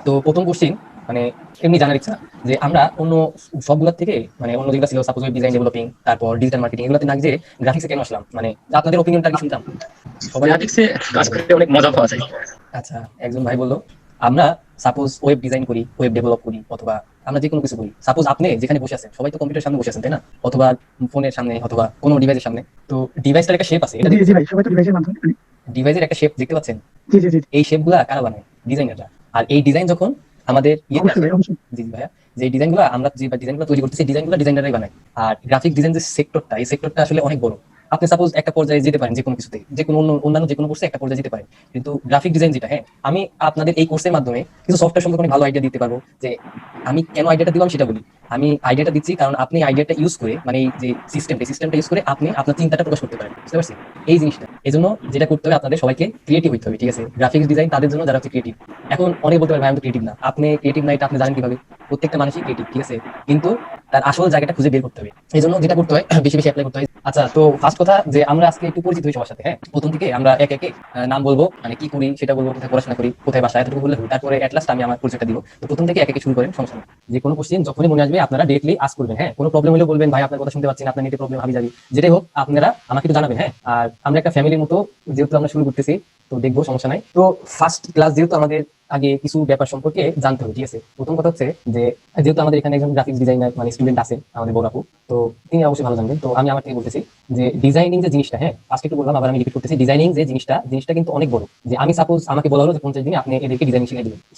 তো প্রথম কোশ্চিন মানে এমনি জানার ইচ্ছা যে আমরা অন্য সবগুলোর থেকে মানে অন্য যেগুলো ছিল সাপোজ ডিজাইন ডেভেলপিং তারপর ডিজিটাল মার্কেটিং এগুলোতে না যে গ্রাফিক্সে কেন আসলাম, মানে আপনাদের ওপিনিয়নটা কি শুনতাম সবাই। গ্রাফিক্সে কাজ করতে অনেক মজা পাওয়া যায়। আচ্ছা, একজন ভাই বললো আমরা সাপোজ ওয়েব ডিজাইন করি, ওয়েব ডেভেলপ করি, অথবা আমরা যে কোনো কিছু করি, সাপোজ আপনি যেখানে বসে আছেন সবাই তো কম্পিউটার সামনে বসে আছেন তাই না, অথবা ফোনের সামনে অথবা কোনো ডিভাইসের সামনে। তো ডিভাইসটার একটা শেপ আছে, এটা জি জি ভাই, সবাই তো ডিভাইসের মাধ্যমে। ডিভাইসের একটা শেপ দেখতে পাচ্ছেন, জি জি জি, এই শেপ গুলা কারা বানায়? ডিজাইনাররা। আর এই ডিজাইন যখন আমাদের ইয়েতে অবশ্যই আসে, ভাই, অবশ্যই। জি জি ভাইয়া, যে ডিজাইন গুলা আমরা যে ডিজাইন গুলো তৈরি করতেছি ডিজাইন গুলো ডিজাইনাররাই বানায়। আর গ্রাফিক ডিজাইন যে সেক্টরটা, এই সেক্টরটা আসলে অনেক বড়। আপনি সাপোজ একটা পর্যায়ে যেতে পারেন যে কোনো কিছুতে, যে কোনো অন্যান্য যে কোনো কোর্সে একটা পর্যায়ে যেতে পারেন, কিন্তু গ্রাফিক ডিজাইন যেটা, হ্যাঁ, আমি আপনাদের এই কোর্সের মাধ্যমে কিছু সফটওয়্যার সম্পর্কে অনেক ভালো আইডিয়া দিতে পারবো। যে আমি কেন আইডিয়াটা দিলাম সেটা বলি। আমি আইডিয়াটা দিচ্ছি কারণ আপনি আইডিয়াটা ইউজ করে, মানে এই যে সিস্টেমটা ইউজ করে আপনি আপনার চিন্তাটা প্রকাশ করতে পারেন, বুঝতে পারছি এই জিনিসটা। এই জন্য যেটা করতে হবে আপনাদের সবাইকে ক্রিয়েটিভ হইতে হবে, ঠিক আছে? গ্রাফিক্স ডিজাইন তাদের জন্য যারা হচ্ছে ক্রিয়েটিভ। এখন অনেক বলতে পারবে ভাই আমি তো ক্রিয়েটিভ না। আপনি ক্রিয়েটিভ না এটা আপনি জানেন কিভাবে? প্রত্যেকটা মানুষই ক্রিয়েটিভ, ঠিক আছে, কিন্তু তার আসল জায়গাটা খুঁজে বের করতে হবে। এই জন্য যেটা করতে হয় বেশি বেশি অ্যাপ্লাই করতে হয়। আচ্ছা, তো ফার্স্ট কথা যে আমরা আজকে একটু পরিচিত হই সবার সাথে, হ্যাঁ, প্রথম থেকে আমরা এক একে নাম বলবো, মানে কি করি সেটা বলবো, কোথায় পড়াশোনা করি, কোথায় বাসা, এতটুকু বললে হবে। তারপরে এট লাস্ট আমি আমার পরিচয়টা দিব। তো প্রথম থেকে এক একে শুরু করেন, সমস্যা নেই। যে কোনো কোশ্চেন যখনই মনে আসবে আপনারা ডিরেক্টলি আস্ক করবেন, হ্যাঁ, কোনো প্রবলেম হলে বলবেন ভাই আপনার কথা শুনতে পাচ্ছি না, আপনার নেটে প্রবলেম হাবি যাবি, যেটাই হোক আপনারা আমাকে একটু জানাবেন, হ্যাঁ। আর আমরা একটা ফ্যামিলির মতো যেহেতু আমরা শুরু করতেছি, তো দেখবো, সমস্যা নাই। তো ফার্স্ট ক্লাস যেহেতু আমাদের আগে কিছু ব্যাপার সম্পর্কে জানতে হবে, ঠিক আছে। প্রথম কথা হচ্ছে যে যেহেতু আমাদের এখানে একজন গ্রাফিক্স ডিজাইনার মানে স্টুডেন্ট আছে আমাদের বড় আপু, তো তিনি অবশ্যই ভালো জানবেন। তো আমি আমার থেকে বলতেছি যে ডিজাইনিং যে জিনিসটা, হ্যাঁ, আজকে একটু বললাম, আবার আমি রিপিট করতেছি, ডিজাইনিং যে জিনিসটা কিন্তু অনেক বড়। যে আমি সাপোজ আমাকে বলা হলো যে 50 দিনে আপনি এদেরকে ডিজাইনিং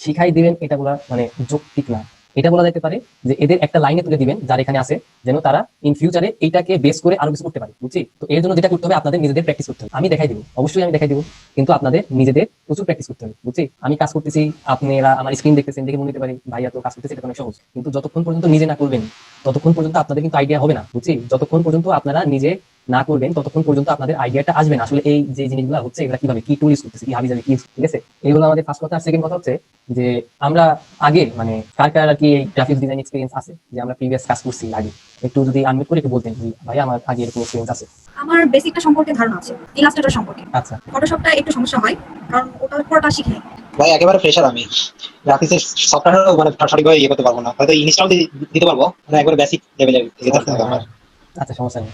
শিখাই দিবেন, এটা বলা মানে যৌক্তিক না। এটা বলা যেতে পারে যে এদের একটা লাইনে তুলে দিবেন যার এখানে আছে, যেন তারা ইন ফিউচারে এইটাকে বেস করে আরো কিছু করতে পারে, বুঝছি? তো এর জন্য যেটা করতে হবে আপনাদের নিজেদের প্র্যাকটিস করতে হবে। আমি দেখাই দিব, অবশ্যই আমি দেখাই দিব, কিন্তু আপনাদের নিজেদের প্রচুর প্র্যাকটিস করতে হবে, বুঝছি? আমি কাজ করতেছি, আপনারা আমার স্ক্রিন দেখতেছেন, দেখে মনে হতে পারে ভাইয়া তো কাজ করতেছে, এটা তো অনেক সহজ, কিন্তু যতক্ষণ পর্যন্ত নিজে না করবেন ততক্ষণ পর্যন্ত আপনাদের কিন্তু আইডিয়া হবে না, বুঝছি? যতক্ষণ পর্যন্ত আপনারা নিজে না করবেন ততক্ষণ পর্যন্ত আপনাদের আইডিয়াটা আসবে না, আসলে এই যে জিনিসগুলো হচ্ছে এগুলা কিভাবে কি টুল ইউজ করতেছে, কি হাবি যাবে কি, ঠিক আছে? এইগুলো আমাদের ফার্স্ট কথা। সেকেন্ড কথা হচ্ছে যে আমরা আগে মানে কার কার আর কি এই গ্রাফিক্স ডিজাইন এক্সপিরিয়েন্স আছে, যে আমরা প্রিভিয়াস কাজ করছি আগে, একটু যদি আনমিট করে একটু বলতেন যে ভাই আমার আগে এরকম এক্সপিরিয়েন্স আছে। আমার বেসিকটা সম্পর্কে ধারণা আছে, ইলাস্ট্রেটর সম্পর্কে। আচ্ছা ফটোশপটা একটু সমস্যা হয় কারণ ওটা পুরোটা শিখে নেই। ভাই একেবারে ফ্রেশার আমি, গ্রাফিক্সের সফটওয়্যারও মানে সঠিকভাবে ইয়ে করতে পারবো না, হয়তো ইনস্টল দিতে পারবো, মানে একবারে বেসিক লেভেলের ইয়ে থাকতে হবে আমার। আচ্ছা, সমস্যা নেই।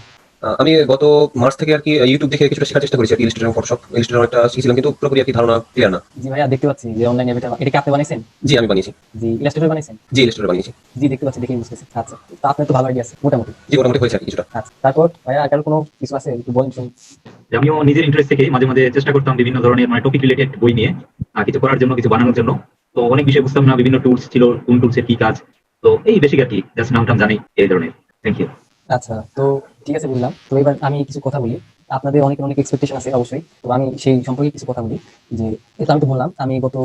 আমি গত মার্চ থেকে আর কি ইউটিউব দেখে কিছুটা শেখার চেষ্টা করেছি আর কি, ইলাস্ট্রেটর ফটোশপ ইলাস্ট্রেটর একটা শিখেছিলাম, কিন্তু পুরোপুরি আর কি ধারণা ক্লিয়ার না। জি ভাইয়া, দেখতে পাচ্ছি যে অনলাইনে এটা কি আপনি বানাইছেন? জি আমি বানিয়েছি। জি, ইলাস্ট্রেটর বানাইছেন? জি ইলাস্ট্রেটর বানিয়েছি। জি, দেখতে পাচ্ছি, দেখে বুঝতেছি। আচ্ছা, তো আপনার তো ভালো আইডিয়া আছে মোটামুটি। জি মোটামুটি হয়েছে আর কি কিছুটা। আচ্ছা, তারপর ভাইয়া আর কোনো কিছু আছে একটু বলেন শুনি। যে আমিও নিজের ইন্টারেস্ট থেকে মাঝে মাঝে চেষ্টা করতাম বিভিন্ন ধরনের মানে টপিক রিলেটেড বই নিয়ে কিছু করার জন্য, কিছু বানানোর জন্য। তো অনেক বিষয় বুঝতাম না, বিভিন্ন টুলস ছিল, কোন টুলসের কি কাজ। তো এই বেসিক আর কি, জাস্ট নামটাম জানি এই ধরনের। Thank you. আচ্ছা, তো ঠিক আছে, বুঝলাম। তো এবার আমি কিছু কথা বলি। আপনাদের অনেক অনেক এক্সপেকটেশন আছে অবশ্যই, তো আমি সেই সম্পর্কে কিছু কথা বলি। যে এটা আমি তো বললাম আমি গত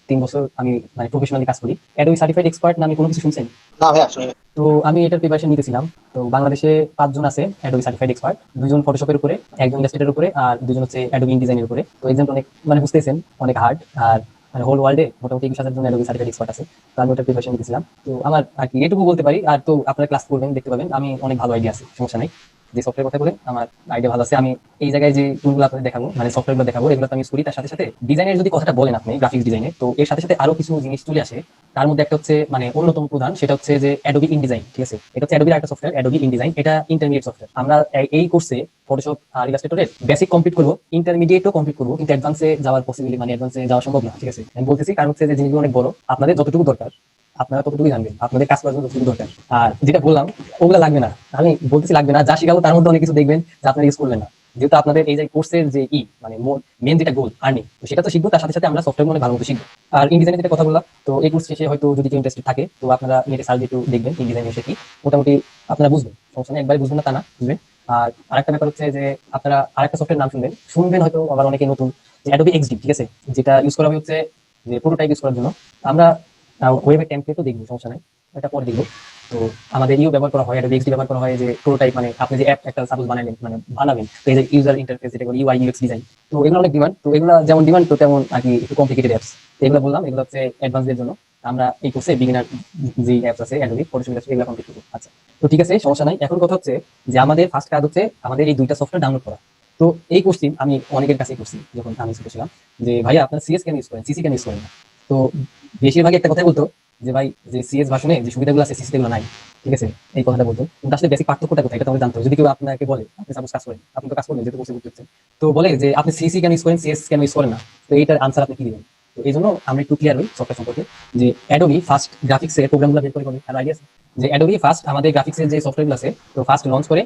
3 বছর আমি মানে প্রফেশনালি কাজ করি। অ্যাডোবি সার্টিফাইড এক্সপার্ট নামে কোনো কিছু শুনছেন? না ভাই আসলে তো আমি এটার প্রিপারেশন নিতেছিলাম। তো বাংলাদেশে 5 জন আছে অ্যাডোবি সার্টিফাইড এক্সপার্ট, 2 জন ফটোশপের উপরে, একজন ইলাস্ট্রেটরের উপরে, আর 2 জন হচ্ছে অ্যাডোবি ইনডিজাইনের উপরে। তো এক্সামটা অনেক মানে বুঝতেছেন অনেক হার্ড। আর মানে হোল ওয়ার্ল্ডে মোটামুটি 21,000 জন অ্যাডোবি সার্টিফাইড এক্সপার্ট আছে। তো আমি ওটার প্রিপারেশন নিতেছিলাম। তো আমার আর কি এটুকু বলতে পারি। আর তো আপনারা ক্লাস করবেন, দেখতে পাবেন আমি অনেক ভালো আইডিয়া আছে, সমস্যা নেই। যে সফটওয়্যার কথা বলেন আমার আইডিয়া ভালো আছে। আমি এই জায়গায় যে টুলগুলো আপনাদের দেখাবো, মানে সফটওয়্যারগুলো দেখাবো, এগুলো তো আমি ইউজ করি। তার সাথে সাথে ডিজাইনের যদি কথাটা বলেন আপনি গ্রাফিক্স ডিজাইনে, তো এর সাথে সাথে আরো কিছু জিনিস চলে আসে। তার মধ্যে একটা হচ্ছে মানে অন্যতম প্রধান, সেটা হচ্ছে যে অ্যাডোবি ইনডিজাইন, ঠিক আছে? এটা হচ্ছে অ্যাডোবির একটা সফটওয়্যার, অ্যাডোবি ইনডিজাইন। এটা ইন্টারমিডিয়েট সফটওয়্যার। আমরা এই কোর্সে ফটোশপ আর ইলাস্ট্রেটরের বেসিক কমপ্লিট করবো, ইন্টারমিডিয়েটও কমপ্লিট করবো, কিন্তু অ্যাডভান্সে যাওয়ার পসিবিলিটি মানে অ্যাডভান্সে যাওয়া সম্ভব না, ঠিক আছে? আমি বলতেছি কারণ হচ্ছে যে জিনিসগুলো অনেক বড়, আপনাদের যতটুকু দরকার আপনারা ততটুকুই জানবেন, আপনাদের কাজ করার জন্য যতটুকু দরকার। আর যেটা বললাম ওগুলো লাগবে না, আমি বলতেছি লাগবে না। যা শিখাবো তার মধ্যে অনেক কিছু দেখবেন যে আপনারা ইউজ করবেন না, যেহেতু আপনাদের এই যে কোর্সের যে মানে মেন যেটা গোল আর্নিং, তো সেটা তো শিখবো, তার সাথে সাথে আমরা সফটওয়্যার অনেক ভালো মতো শিখবো। আর ইনডিজাইনের যেটা কথা বললাম, তো এই কোর্স শেষে হয়তো যদি কেউ ইন্টারেস্টেড থাকে, তো আপনারা নেটে সার্চ দিয়ে একটু দেখবেন ইনডিজাইন এসে কি, মোটামুটি আপনারা বুঝবেন, সমস্যা নেই। একবারে বুঝবেন না তা না, বুঝবেন। আর আরেকটা ব্যাপার হচ্ছে যে আপনারা আরেকটা সফটওয়্যার নাম শুনবেন হয়তো আবার অনেকে নতুন, যে অ্যাডোবি এক্সডি, ঠিক আছে? যেটা ইউজ করা হচ্ছে যে প্রোটোটাইপ ইউজ করার জন্য। আমরা ওয়েবের টেমপ্লেটও দেখবো, সমস্যা নাই, এটা পরে দেখবো। তো আমাদের ইউ ব্যবহার করা হয়, অ্যাডোবি এক্সডি ব্যবহার করা হয় যে প্রোটোটাইপ, মানে আপনি যে অ্যাপ একটা সাপোজ বানাবেন, মানে বানাবেন, তো এই যে ইউজার ইন্টারফেস যেটা ইউআই ইউএক্স ডিজাইন, তো এগুলো অনেক ডিমান্ড। তো এগুলো যেমন ডিমান্ড, তো তেমন আর কি একটু কমপ্লিকেটেড অ্যাপস। তো এগুলো বললাম, এগুলো হচ্ছে অ্যাডভান্সদের জন্য। আমরা এই কোর্সে বিগিনার যে অ্যাপস আছে অ্যাডোবি ফটোশপ এগুলো কমপ্লিট করবো। আচ্ছা, তো ঠিক আছে, সমস্যা নাই। এখন কথা হচ্ছে যে আমাদের ফার্স্ট কাজ হচ্ছে আমাদের এই 2টা সফটওয়্যার ডাউনলোড করা। তো এই কোর্সটি আমি অনেকের কাছে করছি যখন আমি ছোট ছিলাম, যে ভাইয়া আপনার সিএস কেন ইউজ করেন, সিসি কেন ইউজ করেন না? তো তো বেশিরভাগই একটা কথাই বলতো যে ভাই যে সিএস ভার্সনে যে সুবিধাগুলো আছে সিসি গুলো নাই, ঠিক আছে, এই কথাটা বলতো। কিন্তু আসলে বেসিক পার্থক্যটা কোথায় এটা তো আমাদের জানতে হবে। যদি কেউ আপনাকে বলে, আপনি সাপোজ কাজ করেন, আপনি তো কাজ করবেন যেহেতু কোর্সে করতেছেন, তো বলে যে আপনি সিসি কেন ইউজ করেন, সিএস কেন ইউজ করেন না, তো এইটার আনসার আপনি কি দিবেন? তো এই জন্য আমরা একটু ক্লিয়ার হই সফটওয়্যার সম্পর্কে, যে অ্যাডোবি ফার্স্ট গ্রাফিক্স এর প্রোগ্রামগুলো বের করে কোন আর আইডিয়া আছে? যে অ্যাডোবি ফার্স্ট আমাদের গ্রাফিক্সের যে সফটওয়্যারগুলো আছে, তো ফার্স্ট লঞ্চ করে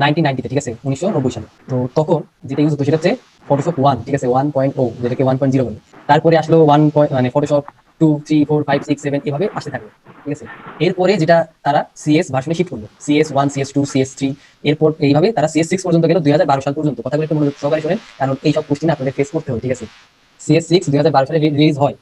1990 তে, ঠিক আছে, 1990 সালে। তো তখন যেটা ইউজ হতো সেটা হচ্ছে ফটোশপ 1, ঠিক আছে, 1.0, যেটাকে 1.0 বলে। তারপরে আসলো 1 মানে ফটোশপ 2, 3, 4, 5, 6, 7 এভাবে আসতে থাকবে, ঠিক আছে। এরপরে যেটা তারা সিএস ভার্সনে শিফট করলো, CS1, CS2, CS3, এরপর এইভাবে তারা CS6 পর্যন্ত গেল 2012 সাল পর্যন্ত। কথাগুলো একটু মনোযোগ সহকারে শোনেন, কারণ এইসব কোশ্চেন আপনাদের ফেস করতে হবে, ঠিক আছে। CS6 2012 সালে রিলিজ হয়,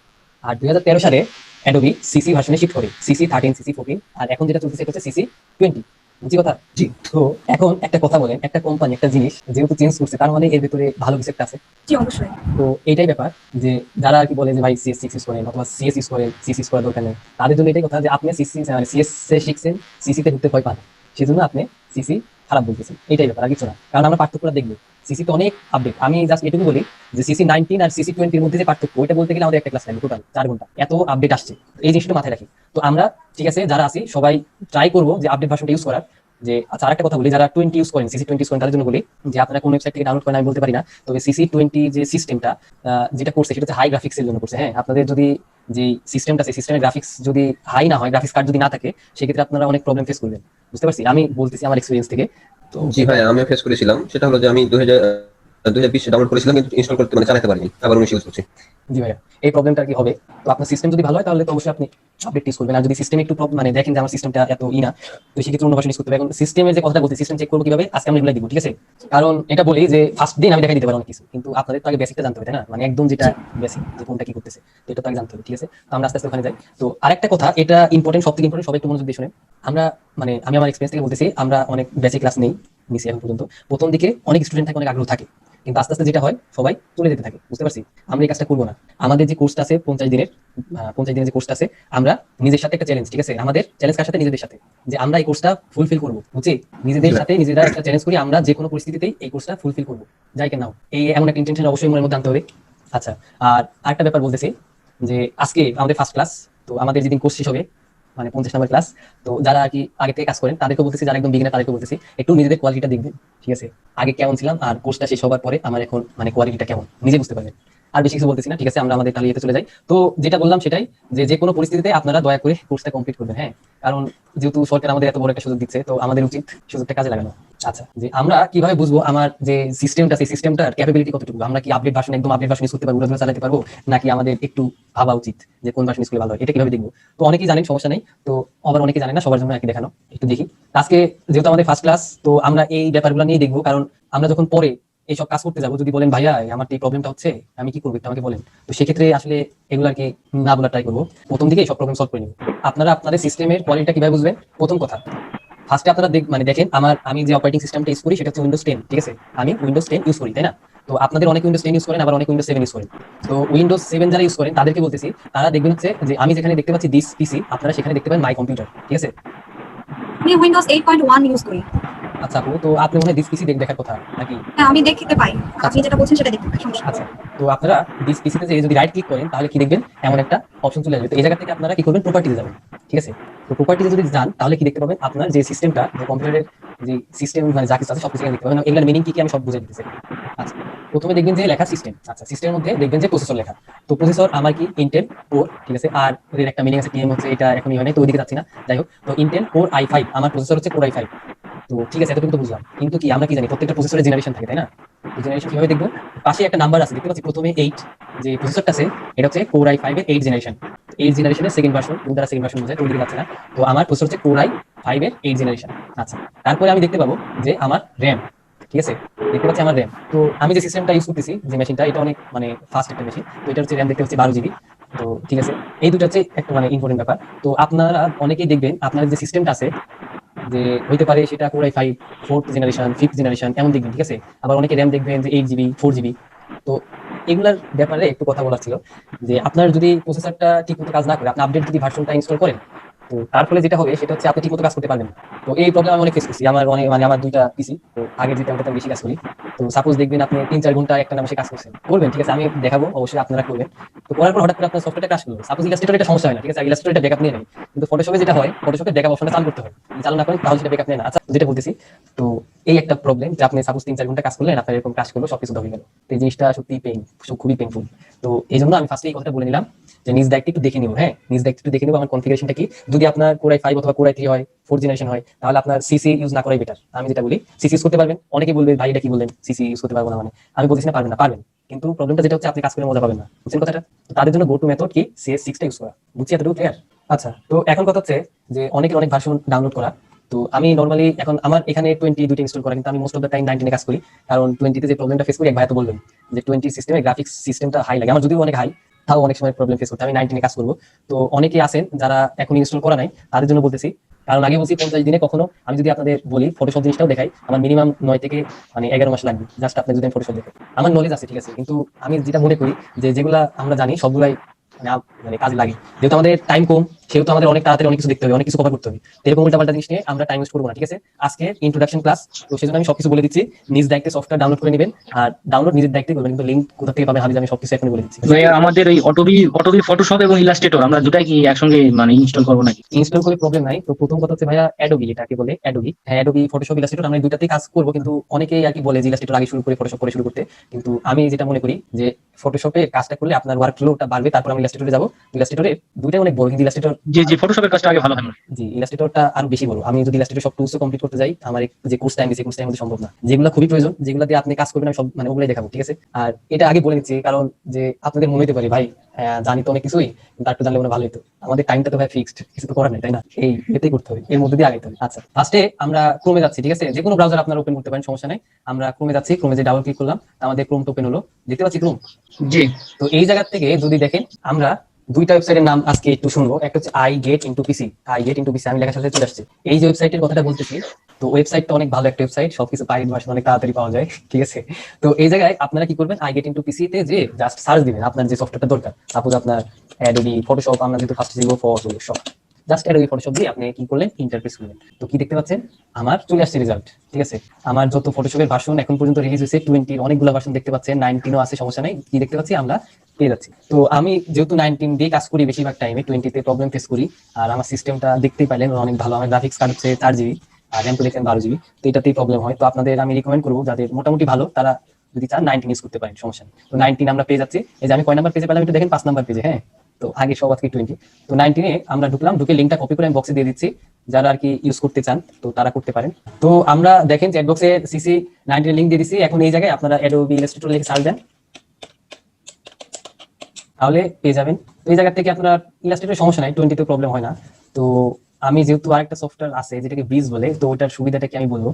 আর 2013 সালে অ্যাডোবি সিসি ভার্সনে শিফট করে, CC13, CC14, আর এখন যেটা চলতেছে এটা হচ্ছে CC20। বুঝছি কথা? জি। তো এখন একটা কথা বলেন, একটা কোম্পানি একটা জিনিস যেহেতু চেঞ্জ করছে, তার মানে এর ভিতরে ভালো কিছু একটা আছে। জি অবশ্যই। তো এইটাই ব্যাপার, যে যারা আর কি বলে যে ভাই CS6 ইউজ করেন অথবা CS ইউজ করেন, সিসি ইউজ করার দরকার নেই, তাদের জন্য এটাই কথা যে আপনি সিসি মানে CS এ শিখছেন, সিসিতে ঢুকতে ভয় পান, সেজন্য আপনি সিসি খারাপ বলতেছেন। এইটাই ব্যাপার, আর কিছু না। কারণ আমরা পার্থক্যটা দেখবো, সিসি তো অনেক আপডেট। আমি জাস্ট এটুকু বলি যে CC19 আর CC20 এর মধ্যে যে পার্থক্য, ওইটা বলতে গেলে আমাদের একটা ক্লাস লাগবে টোটাল 4 ঘন্টা, এত আপডেট আসছে। তো এই জিনিসটা মাথায় রাখি। তো আমরা, ঠিক আছে, যারা আছি সবাই ট্রাই করবো যে আপডেট ভার্সনটা ইউজ করার। যে আচ্ছা, আরেকটা কথা বলি, যারা 20 ইউজ করেন, CC20 ইউজ করেন, তাদের জন্য বলি যে আপনারা কোন ওয়েবসাইট থেকে ডাউনলোড করেন আমি বলতে পারি না, তবে CC20 যে সিস্টেমটা যেটা করছে সেটা হচ্ছে হাই গ্রাফিক্সের জন্য করছে। হ্যাঁ, আপনাদের যদি যে সিস্টেমটা আছে, সিস্টেমের গ্রাফিক্স যদি হাই না হয়, গ্রাফিক্স কার্ড যদি না থাকে, সেক্ষেত্রে আপনারা অনেক প্রবলেম ফেস করবেন। বুঝতে পারছি, আমি বলতেছি আমার এক্সপিরিয়েন্স থেকে। তো জি ভাই, আমিও ফেস করেছিলাম। সেটা হলো যে আমি 2020 ডাউনলোড করেছিলাম, কিন্তু ইনস্টল করতে মানে চালাতে পারিনি, আবার 19 ইউজ করছি। জি ভাইয়া, এই প্রবলেমটা কি হবে? তো আপনার সিস্টেম যদি ভালো হয় তাহলে তো অবশ্যই আপনি আপডেট ইউজ করবেন। আর যদি সিস্টেম একটু মানে দেখেন যে আমার সিস্টেমটা এত না, তো সেক্ষেত্রে অন্য ভার্সন ইউজ করতে হবে। এখন সিস্টেমের যে কথাটা বলছি, সিস্টেম চেক করবো কিভাবে, আজকে আমরা এগুলো দিব, ঠিক আছে। কারণ এটা বলি যে ফার্স্ট দিন আমি দেখাই দিতে পারি অনেক কিছু, কিন্তু আপনাদের তো আগে বেসিকটা জানতে হবে, তাই না? মানে একদম যেটা বেসিক, যে কোনটা কি করতেছে, তো এটা তো আগে জানতে হবে, ঠিক আছে। তো আমরা আস্তে আস্তে ওখানে যাই। তো আরেকটা কথা, এটা ইম্পর্টেন্ট, সব থেকে ইম্পর্টেন্ট, সবাই একটু মনোযোগ দিয়ে শুনেন। আমরা মানে আমি আমার এক্সপিরিয়েন্স থেকে বলতেছি, আমরা অনেক বেসিক ক্লাস নিছি এখন পর্যন্ত। প্রথম দিকে অনেক স্টুডেন্ট থাকে, অনেক আগ্রহ থাকে, কিন্তু আস্তে আস্তে যেটা হয় সবাই চলে যেতে থাকে। বুঝতে পারছি, আমরা এই কাজটা করবো না। আমাদের যে কোর্সটা আছে 50 দিনের, 50 দিনের যে কোর্সটা আছে, আমরা নিজের সাথে একটা চ্যালেঞ্জ, ঠিক আছে, আমাদের চ্যালেঞ্জ কার সাথে? নিজেদের সাথে, যে আমরা এই কোর্সটা ফুলফিল করবো, বুঝছি, নিজেদের সাথে নিজেরা একটা চ্যালেঞ্জ করি, আমরা যে কোনো পরিস্থিতিতেই এই কোর্সটা ফুলফিল করবো, যাই কেন। এই এমন একটা ইন্টেনশন অবশ্যই মনের মধ্যে আনতে হবে। আচ্ছা, আর আরেকটা ব্যাপার বলতেছি, যে আজকে আমাদের ফার্স্ট ক্লাস, তো আমাদের যেদিন কোর্স শেষ হবে, মানে 50 নম্বর ক্লাস, তো যারা আর কি আগে থেকে কাজ করেন তাদেরকে বলতেছি, যারা একদম বিগিনার তাদেরকে বলতেছি একটু নিজেদের কোয়ালিটিটা দেখবেন, ঠিক আছে। আগে কেমন ছিলাম আর কোর্সটা শেষ হওয়ার পরে আমার এখন মানে কোয়ালিটিটা কেমন, নিজে বুঝতে পারবেন। আর বেশি কিছু বলতেছি না, ঠিক আছে, আমরা আমাদের তাহলে চলে যাই। তো যেটা বললাম সেটাই, যে যে কোনো পরিস্থিতিতে আপনারা দয়া করে কোর্সটা কমপ্লিট করবেন, হ্যাঁ। কারণ যেহেতু সরকার আমাদের এত বড় একটা সুযোগ দিচ্ছে, তো আমাদের উচিত সুযোগটা কাজে লাগানো। আচ্ছা, যে আমরা কিভাবে বুঝবো আমার যে সিস্টেমটা, সেই সিস্টেমটার ক্যাপাবিলিটি কতটুকু, আমরা কি আপডেট ভার্সন, একদম আপডেট ভার্সন ইউজ করতে পারবো, উড়াধুরা চালাতে পারবো, নাকি আমাদের একটু ভাবা উচিত যে কোন ভার্সন ইউজ করলে ভালো হয়, এটা কিভাবে দেখবো? তো অনেকেই জানেন, সমস্যা নেই। তো আবার অনেকে জানেন না, সবার জন্য একই দেখানো, একটু দেখি। আজকে যেহেতু আমাদের ফার্স্ট ক্লাস, তো আমরা এই ব্যাপারগুলো নিয়ে দেখবো। কারণ আমরা যখন পরে এইসব কাজ করতে যাবো, যদি বলেন ভাইয়া আমার এই প্রবলেমটা হচ্ছে, আমি কি করবো একটু আমাকে বলেন, তো সেক্ষেত্রে আসলে এগুলো আর কি না বলার ট্রাই করবো। প্রথম দিকে সব প্রবলেম সলভ করে নিব। আপনারা আপনাদের সিস্টেমের কোয়ালিটিটা কিভাবে বুঝবেন? প্রথম কথা, ফার্স্টে আপনারা মানে দেখেন, আমি যে অপারেটিং সিস্টেমটা ইউজ করি সেটা হচ্ছে উইন্ডোজ 10, ঠিক আছে। আমি উইন্ডোজ 10 ইউজ করি, তাই না? তো আপনাদের অনেক উইন্ডোজ 10 ইউজ করেন, আবার অনেক উইন্ডোজ 7 ইউজ করেন। তো উইন্ডোজ 7 যারা ইউজ করেন তাদেরকে বলতেছি, তারা দেখবেন হচ্ছে যে আমি যেখানে দেখতে পাচ্ছি দিস পিসি, আপনারা সেখানে দেখতে পাবেন মাই কম্পিউটার, ঠিক আছে। আমি উইন্ডোজ 8.1 ইউজ করি। আচ্ছা আপু, তো আপনি মনে হয় দিস পিসি দেখার কথা নাকি? হ্যাঁ, আমি দেখতে পাই, আপনি যেটা বলছেন সেটা দেখতে পাই, সমস্যা নেই। আচ্ছা, তো আপনারা দিস পিসিতে যে যদি রাইট ক্লিক করেন তাহলে কি দেখবেন, এমন একটা অপশন চলে আসবে। তো এই জায়গা থেকে আপনারা কি করবেন, প্রপার্টিতে যাবেন, ঠিক আছে। তো প্রপার্টিতে যদি যান তাহলে কি দেখতে পাবেন, আপনার যে সিস্টেমটা, যে কম্পিউটারের যে সিস্টেম মানে যা কিছু আছে সব কিছু দেখতে পাবেন। এগুলোর মিনিং কি কি আমি সব বুঝে দিতেছি। আচ্ছা, প্রথমে দেখবেন যে লেখা সিস্টেম। আচ্ছা, সিস্টেমের মধ্যে দেখবেন যে প্রসেসর লেখা। তো প্রসেসর আমার কি ইন্টেল কোর, ঠিক আছে। আর এর একটা মিনিং আছে টিএম হচ্ছে, এটা এখনই হয় নাই, তো ওইদিকে যাচ্ছি না, যাই হোক। তো ইন্টেল কোর i5, আমার প্রসেসর হচ্ছে কোর i5। তো ঠিক আছে, এতটুকু তো বুঝলাম। কিন্তু কি আমরা কি জানি, প্রত্যেকটা প্রসেসরের জেনারেশন থাকে, তাই না? তো জেনারেশন কিভাবে দেখবো? পাশে একটা নাম্বার আছে, দেখতে পাচ্ছি প্রথমে 8, যে প্রসেসরটা আছে এটা হচ্ছে কোর i5 এর 8 জেনারেশন। 8 জেনারেশনের সেকেন্ড ভার্সন, কোন দ্বারা সেকেন্ড ভার্সন বোঝায়, তো ওইদিকে যাচ্ছে না। তো আমার প্রসেসর হচ্ছে কোর i5 এর 8 জেনারেশন। আচ্ছা, তারপরে আমি দেখতে পাবো যে আমার র্যাম, ঠিক আছে, দেখতে পাচ্ছি আমার র্যাম। তো আমি যে সিস্টেমটা ইউজ করতেছি, যে মেশিনটা, এটা অনেক মানে ফাস্ট একটা মেশিন। তো এটা হচ্ছে র্যাম দেখতে পাচ্ছি 12 GB। তো ঠিক আছে, এই দুটো হচ্ছে একটা মানে ইম্পর্টেন্ট ব্যাপার। তো আপনারা অনেকেই দেখবেন আপনার যে সিস্টেমটা আছে, যে হইতে পারে সেটা core i5 4th generation, 5th generation এমন দেখবেন, ঠিক আছে। আবার অনেকে র্যাম দেখবেন যে 8 GB, 4 GB। তো এগুলার ব্যাপারে একটু কথা বলার ছিল, যে আপনার যদি প্রসেসরটা ঠিকমতো কাজ না করে, আপনি আপডেট যদি ভার্সনটা ইনস্টল করেন, তো তার ফলে যেটা হবে সেটা হচ্ছে আপনি ঠিকমতো কাজ করতে পারবেন না। তো এই প্রবলেম আমি অনেক ফেস করছি, আমার অনেক মানে আমার দুইটা পিসি, তো আগে যেটা ওটাতে আমি বেশি কাজ করি। তো সাপোজ দেখবেন আপনি 3-4 ঘন্টা একটা নামে কাজ করছেন, করবেন ঠিক আছে, আমি দেখাবো অবশ্যই আপনারা করবেন। তো করার পর হঠাৎ করে আপনার সফটওয়্যারটা ক্রাশ করলো, সাপোজ ইলাস্ট্রেটর এটা সমস্যা হয় না, ঠিক আছে, ইলাস্ট্রেটর এটা ব্যাকআপ নিয়ে নেয়, কিন্তু ফটোশপে যেটা হয়, ফটোশপে ব্যাকআপ অপশনটা চালু করতে হয়, যদি চালু না করেন তাহলে সেটা ব্যাকআপ নেয় না। আচ্ছা, যেটা বলতেছি, তো এই একটা প্রবলেম যে আপনি সাপোজ 3-4 ঘন্টা কাজ করলেন, আপনার এরকম ক্রাশ করলো, সবকিছু দবে গেল। তো এই জিনিসটা সত্যি খুবই পেইনফুল। তো এই জন্য আমি ফার্স্টে এই কথাটা বলে নিলাম যে নিজ দায়িত্ব একটু দেখে নিব, হ্যাঁ, নিজ দায়িত্ব একটু দেখে নিব আমার কনফিগারেশনটা কি। যদি আপনার কোরাই 5 অথবা কোরাই 3 হয়, 4th জেনারেশন হয়, তাহলে আপনার সিসি ইউজ না করাই বেটার। আমি যেটা বলি সিসি ইউজ করতে পারবেন, অনেকে বলবে ভাই এটা কি বললেন সিসি ইউজ করতে পারবো না, মানে আমি বলতেছি না পারবেন না, পারবেন, কিন্তু প্রবলেমটা যেটা হচ্ছে আপনি কাজ করে মজা পাবেন না, বুঝছেন কথাটা। তো তাদের জন্য গো টু মেথড কি CS6 টা ইউজ করা, বুঝছি, এতটুকু ক্লিয়ার। আচ্ছা, তো এখন কথা হচ্ছে যে অনেকের অনেক ভার্সন ডাউনলোড করা। তো আমি নরমালি এখন আমার এখানে 20 দুইটা ইনস্টল করা, কিন্তু আমি মোস্ট অফ দ্য টাইম 19 এ কাজ করি। কারণ 20 তে যে প্রবলেমটা ফেস করি, এক ভাই তো বলবেন যে 20 সিস্টেমে গ্রাফিক্স সিস্টেমটা হাই লাগে, আমার যদিও অনেক হাই, তাও অনেক সময় প্রবলেম ফেস করতে আমি 19 এ কাজ করবো। তো অনেকেই আছেন যারা এখন ইনস্টল করা নাই, তাদের জন্য বলতেছি। কারণ আগে বলছি 50 দিনে কখনো, আমি যদি আপনাদের বলি ফটোশপ জিনিসটাও দেখাই, আমার মিনিমাম 9 থেকে মানে 11 মাস লাগবে জাস্ট আপনি যদি ফটোশপ দেখেন। আমার নলেজ আছে ঠিক আছে, কিন্তু আমি যেটা মনে করি যে যেগুলা আমরা জানি সবগুলাই মানে মানে কাজে লাগে। যেহেতু আমাদের টাইম কম, সেহেতু আমাদের অনেক তাড়াতাড়ি অনেক কিছু দেখতে হবে, অনেক কিছু কভার করতে হবে। তো এরকম উল্টাপাল্টা জিনিস নিয়ে আমরা টাইম ওয়েস্ট করবো না, ঠিক আছে। আজকে ইন্ট্রোডাকশন ক্লাস, তো সেজন্য আমি সবকিছু বলে দিচ্ছি। নিজ দায়িত্বে সফটওয়্যার ডাউনলোড করে নেবেন, আর ডাউনলোড নিজের দায়িত্বে করবেন, কিন্তু লিঙ্ক কোথা থেকে পাবেন আমি সবকিছু এখন বলে দিচ্ছি। ভাইয়া আমাদের এই অটোবি ফটোশপ এবং ইলাস্ট্রেটর আমরা দুটাই কি একসঙ্গে মানে ইনস্টল করবো নাকি? ইনস্টল করে প্রবলেম নাই। তো প্রথম কথা হচ্ছে ভাইয়া অ্যাডোবি, এটাকে বলে অ্যাডোবি, হ্যাঁ অ্যাডোবি ফটোশপ ইলাস্ট্রেটর আমরা এই দুটাতেই কাজ করবো, কিন্তু অনেকেই আর কি বলে যে ইলাস্ট্রেটর আগে শুরু করে ফটোশপ করে শুরু করতে। কিন্তু আমি যেটা মনে করি যে ফটোশপে কাজটা করলে আপনার ওয়ার্ক ফ্লোটা বাড়বে, তারপর আমি ইলাস্ট্রেটরে যাবো। ইলাস্ট্রেটরে দুটাই অনেক বড়, কিন্তু ইলাস্ট্রেটর, যে ফটোশপের কাজটা আগে ভালো হয় না? জি ইলাস্ট্রেটরটা আরো বেশি বড়। আমি যদি ইলাস্ট্রেটর সব টুলস কমপ্লিট করতে যাই, আমার যে কোর্স টাইম দিয়েছে, কোর্স টাইম মধ্যে সম্ভব না। যেগুলো খুবই প্রয়োজন, যেগুলো দিয়ে আপনি কাজ করবেন, আমি সব মানে ওগুলাই দেখাবো, ঠিক আছে। আর এটা আগে বলে দিচ্ছি কারণ যে আপনাদের মনে হতে পারে ভাই হ্যাঁ জানি তো অনেক কিছুই, কিন্তু একটু জানলে মনে ভালো হতো। আমাদের টাইমটা তো ভাই ফিক্সড, কিছু তো করার নেই, তাই না, এই এতেই করতে হবে, এর মধ্যে দিয়ে আগাইতে হবে। আচ্ছা, ফার্স্টে আমরা ক্রোমে যাচ্ছি, ঠিক আছে, যে কোনো ব্রাউজার আপনারা ওপেন করতে পারেন, সমস্যা নাই। আমরা ক্রোমে যাচ্ছি, ক্রোমে যে ডাবল ক্লিক করলাম, আমাদের ক্রোমটা ওপেন হলো, দেখতে পাচ্ছি ক্রোম। জি। তো এই জায়গা থেকে যদি দেখেন, আমরা দুইটা ওয়েবসাইটের নাম আজকে একটু শুনবো। একটা হচ্ছে I get into PC, I get into PC, আমি লেখার সাথে চলে আসছে। এই যে ওয়েবসাইটের কথাটা বলতেছি, তো ওয়েবসাইটটা অনেক ভালো একটা ওয়েবসাইট, সবকিছু পাইরেট ভার্সন অনেক তাড়াতাড়ি পাওয়া যায়, ঠিক আছে। তো এই জায়গায় আপনারা কি করবেন, আই গেট ইনটু পিসি তে যে জাস্ট সার্চ দিবেন আপনার যে সফটওয়্যারটা দরকার। সাপোজ আপনার অ্যাডোবি ফটোশপ, আমরা যেহেতু ফার্স্ট দিব ফটোশপ, জাস্ট অ্যাডোবি ফটোশপ দিয়ে আপনি কি করলেন, ইন্টারফেস করলেন। তো কি দেখতে পাচ্ছেন, আমার চলে আসছে রেজাল্ট, ঠিক আছে। আমার যত ফটোশপের ভার্সন এখন পর্যন্ত রিলিজ হয়েছে 20 অনেকগুলো ভার্সন দেখতে পাচ্ছেন, 19ও আছে, সমস্যা নাই। কি দেখতে পাচ্ছি, আমরা পেয়ে যাচ্ছি। তো আমি যেহেতু 19 দিয়ে কাজ করি বেশিরভাগ টাইমে, 20 তে প্রবলেম ফেস করি। আর আমার সিস্টেমটা দেখতেই পাইলেন অনেক ভালো, আমার গ্রাফিক্স কার্ড হচ্ছে 4 GB, আর র্যাম তো দেখেন 12 GB। তো এটাতেই প্রবলেম হয়। তো আপনাদের আমি রিকমেন্ড করবো যাদের মোটামুটি ভালো, তারা যদি চান 19 ইউজ করতে পারেন, সমস্যা নেই। তো 19 আমরা পেয়ে যাচ্ছি। এই যে আমি কয় নাম্বার পেজে পেলাম একটু দেখেন, 5 নাম্বার পেজে, হ্যাঁ। তো আগে সব আজকে 20, তো 19 এ আমরা ঢুকলাম, ঢুকে লিঙ্কটা কপি করে আমি বক্সে দিয়ে দিচ্ছি, যারা আর কি ইউজ করতে চান তো তারা করতে পারেন। তো আমরা দেখেন চ্যাট বক্সে সিসি 19 এর লিঙ্ক দিয়ে দিচ্ছি। এখন এই জায়গায় আপনারা অ্যাডোবি ইলাস্ট্রেটর লিখে সার্চ দেন, তাহলে পেয়ে যাবেন। তো এই জায়গা থেকে আপনার ইলাস্ট্রেটর সমস্যা নাই, 20 তে প্রবলেম হয় না। তো আমি যেহেতু আরেকটা সফটওয়্যার আছে যেটাকে ব্রিজ বলে, তো ওটার সুবিধাটা কি আমি বলবো।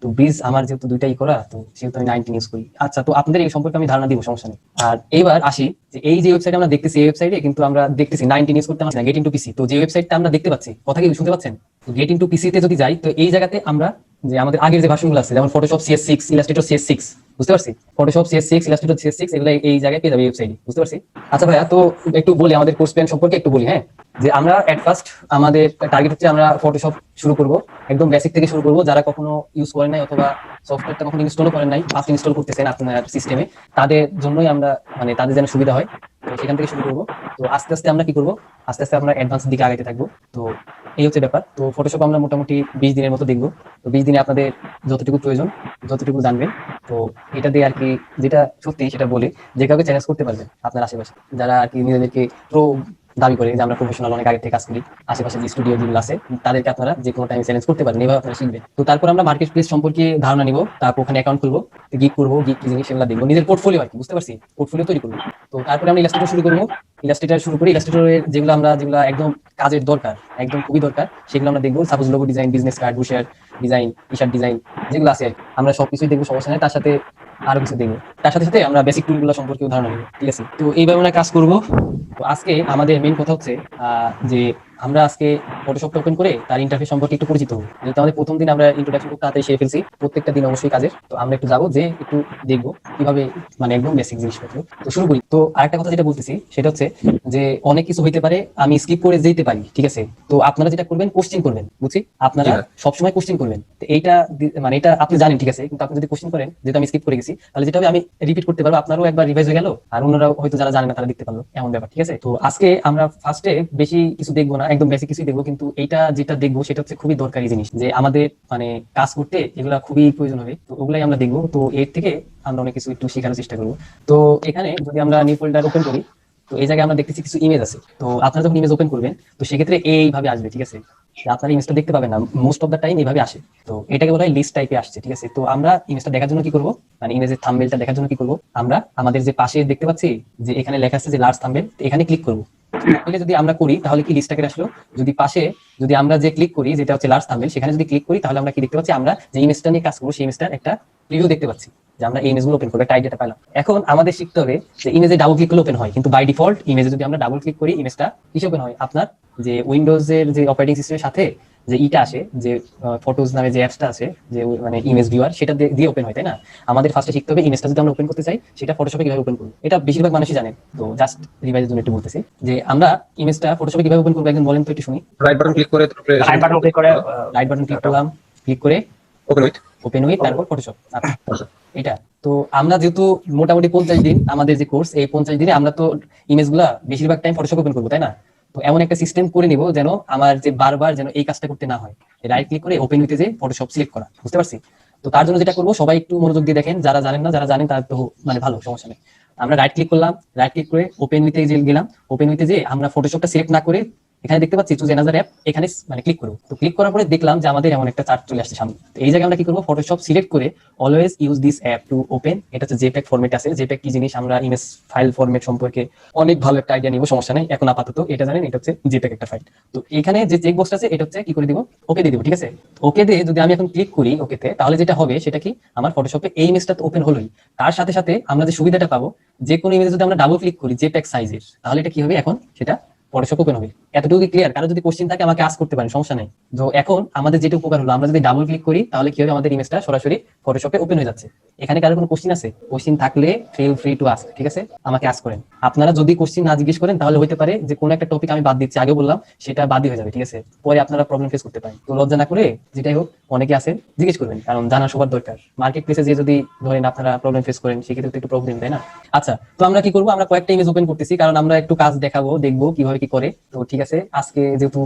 তো ব্রিজ আমার যেহেতু দুইটাই করা, তো সেহেতু আমি 19 ইউজ করি। আচ্ছা, তো আপনাদের এই সম্পর্কে আমি ধারণা দিব, সমস্যা নেই। আর এইবার আসি যে এই যে ওয়েবসাইট আমরা দেখতেছি, এই ওয়েবসাইটে কিন্তু আমরা দেখতেছি 19 ইউজ করতে পারছি না, গেট ইনটু পিসি। তো যে ওয়েবসাইটটা আমরা দেখতে পাচ্ছি, কথা কি শুনতে পাচ্ছেন, তো গেট ইনটু পিসি তে যদি যাই, তো এই জায়গাতে আমরা যে আমাদের আগের যে ভার্সনগুলো আছে, যেমন ফটোশপ CS6, ইলাস্ট্রেটর CS6, বুঝতে পারছি, ফটোশপ CS6, ইলাস্ট্রেটর CS6, এগুলো এই জায়গায় পেয়ে যাবে ওয়েবসাইটে, বুঝতে পারছি। আচ্ছা ভাইয়া, তো একটু বলি আমাদের কোর্স প্ল্যান সম্পর্কে একটু বলি, হ্যাঁ। যে আমরা এট ফার্স্ট আমাদের টার্গেট হচ্ছে আমরা ফটোশপ শুরু করব, একদম বেসিক থেকে শুরু করব। যারা কখনো ইউজ করেন নাই অথবা সফটওয়্যারটা কখনো ইনস্টলও করেন নাই, ফার্স্ট ইনস্টল করতেছেন আপনার সিস্টেমে, তাদের জন্যই আমরা মানে তাদের যেন সুবিধা হয়, তো সেখান থেকে শুরু করব। তো আস্তে আস্তে আমরা কি করব, আস্তে আস্তে আমরা অ্যাডভান্সের দিকে আগাইতে থাকবো। তো এই হচ্ছে ব্যাপার। তো ফটোশপ আমরা মোটামুটি 20 দিনের মতো দেখবো। তো 20 দিনে আপনাদের যতটুকু প্রয়োজন, যতটুকু জানবেন, তো এটা দিয়ে আর কি যেটা সত্যি সেটা বলে যে কাউকে চ্যালেঞ্জ করতে পারবেন আপনার আশেপাশে, যারা আর কি নিজেদেরকে প্রো দাবি করে যে আমরা প্রফেশনাল, অনেক আগে থেকে কাজ করি। আশেপাশে যে স্টুডিও যেগুলো আছে, তাদেরকে আপনারা যে কোনো টাইমে চ্যালেঞ্জ করতে পারেন, এভাবে আপনারা শিখবেন। তো তারপর আমরা মার্কেট প্লেস সম্পর্কে ধারণা নিব, তারপর ওখানে অ্যাকাউন্ট খুলবো, গিগ করবো, গিগ কি জিনিস সেগুলো দেখবো, নিজের পোর্টফোলিও আর কি, বুঝতে পারছি, পোর্টফোলিও তৈরি করবো। তো তারপরে আমরা ইলাস্ট্রেটর শুরু করবো। ইলাস্ট্রেটরের যেগুলো একদম কাজের দরকার, একদম খুবই দরকার, সেগুলো আমরা দেখবো। Suppose logo design, business card, বুশের ডিজাইন, টি শার্ট ডিজাইন, যেগুলো আছে আমরা সবকিছুই দেখবো, সমস্যা নেই। তার সাথে আরো কিছু দেখবো, তার সাথে সাথে আমরা বেসিক টুলগুলো সম্পর্কেও ধারণা নেবো, ঠিক আছে। তো এইভাবে আমরা কাজ করবো। তো আজকে আমাদের মেইন কথা হচ্ছে যে আমরা আজকে ফটোশপটা ওপেন করে তার ইন্টারফেস সম্পর্কে একটু পরিচিত হবো। যেহেতু আমাদের প্রথম দিন আমরা ইন্ট্রোডাকশন খুব তাড়াতাড়ি সেরে ফেলছি, প্রত্যেকটা দিন অবশ্যই কাজের। তো আমরা একটু যাবো যে একটু দেখবো কিভাবে মানে একদম বেসিক জিনিসপত্র। তো শুরু করি। তো আরেকটা কথা যেটা বলতেছি সেটা হচ্ছে যে অনেক কিছু হইতে পারে আমি স্কিপ করে যেতে পারি, ঠিক আছে? তো আপনারা যেটা করবেন কোশ্চেন করবেন, বুঝছি? আপনারা জি ভাই। সবসময় কোশ্চেন করবেন। তো এইটা মানে এটা আপনি জানেন, ঠিক আছে? কিন্তু আপনি যদি কোশ্চেন করেন, যেহেতু আমি স্কিপ করে গেছি, তাহলে যেটা হবে আমি রিপিট করতে পারবো, আপনারও একবার রিভাইজ হয়ে গেল, আর অন্যরাও হয়তো যারা জানে না তারা দেখতে পারলো, এমন ব্যাপার, ঠিক আছে? তো আজকে আমরা ফার্স্টে বেশি কিছু দেখবো না, একদম বেসিক কিছুই দেখবো, কিন্তু এইটা যেটা দেখবো সেটা হচ্ছে খুবই দরকারি জিনিস, যে আমাদের মানে কাজ করতে এগুলা খুবই প্রয়োজন হবে। তো ওগুলাই আমরা দেখবো। তো এর থেকে আমরা অনেক কিছু একটু শেখার চেষ্টা করবো। তো এখানে যদি আমরা নিউ ফোল্ডার ওপেন করি, তো এই জায়গায় আমরা দেখতেছি কিছু ইমেজ আছে। তো আপনারা যখন ইমেজ ওপেন করবেন, তো সেক্ষেত্রে এইভাবে আসবে, ঠিক আছে? আপনারা ইমেজটা দেখতে পাবেন না, মোস্ট অফ দ্য টাইম এইভাবে আসে। তো এটাকে বলা হয় লিস্ট টাইপে আসছে, ঠিক আছে? তো আমরা ইমেজটা দেখার জন্য কি করবো, মানে ইমেজের থাম্বনেলটা দেখার জন্য কি করবো, আমরা আমাদের যে পাশে দেখতে পাচ্ছি যে এখানে লেখা আছে যে লার্জ থাম্বনেল, এখানে ক্লিক করবো। তাহলে যদি আমরা করি তাহলে কি লিস্টটাকে আসলো, যদি পাশে যদি আমরা যে ক্লিক করি যেটা হচ্ছে লার্জ থাম্বনেল, সেখানে যদি ক্লিক করি তাহলে আমরা কি দেখতে পাচ্ছি, আমরা যে ইমেজটা নিয়ে কাজ করবো সেই ইমেজটার একটা রিভিউ দেখতে পাচ্ছি, যে আমরা এই ইমেজগুলো ওপেন করবো, একটা আইডিয়াটা পেলাম। এখন আমাদের শিখতে হবে যে ইমেজে ডাবল ক্লিক করলে ওপেন হয়, কিন্তু বাই ডিফল্ট ইমেজে যদি আমরা ডাবল ক্লিক করি ইমেজটা কিসে ওপেন হয়, আপনার যে উইন্ডোজের যে অপারেটিং সিস্টেমের সাথে যে ইটা আসে, যে ফটোজ নামে যে অ্যাপসটা আছে, যে মানে ইমেজ ভিউয়ার, সেটা দিয়ে ওপেন হয়, তাই না? আমাদের ফার্স্টে শিখতে হবে ইমেজটা যদি আমরা ওপেন করতে চাই সেটা ফটোশপে কিভাবে ওপেন করবো। এটা বেশিরভাগ মানুষই জানেন, তো জাস্ট রিভাইজের জন্য একটু বলতেছি যে আমরা ইমেজটা ফটোশপে কিভাবে ওপেন করবো, একজন বলেন তো একটু শুনি। রাইট বাটন ক্লিক করে তারপরে রাইট বাটন ক্লিক করে রাইট বাটন ক্লিক করলাম, ক্লিক করে ওপেন উইথ। ওপেন উইথ, তারপর ফটোশপ। এটা তো আমরা যেহেতু মোটামুটি 50 দিন আমাদের যে কোর্স, এই 50 দিনে আমরা তো ইমেজগুলা বেশিরভাগ টাইম ফটোশপ ওপেন করবো, তাই না? তো এমন একটা সিস্টেম করে নিব যেন আমার যে বারবার যেন এই কাজটা করতে না হয়, রাইট ক্লিক করে ওপেন উইথে যে ফটোশপ সিলেক্ট করা, বুঝতে পারছি? তো তার জন্য যেটা করবো, সবাই একটু মনোযোগ দিয়ে দেখেন, যারা জানেন না, যারা জানেন তার তো মানে ভালো, সমস্যা নেই। আমরা রাইট ক্লিক করলাম, রাইট ক্লিক করে ওপেন উইথে যে গেলাম, ওপেন উইথে যে আমরা ফটোশপটা সিলেক্ট না করে এখানে দেখতে পাচ্ছি চুজ অ্যানাদার অ্যাপ, এখানে মানে ক্লিক করব। তো ক্লিক করার পরে দেখলাম যে আমাদের এমন একটা চার্ট চলে আসছে সামনে। তো এই জায়গায় আমরা কি করব, ফটোশপ সিলেক্ট করে always use this app to open, এটা হচ্ছে জেপেগ ফরম্যাট আছে। জেপেগ কি জিনিস আমরা ইমেজ ফাইল ফরম্যাট সম্পর্কে অনেক ভালো একটা আইডিয়া নিব, সমস্যা নেই, এখন আপাতত এটা জানেন, এটা হচ্ছে জেপেগ একটা ফাইল। তো এখানে যে চেক বক্সটা আছে এটা হচ্ছে কি করে দিব, ওকে দিয়ে দিব, ঠিক আছে? ওকে দিয়ে যদি আমি এখন ক্লিক করি ওকেতে, তাহলে যেটা হবে সেটা কি, আমার ফটোশপে এই ইমেজটা তো ওপেন হলোই, তার সাথে সাথে আমরা যে সুবিধাটা পাবো, যে কোনো ইমেজে যদি আমরা ডাবল ক্লিক করি জেপেগ সাইজের, তাহলে এটা কি হবে, এখন সেটা ফটোশপ ওপেন হবে। এতটুকু ক্লিয়ার? কারো যদি কোশ্চেন থাকে আমাকে আস্ক করতে পারেন, সমস্যা নেই। তো এখন আমাদের যেটা উপকার হলো, আমরা যদি ডাবল ক্লিক করি তাহলে কি হবে, আমাদের ইমেজটা সরাসরি ফটোশপে ওপেন হয়ে যাচ্ছে। এখানে কারো কোনো কোশ্চেন আছে? কোশ্চেন থাকলে ফিল ফ্রি টু আস্ক, ঠিক আছে? আমাকে আস্ক করেন। আপনারা যদি কোশ্চেন না জিজ্ঞেস করেন তাহলে হতে পারে যে কোনো একটা টপিক আমি বাদ দিচ্ছি, আগে বললাম, সেটা বাদই হয়ে যাবে, ঠিক আছে? পরে আপনারা প্রবলেম ফেস করতে পারেন। তো লজ্জা না করে যেটাই হোক, অনেকে আছে জিজ্ঞেস করবেন, কারণ জানা সবার দরকার। মার্কেট প্লেসে যে যদি ধরেন আপনারা প্রবলেম ফেস করেন, সেক্ষেত্রে তো একটু প্রবলেম, তাই না? আচ্ছা, তো আমরা কি করবো, আমরা কয়েকটা ইমেজ ওপেন করতেছি, কারণ আমরা একটু কাজ দেখাবো, দেখবো কিভাবে কি করে। তো ঠিক আছে, আজকে যেহেতু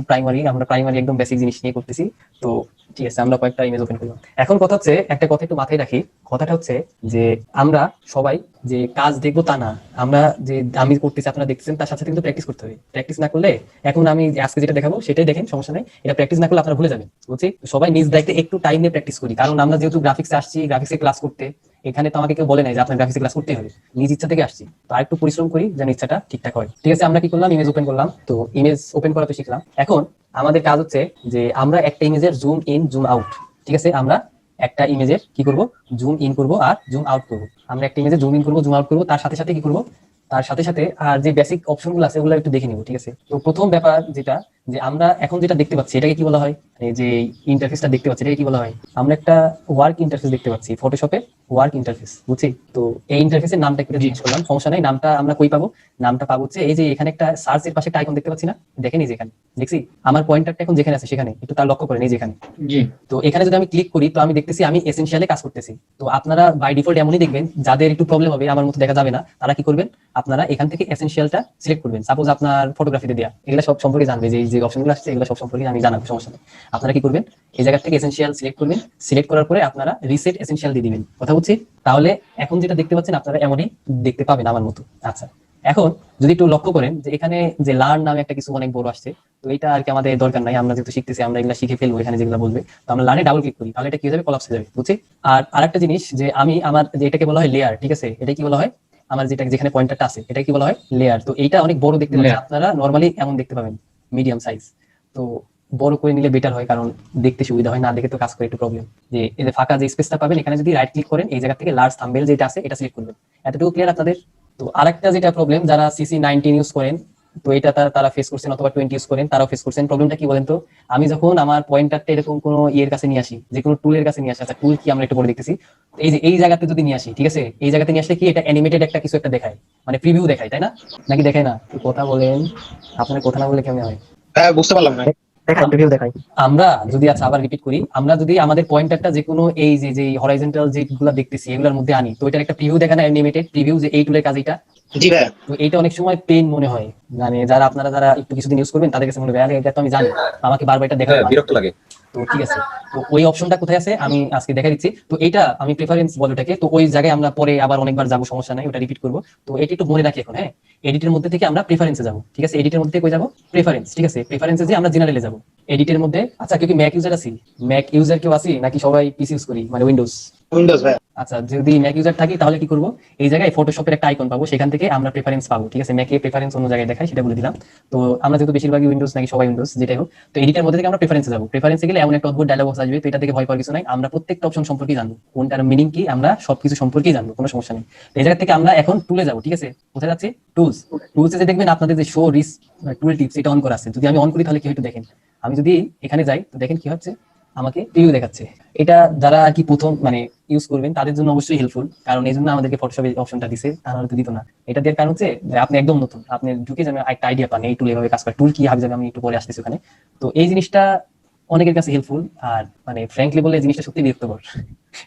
আমরা প্রাইমারি একদম বেসিক জিনিস নিয়ে করতেছি, তো ঠিক আছে, আমরা কয়েকটা ইমেজ ওপেন করলাম। এখন কথা হচ্ছে, একটা কথা একটু মাথায় রাখি, কথাটা হচ্ছে যে আমরা সবাই যে কাজ দেখবো তা না, আমরা যে আমি করতেছি আপনারা দেখতেছেন, তার সাথে সাথে কিন্তু প্র্যাকটিস করতে হবে। প্র্যাকটিস না করলে, এখন আমি আজকে যেটা দেখাবো সেটাই দেখেন, সমস্যা নেই, এটা প্র্যাকটিস না করলে আপনারা ভুলে যাবেন, বুঝছি? সবাই নিজ দায়িত্বে একটু টাইম নিয়ে প্র্যাকটিস করি, কারণ আমরা যেহেতু গ্রাফিক্সে আসছি, গ্রাফিক্সে ক্লাস করতে, এখানে তো আমাকে কেউ বলে নাই যে আপনার গ্রাফিক্সে ক্লাস করতেই হবে, নিজ ইচ্ছা থেকে আসছি। তো আরেকটু পরিশ্রম করি যেন ইচ্ছাটা ঠিকঠাক হয়, ঠিক আছে? আমরা কি করলাম, ইমেজ ওপেন করলাম। তো ইমেজ ওপেন করা তো শিখলাম। এখন আমাদের কাজ হচ্ছে যে আমরা একটা ইমেজের জুম ইন জুম আউট, ঠিক আছে? আমরা একটা ইমেজের কি করব, জুম ইন করব আর জুম আউট করব। আমরা একটা ইমেজে জুম ইন করব, জুম আউট করব, তার সাথে সাথে কি করব, তার সাথে সাথে আর যে বেসিক অপশনগুলো আছে ওগুলো একটু দেখে নিব, ঠিক আছে? তো প্রথম ব্যাপার যেটা, যে আমরা এখন যেটা দেখতে পাচ্ছি এটাকে কি বলা হয়, এই যে ইন্টারফেসটা দেখতে পাচ্ছি এটাকে কি বলা হয়, আমরা একটা ওয়ার্ক ইন্টারফেস দেখতে পাচ্ছি ফটোশপে, ওয়ার্ক ইন্টারফেস, বুঝছি? তো এই ইন্টারফেসের নামটা একটু জিজ্ঞেস করলাম, সমস্যা নাই। নামটা আমরা কই পাবো, নামটা পাবো হচ্ছে এই যে এখানে একটা সার্চের পাশে একটা আইকন দেখতে পাচ্ছি না, দেখেন এই যে এখানে দেখছি, আমার পয়েন্টারটা এখন যেখানে আছে সেখানে একটু তার লক্ষ্য করেন, এই যে এখানে। জি। তো এখানে যদি আমি ক্লিক করি তো আমি দেখতেছি আমি এসেনশিয়ালে কাজ করতেছি। তো আপনারা বাই ডিফল্ট এমনই দেখবেন, যাদের একটু প্রবলেম হবে, আমার মতো দেখা যাবে না, তারা কি করবেন, আপনারা এখান থেকে এসেনশিয়ালটা সিলেক্ট করবেন। সাপোজ আপনার ফটোগ্রাফিতে দেয়া, এগুলো সব সম্পর্কে জানবে, যে অপশনগুলো আসছে এগুলো সব সম্পর্কে আমি জানাবো, সমস্যা নেই। আপনারা কি করবেন, এই জায়গা থেকে এসেনশিয়াল সিলেক্ট করবেন, সিলেক্ট করার পরে আপনারা রিসেট এসেনশিয়াল দিয়ে দিবেন, কথা বুঝছি? তাহলে এখন যেটা দেখতে পাচ্ছেন আপনারা এমনই দেখতে পাবেন আমার মতো। আচ্ছা, এখন যদি একটু লক্ষ্য করেন যে এখানে যে লার্ন নামে একটা কিছু অনেক বড় আসছে, তো এটা আর কি আমাদের দরকার নাই, আমরা যেহেতু শিখতেছি আমরা এগুলা শিখে ফেলবো এখানে যেগুলো বলবে। তো আমরা লার্নে ডাবল ক্লিক করি, তাহলে এটা কি হয়ে যাবে, কলাপস হয়ে যাবে, বুঝছি? আর আরেকটা জিনিস, যে আমি আমার যে এটাকে বলা হয় লেয়ার, ঠিক আছে? এটা কি বলা হয়, আমার যেটা যেখানে পয়েন্টারটা আছে এটা কি বলা হয়, লেয়ার। তো এইটা অনেক বড় দেখতে পাচ্ছেন, আপনারা নরমালি এমন দেখতে পাবেন, মিডিয়াম সাইজ। তো বড় করে নিলে বেটার হয়, কারণ দেখতে সুবিধা হয়, না দেখে তো কাজ করে একটু প্রবলেম। যে এই যে ফাঁকা যে স্পেসটা পাবেন, এখানে যদি রাইট ক্লিক করেন এই জায়গা থেকে লার্জ থাম্বনেল যেটা আছে এটা সিলেক্ট করবেন। এতটুকু ক্লিয়ার আপনাদের? তো আরেকটা যেটা প্রবলেম, যারা CC19 ইউজ করেন, তো এটা তারা ফেস করছেন, অথবা 20 ইউজ করেন তারাও ফেস করছেন। প্রবলেমটা কি বলেন তো, আমি যখন আমার পয়েন্টারটা এরকম কোনো ইয়ের কাছে নিয়ে আসি, যে কোনো টুলের কাছে নিয়ে আসি, আচ্ছা টুল কি আমরা একটু পরে দেখতেছি, তো এই যে এই জায়গাতে যদি নিয়ে আসি, ঠিক আছে, এই জায়গাতে নিয়ে আসলে কি এটা অ্যানিমেটেড একটা কিছু একটা দেখায়, মানে প্রিভিউ দেখায়, তাই না? নাকি দেখায় না? একটু কথা বলেন, আপনার কথা না বললে কেমন হয়? হ্যাঁ, বুঝতে পারলাম না। দেখাই প্রিভিউ দেখাই। আমরা যদি আচ্ছা আবার রিপিট করি, আমরা যদি আমাদের পয়েন্টারটা যে কোনো এই যে যে হরাইজন্টাল যেগুলো দেখতেছি এগুলোর মধ্যে আনি, তো এটার একটা প্রিভিউ দেখে না, অ্যানিমেটেড প্রিভিউ, যে এই টুলের কাজ এটা। জি ভাইয়া। তো এইটা অনেক সময় পেইন মনে হয়, মানে যারা একটু কিছুদিন ইউজ করবেন তাদের কাছে মনে হবে, আরে এটা তো আমি জানি, আমাকে বারবার এটা দেখা হ্যাঁ, বিরক্ত লাগে। তো ঠিক আছে, তো ওই অপশনটা কোথায় আছে আমি আজকে দেখা দিচ্ছি। তো এইটা আমি প্রেফারেন্স বলে ওটাকে, তো ওই জায়গায় আমরা পরে আবার অনেকবার যাবো, সমস্যা নাই, ওটা রিপিট করবো। তো এটি একটু মনে রাখি এখন, হ্যাঁ। এডিটের মধ্যে থেকে আমরা প্রেফারেন্সে যাবো, ঠিক আছে, এডিটের মধ্যে কই যাবো, প্রেফারেন্স, ঠিক আছে, প্রেফারেন্সে যে আমরা জেনারেলে যাবো এডিটের মধ্যে। আচ্ছা, কেউ কি ম্যাক ইউজার আছি? ম্যাক ইউজার কেউ আছি নাকি সবাই পিসি ইউজ করি, মানে উইন্ডোজ? উইন্ডোজ ভাইয়া। আচ্ছা, যদি ম্যাক ইউজার থাকি তাহলে কি করবো, এই জায়গায় ফটোশপের একটা আইকন পাবো, সেখান থেকে আমরা প্রেফারেন্স পাবো, ঠিক আছে। ম্যাকে প্রেফারেন্স অন্য জায়গায় দেখায়, সেটা বলে দিলাম। তো আমরা যেহেতু বেশিরভাগই উইন্ডোজ নাকি সবাই উইন্ডোজ, যেটাই হোক, তো এডিটের মধ্যে থেকে আমরা প্রেফারেন্সে যাবো। প্রেফারেন্সে গেলে এমন একটা অদ্ভুত ডায়লগ বক্স আসবে, তো এটা থেকে ভয় পাওয়ার কিছু নাই, আমরা প্রত্যেকটা অপশন সম্পর্কে জানবো, কোনটার মিনিং কি, আমরা সবকিছু সম্পর্কেই জানবো, কোনো সমস্যা নেই। তো এই জায়গা থেকে আমরা এখন টুলে যাবো, ঠিক আছে। কোথায় যাচ্ছি? টুলস। টুলসে যে দেখবেন আপনাদের যে শো রিস টুল টিপস, এটা অন করা আছে। যদি আমি অন করি তাহলে কি হয়তো দেখেন, আমি যদি এখানে যাই তো দেখেন কি হচ্ছে, আমাকে প্রিভিউ দেখাচ্ছে। এটা যারা আর কি প্রথম মানে ইউজ করবেন তাদের জন্য অবশ্যই হেল্পফুল, কারণ এই জন্য আমাদেরকে ফটোশপে অপশনটা দিছে, তাহলে তো দিত না। এটা দেওয়ার কারণ হচ্ছে যে আপনি একদম নতুন, আপনি ঢুকে যাবেন, একটা আইডিয়া পান এই টুল এভাবে কাজ করে, টুল কি হবে যাবে, আমি একটু পরে আসতেছি ওখানে। তো এই জিনিসটা অনেকের কাছে হেল্পফুল, আর মানে ফ্র্যাঙ্কলি বলে এই জিনিসটা সত্যি বিরক্তকর।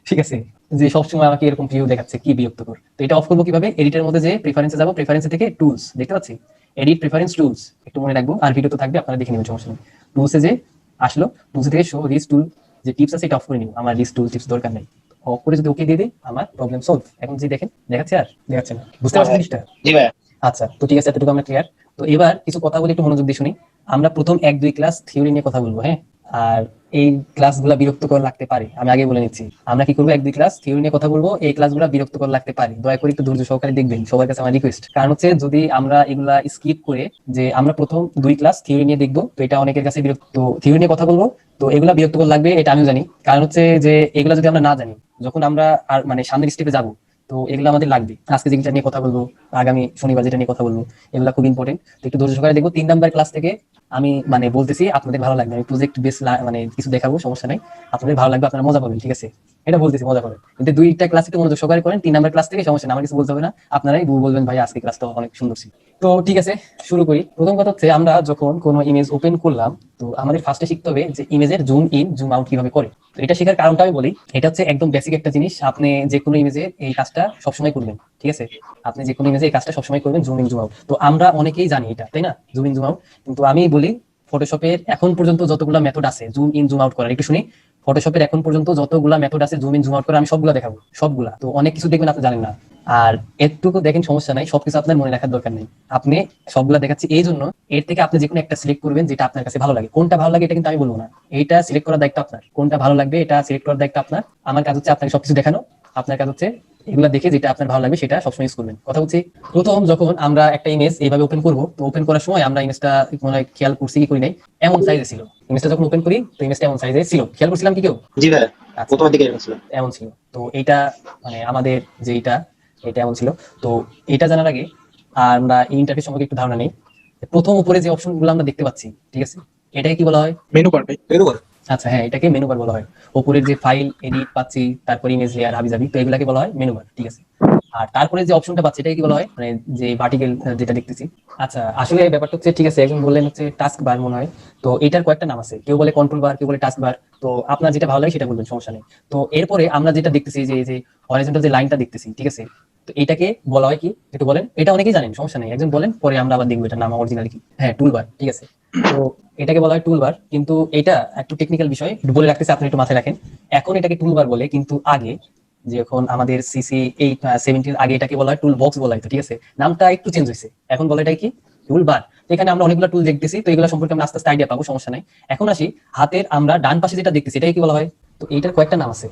ঠিক আছে, যে সবসময় আমাকে এরকম প্রিভিউ দেখাচ্ছে, কি বিরক্তকর। তো এটা অফ করবো কিভাবে? এডিটের মধ্যে যে প্রেফারেন্সে যাবো, প্রেফারেন্সে থেকে টুলস দেখতে পাচ্ছি, এডিট প্রেফারেন্স টুলস, একটু মনে রাখবো, আর ভিডিও তো থাকবে, আপনারা দেখে নেবেন, সমস্যা নেই। টুলসে যে আসলো, টুলস থেকে শো রিস টুল যে টিপস আছে এটা অফ করে নিব, আমার রিস টুল টিপস দরকার নেই। অফ করে যদি ওকে দিয়ে দিই, আমার প্রবলেম সলভ। এখন যে দেখেন দেখাচ্ছে, আর দেখাচ্ছে না, বুঝতে পারছেন জিনিসটা? জি ভাইয়া। আচ্ছা, তো ঠিক আছে, এতটুকু আমরা ক্লিয়ার। তো এবার কিছু কথা বলে একটু মনোযোগ দিয়ে শুনি। আমরা প্রথম 1-2 ক্লাস থিওরি নিয়ে কথা বলবো, হ্যাঁ। আর এই ক্লাসগুলো বিরক্তকর লাগতে পারে, আমি আগে বলে নিচ্ছি। আমরা কি করবো, 1-2 ক্লাস থিওরি নিয়ে কথা বলবো, এই ক্লাসগুলো বিরক্তকর লাগতে পারে, দয়া করে একটু ধৈর্য সহকারে দেখবেন, সবার কাছে আমার রিকোয়েস্ট। কারণ হচ্ছে যদি আমরা এগুলা স্কিপ করে যে আমরা প্রথম 2 ক্লাস থিওরি নিয়ে দেখবো, তো এটা অনেকের কাছে বিরক্ত, থিওরি নিয়ে কথা বলবো, তো এগুলা বিরক্তকর লাগবে, এটা আমিও জানি। কারণ হচ্ছে যে এগুলা যদি আমরা না জানি, যখন আমরা আর মানে সামনের স্টেপে যাবো, তো এগুলো আমাদের লাগবে। আজকে যেটা নিয়ে কথা বলবো, আগামী শনিবার যেটা নিয়ে কথা বলবো, এগুলো খুব ইম্পর্টেন্ট। তো একটু ধৈর্য সহকারে দেখবো। 3 নাম্বার ক্লাস থেকে আমি মানে বলতেছি, আপনাদের ভালো লাগবে, আমি প্রজেক্ট বেস মানে কিছু দেখাবো, সমস্যা নাই, আপনাদের ভালো লাগবে, আপনারা মজা পাবেন, ঠিক আছে। এটা বলতেছি, মজা পাবেন। কিন্তু 2টা ক্লাস একটু মনোযোগ সহকারে করেন। 3 নাম্বার ক্লাস থেকে সমস্যা না, আমার কিছু বলতে হবে না, আপনারাই বলবেন ভাই আজকে ক্লাস তো অনেক সুন্দর ছিল। তো ঠিক আছে, শুরু করি। প্রথম কথা হচ্ছে, আমরা যখন কোনো ইমেজ ওপেন করলাম, তো আমাদের ফার্স্টে শিখতে হবে যে ইমেজের জুম ইন জুম আউট কিভাবে করে। তো এটা শেখার কারণটা আমি বলি, এটা হচ্ছে একদম বেসিক একটা জিনিস, আপনি যে কোনো ইমেজে এই কাজটা সবসময় করবেন, ঠিক আছে। আপনি যে কোনো ইমেজে এই কাজটা সবসময় করবেন, জুম ইন জুম আউট। তো আমরা অনেকেই জানি এটা, তাই না, জুম ইন জুম আউট। কিন্তু আমি বলি, ফটোশপের এখন পর্যন্ত যতগুলো মেথড আছে জুম ইন জুম আউট করার, একটু শুনি। ফটোশপের এখন পর্যন্ত যতগুলা মেথড আছে জুম ইন জুম আউট করার, আমি সবগুলা দেখাবো, সবগুলা। তো অনেক কিছু দেখবেন আপনি জানেন না, আর একটুকু দেখেন, সমস্যা নাই, সবকিছু আপনার মনে রাখার দরকার নেই। আপনি সবগুলা দেখাচ্ছি এই জন্য, এর থেকে আপনি যে কোনো একটা সিলেক্ট করবেন যেটা আপনার কাছে ভালো লাগে। কোনটা ভালো লাগে এটা কিন্তু আমি বলবো না, এইটা সিলেক্ট করার দায়িত্ব আপনার। কোনটা ভালো লাগবে এটা সিলেক্ট করার দায়িত্ব আপনার। আমার কাজ হচ্ছে আপনাকে সবকিছু দেখানো, আপনার কাজ হচ্ছে এগুলা দেখে যেটা আপনার ভালো লাগবে সেটা সবসময় ইউজ করবেন। কথা হচ্ছে, প্রথম যখন আমরা একটা ইমেজ এইভাবে ওপেন করব, তো ওপেন করার সময় আমরা ইমেজটা মনে হয় খেয়াল করছি কি করি নাই, এমন সাইজে ছিল ইমেজটা। যখন ওপেন করি তো ইমেজটা এমন সাইজে ছিল, খেয়াল করছিলাম কি কেউ? জি ভাইয়া। আচ্ছা, প্রথমের দিকে এরকম ছিল। এমন ছিল। তো এইটা মানে আমাদের যে এটা এমন ছিল। তো এটা জানার আগে আমরা এই ইন্টারফেস সম্পর্কে একটু ধারণা নেই। প্রথম উপরে যে অপশন গুলো আমরা দেখতে পাচ্ছি, ঠিক আছে, এটাকে কি বলা হয়? মেনু বার ভাই। Menu bar. আচ্ছা হ্যাঁ, এটাকে মেনু বার বলা হয়। উপরের যে ফাইল এডিট পাচ্ছি, তারপর ইমেজ লেয়ার হাবিজাবি, তো এগুলাকে বলা হয় মেনু বার, ঠিক আছে। আর তারপরে যে অপশনটা পাচ্ছি এটাকে কি বলা হয়, মানে যে ভার্টিক্যাল যেটা দেখতেছি। আচ্ছা, আসলে ব্যাপারটা হচ্ছে, ঠিক আছে, একজন বললেন হচ্ছে টাস্ক বার মনে হয়। তো এটার কয়েকটা নাম আছে, কেউ বলে কন্ট্রোল বার, কেউ বলে টাস্ক বার। তো আপনার যেটা ভালো লাগে সেটা বলবেন, সমস্যা নেই। তো এরপরে আমরা যেটা দেখতেছি যে হরাইজন্টাল যে লাইনটা দেখতেছি, ঠিক আছে, তো এটাকে বলা হয় কি, একটু বলেন। এটা অনেকেই জানেন, সমস্যা নেই, একজন বলেন, পরে আমরা আবার দেখবো এটার নাম অরিজিনালি কি। হ্যাঁ, টুলবার, ঠিক আছে। তো এটাকে বলা হয় টুলবার, কিন্তু এটা একটু টেকনিক্যাল বিষয়, একটু বলে রাখতেছি, আপনি একটু মাথায় রাখেন। এখন এটাকে টুলবার বলে, কিন্তু আগে যখন আমাদের সিসি 8-17 আগে এটাকে বলা হয় টুল বক্স বলা হতো, ঠিক আছে। নামটা একটু চেঞ্জ হয়েছে, এখন বলা এটা কি, টুল বার। এখানে আমরা অনেকগুলো টুল দেখতেছি, তো এগুলো সম্পর্কে আমরা আস্তে আস্তে আইডিয়া পাবো, সমস্যা নাই। এখন আসি, হাতের আমরা ডান পাশে যেটা দেখতেছি এটাকে কি বলা হয়? তো এইটার কয়েকটা নাম আছে,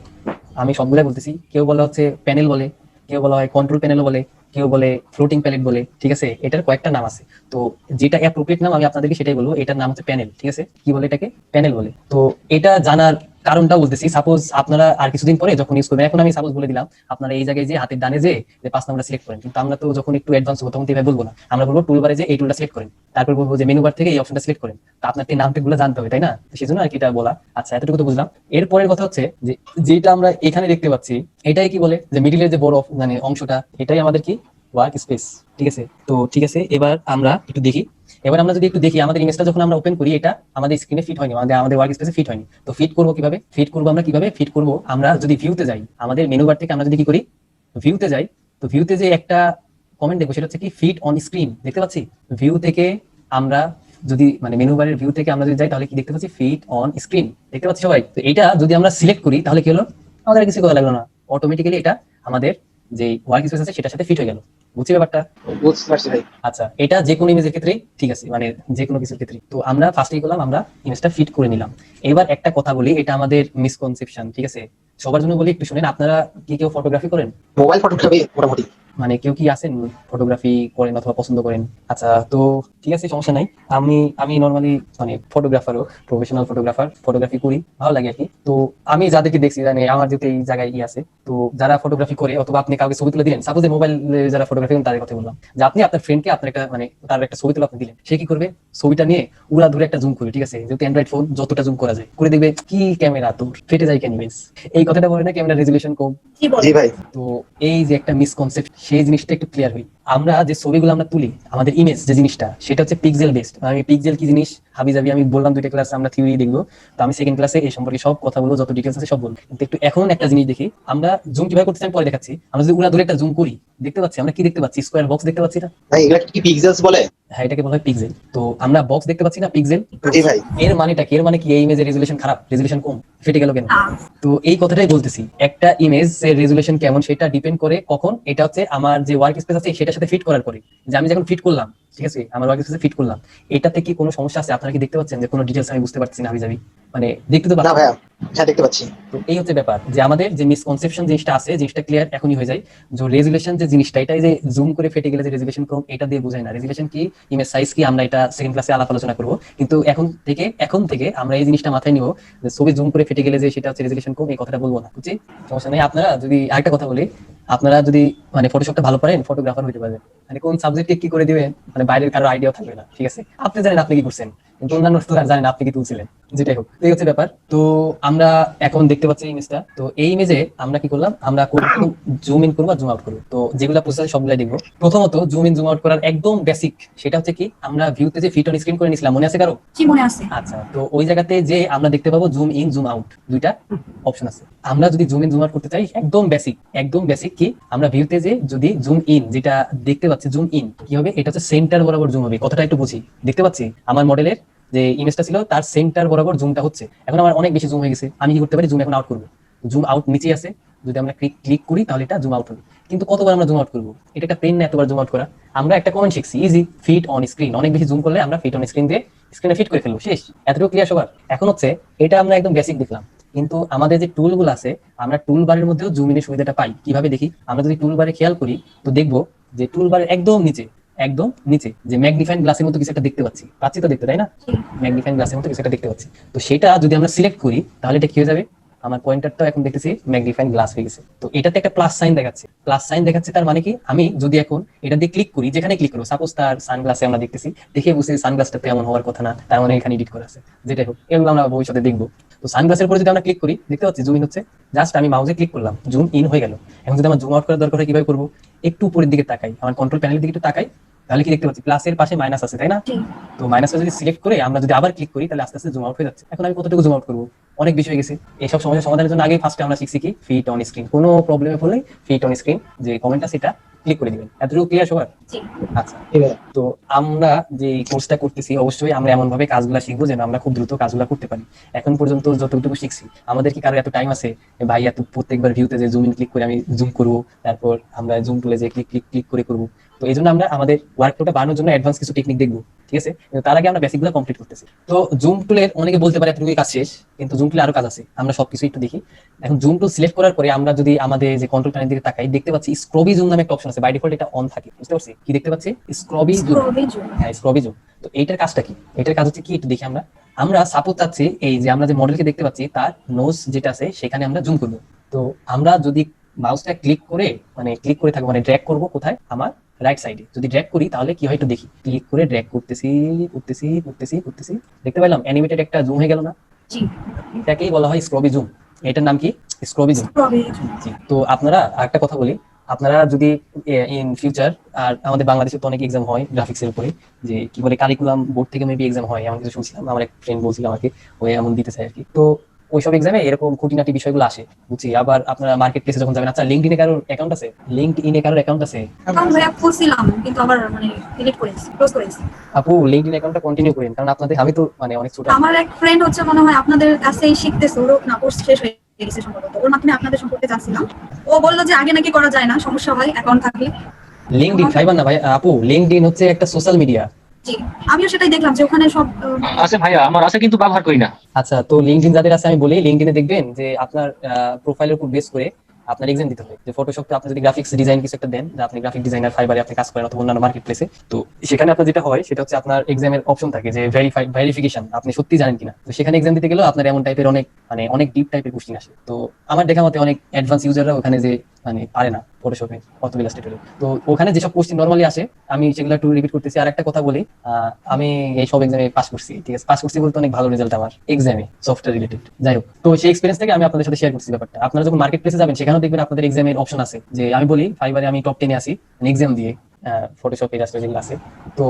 আমি সবগুলাই বলতেছি। কেউ বলে হচ্ছে প্যানেল বলে, কেউ বলা হয় কন্ট্রোল প্যানেল বলে, কেউ বলে ফ্লোটিং প্যালেট বলে, ঠিক আছে। এটার কয়েকটা নাম আছে, তো যেটা অ্যাপ্রোপ্রিয়েট নাম আমি আপনাদেরকে সেটাই বলবো। এটার নাম হচ্ছে প্যানেল, ঠিক আছে। কি বলে এটাকে? প্যানেল বলে। তো এটা জানার কারণটা বলতেছি, সাপোজ আপনারা আর কিছুদিন পরে যখন ইউজ করবেন, এখন আমি সাপোজ বলে দিলাম আপনারা এই জায়গায় যে হাতের ডানে যে 5 নাম্বার সিলেক্ট করেন, কিন্তু আমরা তো যখন একটু অ্যাডভান্স হবো তখন তো এভাবে বলবো না, আমরা বলবো টুলবারে যে এই টুলটা সিলেক্ট করেন, তারপর বলবো যে মেনু বার থেকে এই অপশনটা সিলেক্ট করেন। তো আপনার নাম গুলো জানতে হবে, তাই না? তো সেই জন্য আর কি এটা বলা। আচ্ছা, এতটুকু তো বুঝলাম। এরপরের কথা হচ্ছে যে যেটা আমরা এখানে দেখতে পাচ্ছি এটাই কি বলে যে মিডিলের যে বড় মানে অংশটা, এটাই আমাদের কি ওয়ার্ক স্পেস। ঠিক আছে, তো ঠিক আছে, এবার আমরা একটু দেখি। এবার আমরা যদি একটু দেখি আমাদের ইমেজটা যখন আমরা ওপেন করি, এটা আমাদের স্ক্রিনে ফিট হয়নি, আমাদের ওয়ার্ক স্পেসে ফিট হয়নি। তো ফিট করবো কিভাবে? ফিট করবো আমরা যদি ভিউতে যাই, আমাদের মেনু বার থেকে আমরা যদি কি করি, ভিউতে যাই। তো ভিউতে যে একটা কমেন্ট দেখবো সেটা হচ্ছে কি ফিট অন স্ক্রিন, দেখতে পাচ্ছি। ভিউ থেকে আমরা যদি মানে মেনু বারের ভিউ থেকে আমরা যদি যাই তাহলে কি দেখতে পাচ্ছি? ফিট অন স্ক্রিন, দেখতে পাচ্ছি সবাই। তো এটা যদি আমরা সিলেক্ট করি তাহলে কি হলো? আমাদের আর কিছু করা লাগলো না, অটোমেটিক্যালি এটা আমাদের যে ওয়ার্ক স্পেস আছে সেটার সাথে ফিট হয়ে গেল। বুঝছি ব্যাপারটা? বুঝতে পারছি ভাই। আচ্ছা, এটা যে কোনো ইমেজের ক্ষেত্রে ঠিক আছে, মানে যে কোনো কিছুর ক্ষেত্রে। তো আমরা ফার্স্টেই করলাম, আমরা ইমেজটা ফিট করে নিলাম। এবার একটা কথা বলি, এটা আমাদের মিসকনসেপশন, ঠিক আছে? সবার জন্য বলি, একটু শুনেন। আপনারা কি কেউ ফটোগ্রাফি করেন? মোবাইল ফটোগ্রাফি মোটামুটি। মানে কেউ কি আছেন ফটোগ্রাফি করেন অথবা পছন্দ করেন? আচ্ছা, তো ঠিক আছে, সমস্যা নাই। আমি নর্মালি মানে ফটোগ্রাফারও, প্রফেশনাল ফটোগ্রাফি করি, ভালো লাগে আর কি। তো আমি যাদেরকে দেখছি, মানে আমার যেহেতু এই জায়গায় আছে, তো যারা ফটোগ্রাফি করে অথবা আপনি কাউকে ছবি তুলে দিলেন, সাপোজ মোবাইল যারা ফটোগ্রাফি করেন তাদের কথা বললাম, যে আপনি আপনার ফ্রেন্ডকে আপনার একটা মানে তার একটা ছবি তুলে আপনি দিলেন, সে কি করবে? ছবিটা নিয়ে উড়া ধরে একটা জুম করে, ঠিক আছে, যেহেতু অ্যান্ড্রয়েড ফোন যতটা জুম করা যায় করে দেখবে, কি ক্যামেরা তোর ফেটে যায় কেন বেশ, এই কথাটা বলে না, ক্যামেরা রেজুলেশন কম। কি বল? জি ভাই। তো এই যে একটা মিসকনসেপ্ট, সেই জিনিসটা একটু ক্লিয়ার হই। আমরা যে ছবিগুলো আমরা তুলি, আমাদের ইমেজ যে জিনিসটা, সেটা হচ্ছে পিক্সেল বেসড। আমি পিক্সেল কি জিনিস হাবিজাবি আমি বললাম, 2টা ক্লাস আমরা থিওরি দেখবো। তো আমি সেকেন্ড ক্লাসে এই সম্পর্কে সব কথা বলবো, যত ডিটেলস আছে সব বলবো। কিন্তু একটু এখন একটা জিনিস দেখি, আমরা জুম কিভাবে করতে আমি পরে দেখাচ্ছি। আমরা যদি উড়া ধরে একটা জুম করি, দেখতে পাচ্ছি আমরা কি দেখতে পাচ্ছি? স্কোয়ার বক্স দেখতে পাচ্ছি না? ভাই এগুলা কি পিক্সেলস বলে? হ্যাঁ, এটাকে বলা হয় পিক্সেল। তো আমরা বক্স দেখতে পাচ্ছি না, পিক্সেল। জি ভাই। এর মানেটা কি? এর মানে কি এই ইমেজের রেজুলেশন খারাপ, রেজুলেশন কম, ফেটে গেল কেন? না। তো এই কথাটাই বলতেছি, একটা ইমেজ এর রেজুলেশন কেমন সেটা ডিপেন্ড করে কখন, এটা হচ্ছে আমার যে ওয়ার্ক স্পেস আছে সেটার সাথে ফিট করার পরে। যে আমি যখন ফিট করলাম, ঠিক আছে, আমার ওয়ার্ক স্পেসে ফিট করলাম, এটাতে কি কোনো সমস্যা আছে? আপনারা কি দেখতে পাচ্ছেন যে কোনো ডিটেলস আমি বুঝতে পারছি না হাবিজাবি? মানে দেখতে তো না পাচ্ছি। ভাইয়া, হ্যাঁ দেখতে পাচ্ছি। তো এই হচ্ছে ব্যাপার, যে আমাদের যে মিসকনসেপশন জিনিসটা আছে, জিনিসটা ক্লিয়ার এখনই হয়ে যায়। যে রেজুলেশন যে জিনিসটা, এটাই যে জুম করে ফেটে গেলে যে রেজুলেশন কম, এটা দিয়ে বোঝায় না। রেজুলেশন কি, ইমেজ সাইজ কি, আমরা এটা সেকেন্ড ক্লাসে আলাপ আলোচনা করবো। কিন্তু এখন থেকে আমরা এই জিনিসটা মাথায় নিব, যে ছবি জুম করে ফেটে গেলে যে সেটা হচ্ছে রেজুলেশন কম, এই কথাটা বলবো না, বুঝছি? সমস্যা নেই। আপনারা যদি আরেকটা কথা বলি, আপনারা যদি মানে ফটোশপটা ভালো পারেন, ফটোগ্রাফার হইতে পারবেন। মানে কোন সাবজেক্টে কি করে দিবেন, মানে বাইরের কারো আইডিয়াও থাকবে না, ঠিক আছে? আপনি জানেন আপনি কি করছেন, কিন্তু অন্যান্য স্টুডেন্ট জানেন আপনি কি তুলছিলেন। যেটাই হোক, এই হচ্ছে ব্যাপার। তো আমরা এখন দেখতে পাচ্ছি ইমেজটা। তো এই ইমেজে আমরা কি করলাম, আমরা জুম ইন করবো আর জুম আউট করবো। তো যেগুলো প্রসেস সবগুলাই দেখবো। প্রথমত জুম ইন জুম আউট করার একদম বেসিক, সেটা হচ্ছে কি, আমরা ভিউতে যে ফিট অন স্ক্রিন করে নিছিলাম, মনে আছে কারো? কি মনে আছে? আচ্ছা, তো ওই জায়গাতে যে আমরা দেখতে পাবো জুম ইন জুম আউট, দুইটা অপশন আছে। আমরা যদি জুম ইন জুম আউট করতে চাই, একদম বেসিক কি, আমরা ভিউতে যে যদি জুম ইন, যেটা দেখতে পাচ্ছি জুম ইন কি হবে, এটা হচ্ছে সেন্টার বরাবর জুম হবে। কথাটা একটু বুঝি। দেখতে পাচ্ছি আমার মডেলের যে ইমেজটা ছিল তার সেন্টার বরাবর জুমটা হচ্ছে। এখন আমার অনেক বেশি জুম হয়ে গেছে, আমি কি করতে পারি? জুম এখন আউট করবো। জুম আউট নিচে আছে, যদি আমরা ক্লিক করি তাহলে এটা জুম আউট হবে। কিন্তু কতবার আমরা জুম আউট করবো? এটা একটা পেন না এতবার জুম আউট করা। আমরা একটা কমেন্ট শিখছি, ইজি ফিট অন স্ক্রিন। অনেক বেশি জুম করলে আমরা ফিট অন স্ক্রিন দিয়ে স্ক্রিনে ফিট করে ফেলবো, শেষ। এতটুকু ক্লিয়ার সবার? এখন হচ্ছে এটা আমরা একদম বেসিক দেখলাম, কিন্তু আমাদের যে টুল গুলো আছে, আমরা টুল বারের মধ্যেও জুম ইনের সুবিধাটা পাই। কিভাবে দেখি? আমরা যদি টুল বারে খেয়াল করি, তো দেখবো যে টুল বারের একদম নিচে যে ম্যাগনিফাইং গ্লাসের মতো কিছু একটা দেখতে পাচ্ছি তো দেখতে, তাই না? ম্যাগনিফাইং গ্লাসের মতো কিছু একটা দেখতে পাচ্ছি। তো সেটা যদি আমরা সিলেক্ট করি তাহলে এটা কি হয়ে যাবে? আমার পয়েন্টারটা এখন দেখতেছি ম্যাগনিফাইং গ্লাস হয়ে গেছে। তো এটাতে একটা প্লাস সাইন দেখাচ্ছে। তার মানে কি, আমি যদি এখন এটা দিয়ে ক্লিক করি, যেখানে ক্লিক করবো, সাপোজ তার সানগ্লাসে আমরা দেখতেছি, দেখে বুঝছি সানগ্লাসটা তো এমন হওয়ার কথা না, তার মানে এখানে এডিট করা আছে। যেটাই হোক, এগুলো আমরা ভবিষ্যতে দেখবো। তো সানগ্লাসের উপরে যদি আমরা ক্লিক করি, দেখতে পাচ্ছি জুম ইন হচ্ছে। জাস্ট আমি মাউসে ক্লিক করলাম, জুম ইন হয়ে গেল। এখন যদি আমার জুম আউট করার দরকার হয়, কিভাবে করবো? একটু উপরের দিকে তাকাই, আমার কন্ট্রোল প্যানেলের দিকে একটু তাকাই, তাহলে কি দেখতে পাচ্ছি? প্লাসের পাশে মাইনাস আছে, তাই না? তো মাইনাসটা যদি সিলেক্ট করে আমরা যদি আবার ক্লিক করি, তাহলে আস্তে আস্তে জুম আউট হয়ে যাচ্ছে। এখন আমি কতটুকু জুম আউট করবো? অনেক বেশি হয়ে গেছে। এইসব সমস্যার সমাধানের জন্য আগে ফার্স্টে আমরা শিখছি কি, ফিট অন স্ক্রিন। কোনো প্রবলেমে পড়লে ফিট অন স্ক্রিন যে কমেন্টটা, সেটা ক্লিক করে দিবেন। এতটুকু ক্লিয়ার সবার? আচ্ছা, তো আমরা যে কোর্সটা করতেছি, অবশ্যই আমরা এমন ভাবে কাজগুলো শিখবো যেন আমরা খুব দ্রুত কাজগুলো করতে পারি। এখন পর্যন্ত যতটুকু শিখছি, আমাদের কি কারো এত টাইম আছে ভাই এত প্রত্যেকবার ভিউতে যে জুম ইন ক্লিক করে আমি জুম করবো, তারপর আমরা জুম টুলে যে ক্লিক করে করবো? তো তো এই জন্য আমরা আমাদের ওয়ার্কফ্লোটা বাড়ানোর জন্য অ্যাডভান্স কিছু টেকনিক দেখবো, ঠিক আছে? কিন্তু তার আগে আমরা বেসিকগুলো কমপ্লিট করতেছি। তো জুম টুলের অনেকে বলতে পারে এতটুকুই কাজ শেষ, কিন্তু জুম টুলে আরো কাজ আছে, আমরা সবকিছু একটু দেখি। এখন জুম টুল সিলেক্ট করার পরে আমরা যদি আমাদের যে কন্ট্রোল প্যানেল দিকে তাকাই, দেখতে পাচ্ছি স্ক্রবি জুম নামে একটা অপশন আছে, বাই ডিফল্ট এটা অন থাকে, বুঝতে পারছি? কি দেখতে পাচ্ছি? স্ক্রবি জুম। Scroll zoom। হ্যাঁ, স্ক্রবি জুম। তো এইটার কাজটা কি? এটার কাজ হচ্ছে কি একটু দেখি আমরা। আমরা সাপোজ চাচ্ছি এই যে আমরা যে মডেলকে দেখতে পাচ্ছি তার নোজ যেটা আছে সেখানে আমরা জুম করব। তো আমরা যদি মাউসটা ক্লিক করে মানে ক্লিক করে থাকবো, মানে ড্র্যাগ করব কোথায়? আমার রাইট সাইডে। যদি ড্র্যাগ করি তাহলে কি হয় একটু দেখি। ক্লিক করে ড্র্যাগ করতেছি করতেছি করতেছি করতেছি, দেখতে পেলাম অ্যানিমেটেড একটা জুম হয়ে গেল না? জি, এটাকেই বলা হয় স্ক্রবি জুম। এটার নাম কি? স্ক্রবি জুম। scroll zoom। জি। তো আপনারা আরেকটা কথা বলি, আপনারা যদি ইন ফিউচার, আর আমাদের বাংলাদেশে তো অনেক এক্সাম হয় গ্রাফিক্সের উপরে, যে কি বলে কারিকুলাম বোর্ড থেকে মেবি এক্সাম হয় এমন কিছু শুনছিলাম, আমার এক ফ্রেন্ড বলছিল আমাকে, ওই এমন দিতে চায় আর কি। তো ওইসব এক্সামে এরকম খুঁটিনাটি বিষয়গুলো আসে, বুঝছি। আবার আপনারা মার্কেট প্লেসে যখন যাবেন, আচ্ছা লিঙ্কডইনে কারোর অ্যাকাউন্ট আছে? লিঙ্কডইনে কারোর অ্যাকাউন্ট আছে? এখন ভাইয়া খুলছিলাম কিন্তু আবার মানে ডিলিট করেছি, ক্লোজ করেছি। আপু লিঙ্কডইন অ্যাকাউন্টটা কন্টিনিউ করেন, কারণ আপনাদের, আমি তো মানে অনেক ছোট। আমার এক ফ্রেন্ড হচ্ছে মনে হয় আপনাদের কাছেই শিখতেছে, ওর না কোর্স শেষ হয়ে গেছে সম্ভবত, ওর মাধ্যমে আপনাদের সম্পর্কে জানছিলাম। ও বললো যে আগে নাকি করা যায় না, সমস্যা হয় অ্যাকাউন্ট থাকলে। লিঙ্কডইন খাইবার না ভাই আপু, লিঙ্কডইন হচ্ছে একটা সোশ্যাল মিডিয়া। জি, আমিও সেটাই দেখলাম যে ওখানে সব আছে ভাইয়া, আমার আছে কিন্তু ব্যবহার করি না। আচ্ছা, তো লিঙ্কডইন যাদের আছে আমি বলি, লিঙ্কডইনে দেখবেন যে আপনার প্রোফাইলের উপর বেস করে আপনার এক্সাম দিতে হবে। যে ফটোশপে আপনি যদি গ্রাফিক্স ডিজাইন কিছু একটা দেন, যে আপনি গ্রাফিক ডিজাইনার, ফাইবারে আপনি কাজ করেন অথবা অন্যান্য মার্কেট প্লেসে, তো সেখানে আপনার যেটা হয় সেটা হচ্ছে আপনার এক্সামের অপশন থাকে যে ভেরিফিকেশন, আপনি সত্যি জানেন কিনা। তো সেখানে এক্সাম দিতে গেলেও আপনার এমন টাইপের অনেক মানে অনেক ডিপ টাইপের কোশ্চেন আসে। তো আমার দেখা মতে অনেক অ্যাডভান্স ইউজাররা ওখানে যে মানে পারে না ফটোশপে অথবা ইলাস্ট্রেটরে, তো ওখানে যেসব কোশ্চেন নরমালি আসে আমি সেগুলো একটু রিপিট করতেছি। আর একটা কথা বলি, আমি এই সব এক্সামে পাস করছি, ঠিক আছে? পাস করছি বলতে অনেক ভালো রেজাল্ট আমার এক্সামে সফটওয়্যার রিলেটেড। যাই হোক, তো সেই এক্সপেরিয়েন্স থেকে আমি আপনাদের সাথে শেয়ার করছি ব্যাপারটা। আপনারা যখন মার্কেট প্লেসে যাবেন সেখানেও দেখবেন আপনাদের এক্সামের অপশন আছে, যে আমি বলি ফাইবারে আমি টপ 10-এ আছি এক্সাম দিয়ে, ফটোশপ ইলাস্ট্রেটর যেগুলো আছে। তো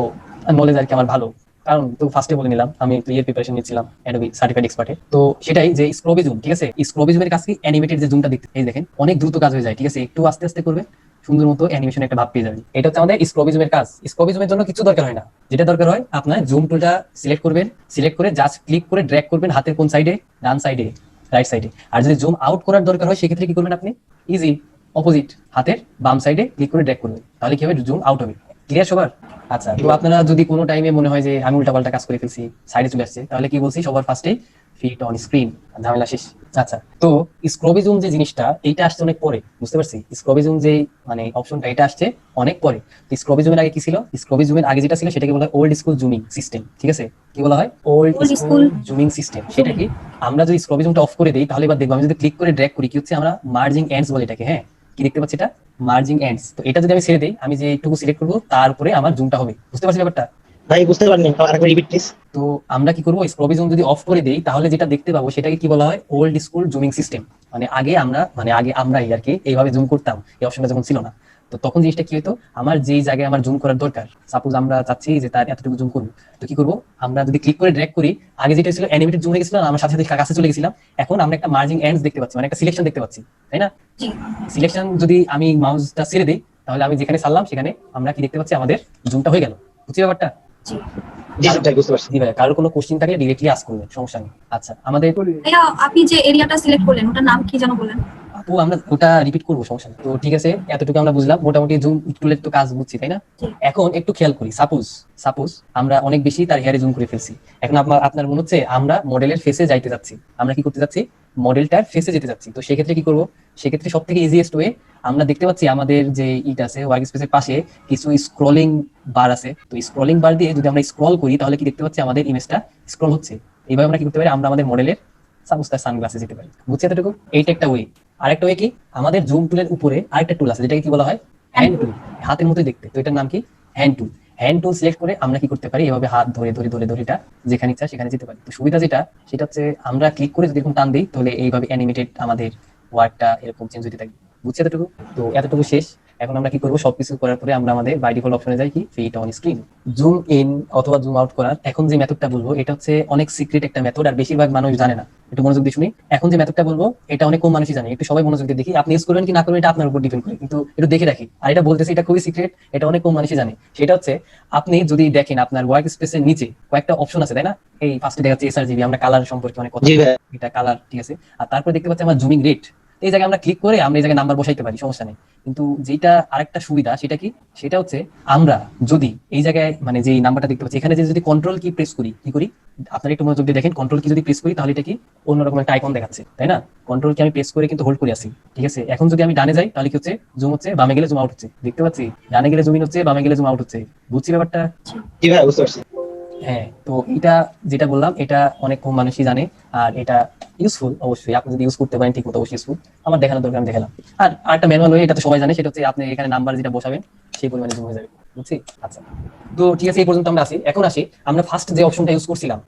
নলেজ আর কি আমার ভালো, কারণ তো ফার্স্টে বলে নিলাম আমি তো এর প্রিপারেশন নিচ্ছিলাম অ্যাডোবি সার্টিফাইড এক্সপার্টে। তো সেটাই যে স্ক্রবি জুম, ঠিক আছে? স্ক্রবি জুমের কাজ কি? অ্যানিমেটেড যে জুমটা দেখতে, এই দেখেন অনেক দ্রুত কাজ হয়ে যায়, ঠিক আছে? একটু আস্তে আস্তে করবে, সুন্দর মতো অ্যানিমেশন একটা ভাব পেয়ে যাবে। এটা হচ্ছে আমাদের স্ক্রবি জুমের কাজ। স্ক্রবি জুমের জন্য কিছু দরকার হয় না, যেটা দরকার হয় আপনার জুম টুলটা সিলেক্ট করবেন, সিলেক্ট করে জাস্ট ক্লিক করে ড্র্যাগ করবেন হাতের কোন সাইডে? ডান সাইডে, রাইট সাইডে। আর যদি জুম আউট করার দরকার হয় সেক্ষেত্রে কি করবেন আপনি? ইজি, অপোজিট হাতের বাম সাইডে ক্লিক করে ড্র্যাগ করবেন, তাহলে কি হবে? জুম আউট হবে। ক্লিয়ার সবার? আচ্ছা, তো আপনারা যদি কোনো টাইমে মনে হয় যে আমি উল্টাপাল্টা কাজ করে ফেলছি, সাইডে চলে আসছে, তাহলে কি বলছি? সবার ফার্স্টে ফিট অন স্ক্রিন, ঝামেলা শেষ। আচ্ছা, তো স্ক্রবি জুম যে জিনিসটা, এইটা আসছে অনেক পরে, বুঝতে পারছি? স্ক্রবি জুম যে মানে অপশনটা, এটা আসছে অনেক পরে। তো স্ক্রবি জুমের আগে কি ছিল? স্ক্রবি জুমের আগে যেটা ছিল সেটাকে বলা হয় ওল্ড স্কুল জুমিং সিস্টেম, ঠিক আছে? কি বলা হয়? Old Old school school zooming system. সেটা কি? আমরা যদি স্ক্রবি জুমটা অফ করে দিই তাহলে এবার দেখবো আমি যদি ক্লিক করে ড্র্যাগ করি কি হচ্ছে? আমরা মার্জিং এন্ডস বলে এটাকে, হ্যাঁ? কি দেখতে পাচ্ছি? এটা মার্জিং এন্ডস। তো এটা যদি আমি ছেড়ে দিই, আমি যে এইটুকু সিলেক্ট করবো তারপরে আমার জুমটা হবে, বুঝতে পারছি ব্যাপারটা? ভাই বুঝতে পারিনি, আরেকবার রিপিট প্লিজ। তো আমরা কি করবো? স্ক্রবি জুম যদি অফ করে দেই তাহলে যেটা দেখতে পাবো সেটাকে কি বলা হয়? Old school zooming system. মানে আগে আমরাই আর কি এইভাবে জুম করতাম, এই অপশনটা যখন ছিল না। তো তখন জিনিসটা কি হতো? আমার যেই জায়গায় আমার জুম করার দরকার, সাপোজ আমরা চাচ্ছি যে তার এতটুকু জুম করবো, তো কি করবো? আমরা যদি ক্লিক করে ড্র্যাগ করি, আগে যেটা ছিল অ্যানিমেটেড জুম হয়ে গেছিল, আমার সাথে সাথে কাছে চলে গেছিলাম। এখন আমরা একটা মার্জিং এন্ডস দেখতে পাচ্ছি, মানে একটা সিলেকশন দেখতে পাচ্ছি, তাই না? জি, সিলেকশন যদি আমি মাউসটা ছেড়ে দিই তাহলে আমি যেখানে ছাড়লাম সেখানে আমরা কি দেখতে পাচ্ছি? আমাদের জুমটা হয়ে গেল। বুঝছি ব্যাপারটা? জি। জি ভাই বুঝতে পারছি। জি ভাই, কারোর কোনো কোশ্চেন থাকলে ডিরেক্টলি আস্ক করবেন, সমস্যা নেই। আচ্ছা, আমাদের ভাইয়া আপনি যে এরিয়াটা সিলেক্ট করলেন ওটার নাম কি যেন বলেন? আপু আমরা ওটা রিপিট করবো, সমস্যা নেই। তো ঠিক আছে, এতটুকু আমরা বুঝলাম মোটামুটি জুম টুলের তো কাজ বুঝছি, তাই না? জি। এখন একটু খেয়াল করি, সাপোজ আমরা অনেক বেশি তার হেয়ারে জুম করে ফেলছি। এখন আপনার মনে হচ্ছে আমরা মডেলের ফেসে যাইতে যাচ্ছি, আমরা কি করতে যাচ্ছি? মডেলটার ফেসে যেতে যাচ্ছি। তো সেক্ষেত্রে কি করবো? সেক্ষেত্রে সব থেকে ইজিয়েস্ট ওয়ে, আমরা দেখতে পাচ্ছি আমাদের যে ইটা আছে ওয়ার্ক স্পেসের পাশে কিছু স্ক্রলিং বার আছে। তো স্ক্রলিং বার দিয়ে যদি আমরা স্ক্রল করি তাহলে কি দেখতে পাচ্ছি? আমাদের ইমেজটা স্ক্রল হচ্ছে। এইভাবে আমরা কি করতে পারি? আমরা আমাদের মডেলের সাপোজ তার সানগ্লাসে যেতে পারি, বুঝছি এতটুকু? এইটা একটা ওয়ে। আরেকটা ওয়ে কি? আমাদের জুম টুলের উপরে আরেকটা টুল আছে যেটাকে কি বলা হয়? হ্যান্ড টুল, হাতের মতোই দেখতে। তো এটার নাম কি? হ্যান্ড টুল। হ্যান্ড টুল সিলেক্ট করে আমরা কি করতে পারি? এভাবে হাত ধরে ধরে ধরে ধরে এটা যেখানে ইচ্ছা সেখানে যেতে পারি। তো সুবিধা যেটা, সেটা হচ্ছে আমরা ক্লিক করে যদি এরকম টান দিই তাহলে এইভাবে অ্যানিমেটেড আমাদের ওয়ার্কটা এরকম চেঞ্জ হতে থাকবে, বুঝছি এতটুকু? তো এতটুকু শেষ। এখন আমরা কি করবো? সবকিছু করার পরে আমরা আমাদের বাই ডিফল্ট অপশনে যাই, কি? Fit on screen. Zoom in অথবা জুম আউট করার এখন যে মেথডটা বলবো এটা হচ্ছে অনেক সিক্রেট একটা মেথড, আর বেশিরভাগ মানুষ জানে না। একটু মনোযোগ দিয়ে শুনি। এখন যে মেথডটা বলবো এটা অনেক কম মানুষই জানে, একটু সবাই মনোযোগ দিয়ে দেখি। আপনি ইউজ করবেন কি না করবেন এটা আপনার উপর ডিপেন্ড করে, কিন্তু একটু দেখে রাখি। আর এটা বলতেছি এটা খুবই সিক্রেট, এটা অনেক কম মানুষই জানে। সেটা হচ্ছে আপনি যদি দেখেন আপনার ওয়ার্ক স্পেসের নিচে কয়েকটা অপশন আছে, তাই না? এই ফার্স্টে দেখা যাচ্ছে এসআরজিবি, আমরা কালার সম্পর্কে অনেক কথা, জি ভাই। এটা কালার, ঠিক আছে? আর তারপরে দেখতে পাচ্ছি আমার জুমিং রেট। এই জায়গায় আমরা ক্লিক করে আমরা এই জায়গায় নাম্বার বসাইতে পারি, সমস্যা নেই। কিন্তু যেটা আরেকটা সুবিধা সেটা কি, সেটা হচ্ছে আমরা যদি এই জায়গায় মানে যে নাম্বারটা দেখতে পাচ্ছি এখানে যে যদি কন্ট্রোল কি প্রেস করি, কি করি আপনারা একটু মনোযোগ দিয়ে দেখেন, কন্ট্রোল কি যদি প্রেস করি তাহলে এটা কি অন্যরকম একটা আইকন দেখাচ্ছে, তাই না? কন্ট্রোল কি আমি প্রেস করে কিন্তু হোল্ড করে আছি, ঠিক আছে। এখন যদি আমি ডানে যাই তাহলে কি হচ্ছে, জুম হচ্ছে, বামে গেলে জুম আউট হচ্ছে, দেখতে পাচ্ছি। ডানে গেলে জুম ইন হচ্ছে, বামে গেলে জুম আউট হচ্ছে, বুঝছি ব্যাপারটা? জি ভাই, বুঝতে পারছি। হ্যাঁ, তো এটা যেটা বললাম এটা অনেক কম মানুষই জানে, আর এটা ইউজফুল অবশ্যই, আপনি যদি ইউজ করতে পারেন ঠিক মতো অবশ্যই ইউজফুল। আমার দেখানোর দরকার আমি দেখালাম। আর আরেকটা ম্যানুয়াল ওয়ে, এটা তো সবাই জানে, সেটা হচ্ছে আপনি এখানে নাম্বার যেটা বসাবেন সেই পরিমাণে জুম হয়ে যাবে, বুঝছি? আচ্ছা, তো ঠিক আছে, এই পর্যন্ত আমরা আসি। এখন আসি আমরা ফার্স্ট যে অপশনটা ইউজ করছিলাম,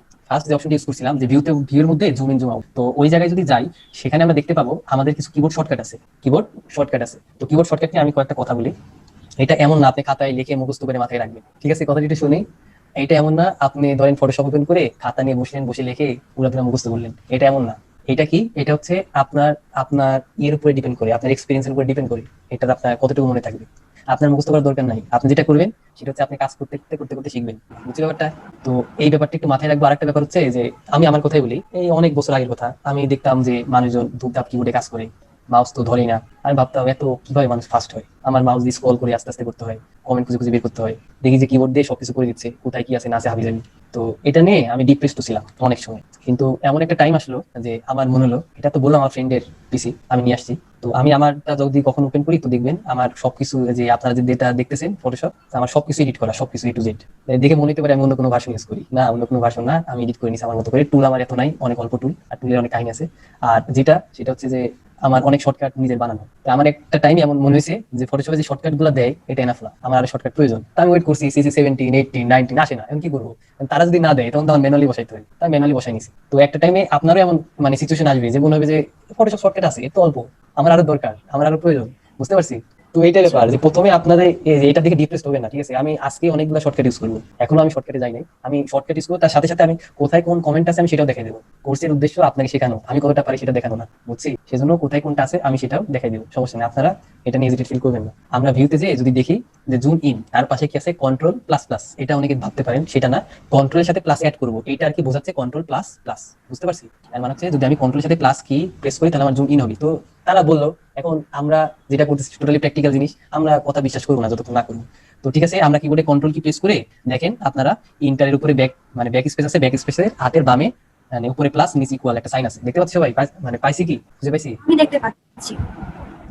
যে ভিউর মধ্যে জুম ইন জুম আউট, তো ওই জায়গায় যদি যাই সেখানে আমরা দেখতে পাবো আমাদের কিছু কিবোর্ড শর্টকাট আছে। তো কিবোর্ড শর্টকাট নিয়ে আমি কয়েকটা কথা বলি। এটা এমন না আপনি খাতায় লিখে মুখস্থ করে মাথায় রাখবেন, ঠিক আছে? কথাটা একটু শুনি। এটা এমন না আপনি ধরেন ফটোশপ ওপেন করে খাতা নিয়ে বসে লিখে পুরোপুরি মুখস্থ করলেন, এটা এমন না। এটা কি, এটা হচ্ছে আপনার আপনার ইয়ের উপরে ডিপেন্ড করে, আপনার এক্সপিরিয়েন্সের উপরে ডিপেন্ড করে এটা আপনার কতটুকু মনে থাকবে। আপনার মুখস্থ করার দরকার নাই, আপনি যেটা করবেন সেটা হচ্ছে আপনি কাজ করতে শিখবেন, বুঝছি ব্যাপারটা? তো এই ব্যাপারটা একটু মাথায় রাখবো। আরেকটা ব্যাপার হচ্ছে যে আমি আমার কথাই বলি, এই অনেক বছর আগের কথা, আমি দেখতাম যে মানুষজন ধূপধাপ কিবোর্ডে কাজ করে, মাউস তো ধরেই না। আমি ভাবতাম এত কিভাবে মানুষ ফাস্ট হয়, আমার মাউস দিয়ে স্ক্রল করে আস্তে আস্তে করতে হয়, কমেন্ট খুঁজে খুঁজে বের করতে হয়, দেখি যে কিবোর্ড দিয়ে সবকিছু করে দিচ্ছে, কোথায় কি আছে না আছে হাবিজাবি। তো এটা নিয়ে আমি ডিপ্রেসড ছিলাম অনেক সময়। কিন্তু এমন একটা টাইম আসলো যে আমার মনে হলো, এটা তো বললাম আমার ফ্রেন্ডের পিসি আমি নিয়ে আসছি, তো আমি আমারটা যদি কখন ওপেন করি তো দেখবেন আমার সবকিছু, যে আপনারা যে ডেটা দেখতেছেন ফটোশপ, আমার সবকিছু এডিট করা, সবকিছু এ টু জেড। দেখে মনে হতে পারে আমি অন্য কোনো ভার্সন ইউজ করি, না অন্য কোনো ভার্সন না, আমি এডিট করে নিছি আমার মতো করে। টুল আমার এত নাই, অনেক অল্প টুল, আর টুলের অনেক কাহিনী আছে। আর সেটা হচ্ছে যে আমার অনেক শর্টকাট নিজের বানানো। তো আমার একটা টাইমে এমন মনে হয়েছে যে ফটোশপে যে শর্টকাট গুলো দেয় এটা এনাফ না, আমার আরো শর্টকাট প্রয়োজন। তো আমি ওয়েট করছি, সিসি 17, 18, 19 আসে না, এখন কি করবো? তারা যদি না দেয় তখন তো আমার ম্যানুয়ালি বসাইতে হয়, তাই ম্যানুয়ালি বসাই নিছি। তো একটা টাইমে আপনারও এমন মানে সিচুয়েশন আসবে যে মনে হবে যে ফটোশপ শর্টকাট আছে এত অল্প, আমার আরো দরকার, আমার আরো প্রয়োজন, বুঝতে পারছি? তো এইটাই ব্যাপার যে প্রথমে আপনাদের এটা দিকে ডিপ্রেস হবে না, ঠিক আছে? আমি আজকে অনেকগুলো শর্টকাট ইউজ করবো, এখনো আমি শর্টকাটে যাই নাই, আমি শর্টকাট ইউজ করবো, তার সাথে সাথে আমি কোথায় কোন কমেন্ট আছে আমি সেটাও দেখাই দেবো। কোর্সের উদ্দেশ্য আপনাকে শেখানো, আমি কতটা পারি সেটা দেখানো না, বুঝছি? সেজন্য কোথায় কোনটা আছে আমি সেটাও দেখাই দেবো, সমস্যা নেই, আপনারা এটা নিয়ে হেজিটেট ফিল করবেন না। আমরা ভিউতে যে যদি দেখি যে জুম ইন, তার পাশে কি আছে কন্ট্রোল প্লাস প্লাস, এটা অনেকে ভাবতে পারেন সেটা না, কন্ট্রোলের সাথে প্লাস অ্যাড করবো, এটা আর কি বোঝাচ্ছে কন্ট্রোল প্লাস প্লাস, বুঝতে পারছি? এর মানে হচ্ছে যদি আমি কন্ট্রোলের সাথে প্লাস কি প্রেস করি তাহলে আমার জুম ইন হবে। তো তারা বললো এখন আমরা যেটা করতেছি টোটালি প্র্যাকটিক্যাল জিনিস, আমরা কথা বিশ্বাস করবো না যতক্ষণ না করবো। তো ঠিক আছে, আমরা কিবোর্ডে কন্ট্রোল কি প্রেস করে দেখেন আপনারা ইন্টারের উপরে ব্যাক মানে ব্যাক স্পেস আছে, ব্যাক স্পেসের হাতের বামে মানে উপরে প্লাস নিচে ইকুয়াল একটা সাইন আছে, দেখতে পাচ্ছ সবাই? মানে পাইছি কি, বুঝে পাইছি? আমি দেখতে পাচ্ছি।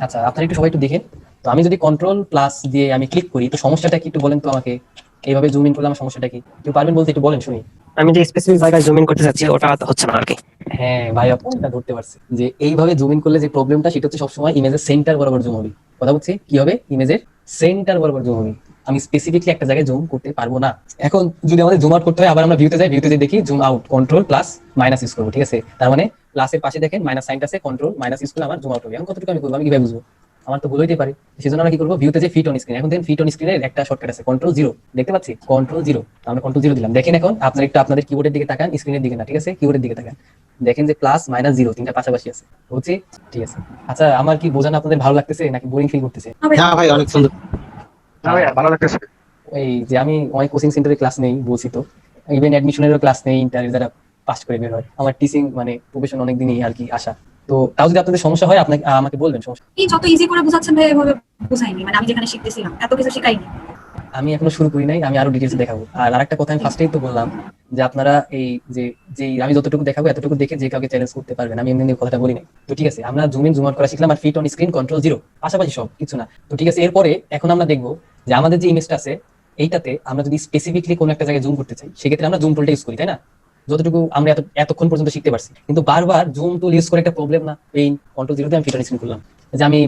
আচ্ছা, আপনারা একটু সবাই একটু দেখেন। তো আমি যদি কন্ট্রোল প্লাস দিয়ে আমি ক্লিক করি তো সমস্যাটা কি একটু বলেন তো আমাকে, এইভাবে জুম ইন করলে আমার সমস্যাটা কি কেউ পারবেন বলতে? একটু বলেন শুনি। আমি যে স্পেসিফিক জায়গায় জুম ইন করতে চাচ্ছি ওটা হচ্ছে না আর কি। হ্যাঁ ভাই, আপনি এটা ধরতে পারছি যে এইভাবে জুম ইন করলে যে প্রবলেমটা সেটা হচ্ছে সবসময় ইমেজের সেন্টার বরাবর জুম হবে। কথা বলছি কি হবে, ইমেজের সেন্টার বরাবর জুম হবে, আমি স্পেসিফিকলি একটা জায়গায় জুম করতে পারবো না। এখন যদি আমাদের জুম আউট করতে হয় আবার আমরা ভিউতে যাই, ভিউতে যে দেখি zoom out control plus minus use করবো, ঠিক আছে? তার মানে প্লাসের পাশে দেখেন মাইনাস সাইনটা আছে, কন্ট্রোল মাইনাস ইউজ করলে আমার জুম আউট হবে। এখন কতটুকু আমি করবো, আমি কিভাবে বুঝবো? আমার তো ভুল হইতে পারে, সেজন্য আমরা কি করবো, ভিউতে যে ফিট অন স্ক্রিন, এখন দেখেন ফিট অন স্ক্রিনের একটা শর্টকাট আছে কন্ট্রোল 0, দেখতে পাচ্ছি কন্ট্রোল 0, আমরা কন্ট্রোল 0 দিলাম। দেখেন এখন আপনারা একটু আপনাদের কিবোর্ডের দিকে তাকান, স্ক্রিনের দিকে না, ঠিক আছে? কিবোর্ডের দিকে তাকান, দেখেন যে প্লাস মাইনাস 0 তিনটা পাশাপাশি আছে, বুঝছি? ঠিক আছে, আচ্ছা আমার কি বোঝানো আপনাদের ভালো লাগতেছে নাকি বোরিং ফিল করতেছে? হ্যাঁ ভাই, অনেক সুন্দর। ভালো লাগতেছে। এই যে আমি অনেক কোচিং সেন্টারে ক্লাস নেই বলছি, তো ইভেন অ্যাডমিশনেরও ক্লাস নেই, ইন্টারভিউ যারা পাস করে বের হয়, আমার টিচিং মানে প্রফেশন অনেকদিনই আর কি আশা। তো তাও যদি আপনাদের সমস্যা হয় আপনাকে আমাকে বলবেন, সমস্যা। এই যত ইজি করে বোঝাচ্ছেন ভাই এভাবে বুঝাইনি, মানে আমি যেখানে শিখতেছিলাম এত কিছু শিখাইনি। আমি এখনো শুরু করি নাই, আমি আরো ডিটেলস দেখাবো। আর আরেকটা কথা আমি ফার্স্টেই তো বললাম যে আপনারা এই যে আমি যতটুকু দেখাবো এতটুকু দেখে যে কাউকে চ্যালেঞ্জ করতে পারবেন, আমি এমনি কথাটা বলি নাই। তো ঠিক আছে, আমরা জুম ইন জুম আউট করা শিখলাম, আর ফিট অন স্ক্রিন কন্ট্রোল 0 পাশাপাশি সব কিছু না। তো ঠিক আছে, এরপরে এখন আমরা দেখবো যে আমাদের যে ইমেজটা আছে এইটাতে আমরা যদি স্পেসিফিকলি কোনো একটা জায়গায় জুম করতে চাই সেক্ষেত্রে আমরা জুম টুলটা ইউজ করি, তাই না? যতটুকু আমরা এতক্ষণ পর্যন্ত শিখতে পারছি, কিন্তু বারবার জুম টুল ইউজ করে একটা প্রবলেম না, পেইন কন্ট্রোল 0 তে আমি ফিট অন স্ক্রিন করলাম, যে আমি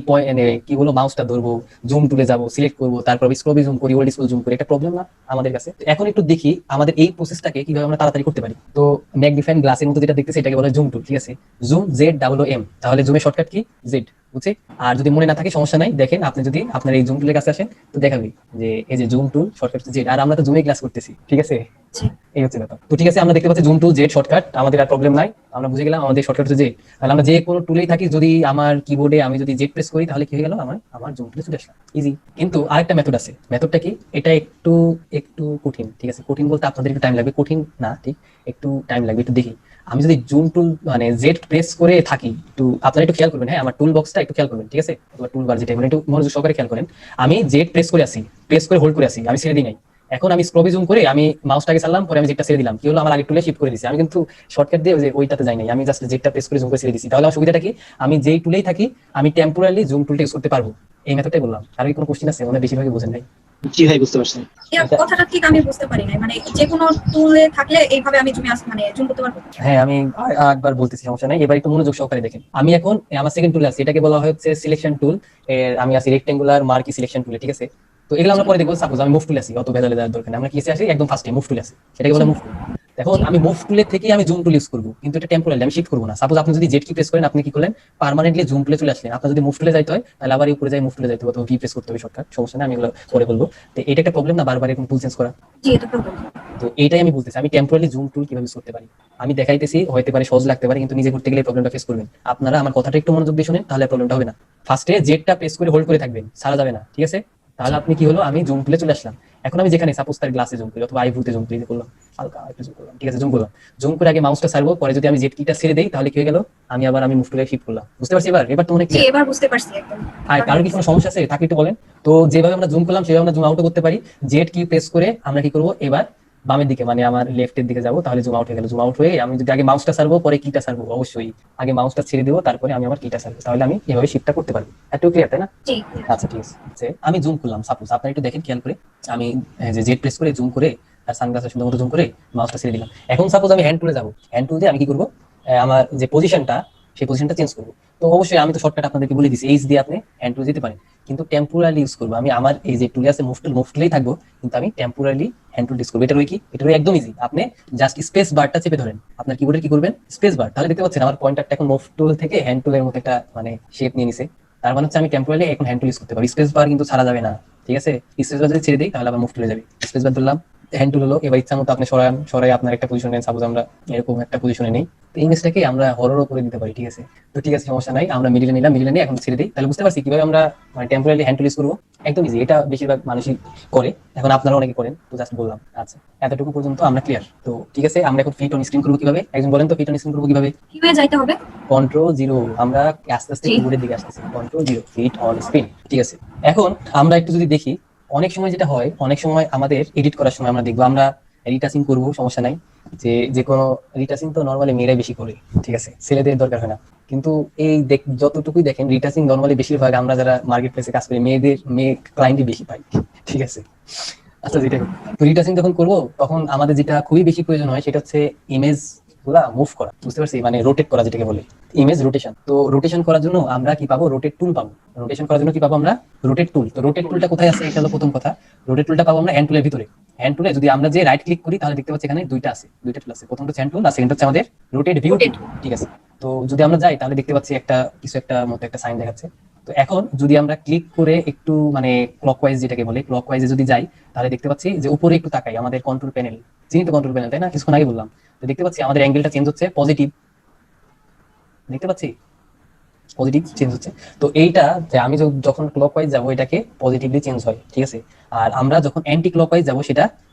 কি বলো মাউসটা ধরবো, জুম টুলে যাবো, সিলেক্ট করবো, তারপর স্ক্রল জুম করি, ওল্ড স্কুল জুম করি, একটা প্রবলেম না আমাদের কাছে? এখন একটু দেখি আমাদের এই প্রসেসটাকে কিভাবে আমরা তাড়াতাড়ি করতে পারি। তো ম্যাগনিফাইং গ্লাসের মতো যেটা দেখতেছি এটাকে বলে জুম টুল, ঠিক আছে? জুম ZOOM, তাহলে জুমের শর্টকাট কি জেড, বুঝছি? আর যদি মনে না থাকে সমস্যা নাই, দেখেন আপনি যদি আপনার এই জুম টুলের কাছে আসেন তো দেখাবি যে এই যে জুম টুল শর্টকাট জেড, আর আমরা তো জুমে ক্লাস করতেছি, ঠিক আছে? জি। এই হচ্ছে ব্যাপার। তো ঠিক আছে, আমরা দেখতে পাচ্ছি জুম টুল জেড শর্টকাট, আমাদের আর প্রবলেম নাই, আমরা বুঝে গেলাম আমাদের শর্টকাট হচ্ছে জেড। তাহলে আমরা যে কোনো টুলেই থাকি, যদি আমার কিবোর্ডে আমি যদি জেড প্রেস করি তাহলে কি হয়ে গেল, আমার আমার জুম টুলে চলে আসলাম, ইজি। কিন্তু আরেকটা মেথড আছে, মেথডটা কি, এটা একটু একটু কঠিন, ঠিক আছে। কঠিন বলতে আপনাদের একটু টাইম লাগবে, কঠিন না ঠিক, একটু টাইম লাগবে, একটু দেখি। আমি যদি জুম টুল মানে জেড প্রেস করে থাকি, একটু আপনারা একটু খেয়াল করবেন, হ্যাঁ আমার টুল বক্সটা একটু খেয়াল করবেন, ঠিক আছে, অথবা টুল বার যেটা বলে একটু মনোযোগ সহকারে খেয়াল করেন। আমি জেড প্রেস করে আসি, প্রেস করে হোল্ড করে আসি, আমি ছেড়ে দিই নাই। এখন আমি স্ক্রবে জুম করে আমি মাউসটাকে চালাম, পরে আমি জেডটা ছেড়ে দিলাম, কি হলো, আমার আগে টুলে শিফট করে দিছি। আমি কিন্তু শর্টকাট দিয়ে যে ওইটাতে যাই নাই, আমি জাস্ট জেডটা প্রেস করে জুম করে ছেড়ে দিছি। তাহলে আমার সুবিধাটা কি, আমি যেই টুলেই থাকি আমি টেম্পোরারি জুম টুলটা ইউজ করতে পারবো। এই মেথডটাই বললাম। আর কি কোনো কোশ্চেন আছে? মনে হয় বেশিরভাগই বোঝেন নাই। জি ভাই, বুঝতে পারছি। এই কথাটা ঠিক আমি বুঝতে পারি নাই, মানে যে কোনো টুলে থাকলে এইভাবে আমি মানে জুম করতে পারবো। হ্যাঁ, আমি একবার বলতেছি, সমস্যা নাই, এবার একটু মনোযোগ সহকারে দেখেন। আমি এখন আমার সেকেন্ড টুল আছে, এটাকে বলা হচ্ছে সিলেকশন টুল। এর আমি আছি রেক্টেঙ্গুলার মার্কি সিলেকশন টুলে, ঠিক আছে। তো এগুলো আমরা পরে দেখবো। সাপোজ আমি মুভ টুলে আছি, অত ভেজালে দেওয়ার দরকার নেই, আমরা কিসে আসি, একদম ফার্স্টে মুভ টুলে আছি, সেটাকে বলে মুভ টুল। এখন আমি মুভ টুলে থেকে আমি জুম টুল ইউজ করবো, কিন্তু এটা টেম্পোরারি, আমি শিফট করবো না। সাপোজ আপনি যদি জেড কি প্রেস করেন, আপনি কি করলেন, পার্মানেন্টলি জুম টুলে চলে আসলেন। আপনার যদি মুভ টুলে যাইতে হয় তাহলে আবার উপরে যাই মুভ টুলে যাইতে হবে, তো ভি প্রেস করতে হবে, শর্টকাট, সমস্যা নেই, আমি এগুলো পরে বলবো। তো এটা একটা প্রবলেম না, বারবার এরকম টুল চেঞ্জ করা। জি, এটা প্রবলেম। তো এইটাই আমি বলতেছি, আমি টেম্পোরারি জুম টুল কিভাবে ইউজ করতে পারি আমি দেখাইতেছি। হতে পারে সহজ লাগতে পারে, কিন্তু নিজে করতে গেলে প্রবলেমটা ফেস করবেন। আপনারা আমার কথাটা একটু মনোযোগ দিয়ে শুনেন, তাহলে প্রবলেমটা হবে না। ফার্স্টে জেডটা প্রেস করে হোল্ড করে থাকবেন, ছাড়া যাবে না, ঠিক আছে। তাহলে আপনি কি হলো, আমি জুম টুলে চলে আসলাম। এখন আমি যেখানে সাপোজ তার গ্লাসে জুম করি অথবা আইভ্রুতে জুম করি, করলাম হালকা একটু জুম করলাম, ঠিক আছে, জুম করলাম। জুম করে আগে মাউসটা ছাড়বো, পরে যদি আমি জেড কিটা ছেড়ে দেই তাহলে কি হয়ে গেল, আমি আবার আমি মুভ টুলে শিফট করলাম। বুঝতে পারছি এবার? এবার তো অনেক জি, clear। এবার বুঝতে পারছি একদম। আর কারোর কি কোনো সমস্যা আছে থাকলে একটু বলেন। তো যেভাবে আমরা জুম করলাম সেভাবে আমরা জুম আউটও করতে পারি। জেড কি প্রেস করে আমরা কি করবো, এবার বামের দিকে মানে আমার লেফটের দিকে যাবো, তাহলে জুম আউট হয়ে গেল। জুম আউট হয়ে আমি যদি আগে মাউসটা ছাড়বো পরে কিটা ছাড়বো, অবশ্যই আগে মাউসটা ছেড়ে দেবো তারপরে আমি আমার কিটা ছাড়বো, তাহলে আমি এভাবে শিফটটা করতে পারবো। একটু ক্লিয়ার, তাই না? জি। আচ্ছা ঠিক আছে, আমি জুম করলাম। সাপোজ আপনারা একটু দেখেন খেয়াল করে, আমি এই যে জেড প্রেস করে জুম করে আর সানগ্লাসের সুন্দর মতো জুম করে মাউসটা ছেড়ে দিলাম। এখন সাপোজ আমি হ্যান্ড টুলে যাবো, হ্যান্ড টুল দিয়ে আমি কি করবো, আমার যে পজিশনটা সেই পজিশনটা চেঞ্জ করবো। তো অবশ্যই আমি তো শর্টকাট আপনাদেরকে বলে দিচ্ছি, এইচ দিয়ে আপনি হ্যান্ড টুলে যেতে পারেন, কিন্তু টেম্পোরারি ইউজ করবো আমি। আমার এই যে টুলে আছে মুভ টুলেই থাকবো, কিন্তু আমি টেম্পোরারি হ্যান্ড টুল ইউজ করবো। এটার ওই কি, এটার ওই একদম ইজি। আপনি জাস্ট স্পেস বারটা চেপে ধরেন, আপনার কিবোর্ডে কি করবেন, স্পেস বার। তাহলে দেখতে পাচ্ছেন আমার পয়েন্টারটা এখন মুভ টুল থেকে হ্যান্ড টুলের মতো একটা মানে শেপ নিয়ে নিছে। তার মানে হচ্ছে আমি টেম্পোরারি এখন হ্যান্ড টুল ইউজ করতে পারি। স্পেস বার কিন্তু ছাড়া যাবে না, ঠিক আছে। স্পেস বার যদি ছেড়ে দিই তাহলে আবার মুভ টুলে যাবে। স্পেস বার ধরলাম, হ্যান্ড টুল হলো, এবার ইচ্ছা মতো আপনি সরান, সরাই আপনার একটা পজিশনে নেন। সাপোজ আমরা এরকম একটা পজিশনে নেই, তো ইমেজটাকে আমরা হররও করে দিতে পারি, ঠিক আছে। তো ঠিক আছে, সমস্যা নাই, আমরা মিডিলে নিলাম, মিডিলে নিয়ে এখন ছেড়ে দিই। তাহলে বুঝতে পারছি কিভাবে আমরা মানে টেম্পোরারি হ্যান্ড টুল ইউজ করবো, একদম ইজি। এটা বেশিরভাগ মানুষই করে, এখন আপনারা অনেকে করেন, তো জাস্ট বললাম। আচ্ছা, এতটুকু পর্যন্ত আমরা ক্লিয়ার। তো ঠিক আছে, আমরা এখন ফিট অন স্ক্রিন করবো কিভাবে, একজন বলেন তো ফিট অন স্ক্রিন করবো কিভাবে। কিভাবে যাইতে হবে? কন্ট্রোল 0, আমরা আস্তে আস্তে জি। কিবোর্ডের দিকে আসতেছি। কন্ট্রোল 0, ফিট অন স্ক্রিন, ঠিক আছে। এখন আমরা একটু যদি দেখি, অনেক সময় যেটা হয়, অনেক সময় আমাদের এডিট করার সময় আমরা দেখবো আমরা রিটাচিং করবো, সমস্যা নাই। যে কোনো রিটাচিং তো নর্মালি মেয়েরাই বেশি করে, ঠিক আছে, ছেলেদের দরকার হয় না। কিন্তু এই যতটুকুই দেখেন রিটাচিং নর্মালি বেশিরভাগ আমরা যারা মার্কেট প্লেসে কাজ করি মেয়ে ক্লায়েন্টই বেশি পাই, ঠিক আছে। আচ্ছা, যেটা তো রিটাচিং যখন করবো তখন আমাদের যেটা খুবই বেশি প্রয়োজন হয় সেটা হচ্ছে ইমেজ গুলা মুভ করা, বুঝতে পারছি, মানে রোটেট করা যেটাকে বলে ইমেজ রোটেশন। তো রোটেশন করার জন্য আমরা কি পাবো, রোটেট টুল পাবো। রোটেশন করার জন্য কি পাবো আমরা, রোটেট টুল। তো রোটেট টুলটা কোথায় আছে, এটা হলো প্রথম কথা। রোটেট টুলটা পাবো আমরা হ্যান্ড টুলের ভিতরে। হ্যান্ড টুলে যদি আমরা যে রাইট ক্লিক করি তাহলে দেখতে পাচ্ছি এখানে দুইটা আছে, দুইটা টুল আছে। প্রথমটা হচ্ছে হ্যান্ড টুল আর সেকেন্ড হচ্ছে আমাদের রোটেট ভিউ টুল, ঠিক আছে। তো যদি আমরা যাই তাহলে দেখতে পাচ্ছি একটা কিছু একটা মতো একটা সাইন দেখাচ্ছে। তো এখন যদি আমরা ক্লিক করে একটু মানে ক্লকওয়াইজ যেটাকে বলে, ক্লকওয়াইজে যদি যাই তাহলে দেখতে পাচ্ছি যে উপরে একটু তাকাই, আমাদের কন্ট্রোল প্যানেল, চিনি তো কন্ট্রোল প্যানেল, তাই না, কিছুক্ষণ আগে বললাম। তো দেখতে পাচ্ছি আমাদের অ্যাঙ্গেলটা চেঞ্জ হচ্ছে, পজিটিভ, দেখতে পাচ্ছি পজিটিভ চেঞ্জ হচ্ছে। তো এইটা যে আমি যখন ক্লকওয়াইজ যাবো এটাকে পজিটিভলি চেঞ্জ হয়, ঠিক আছে। আর আমরা যখন অ্যান্টি ক্লকওয়াইজ যাবো সেটা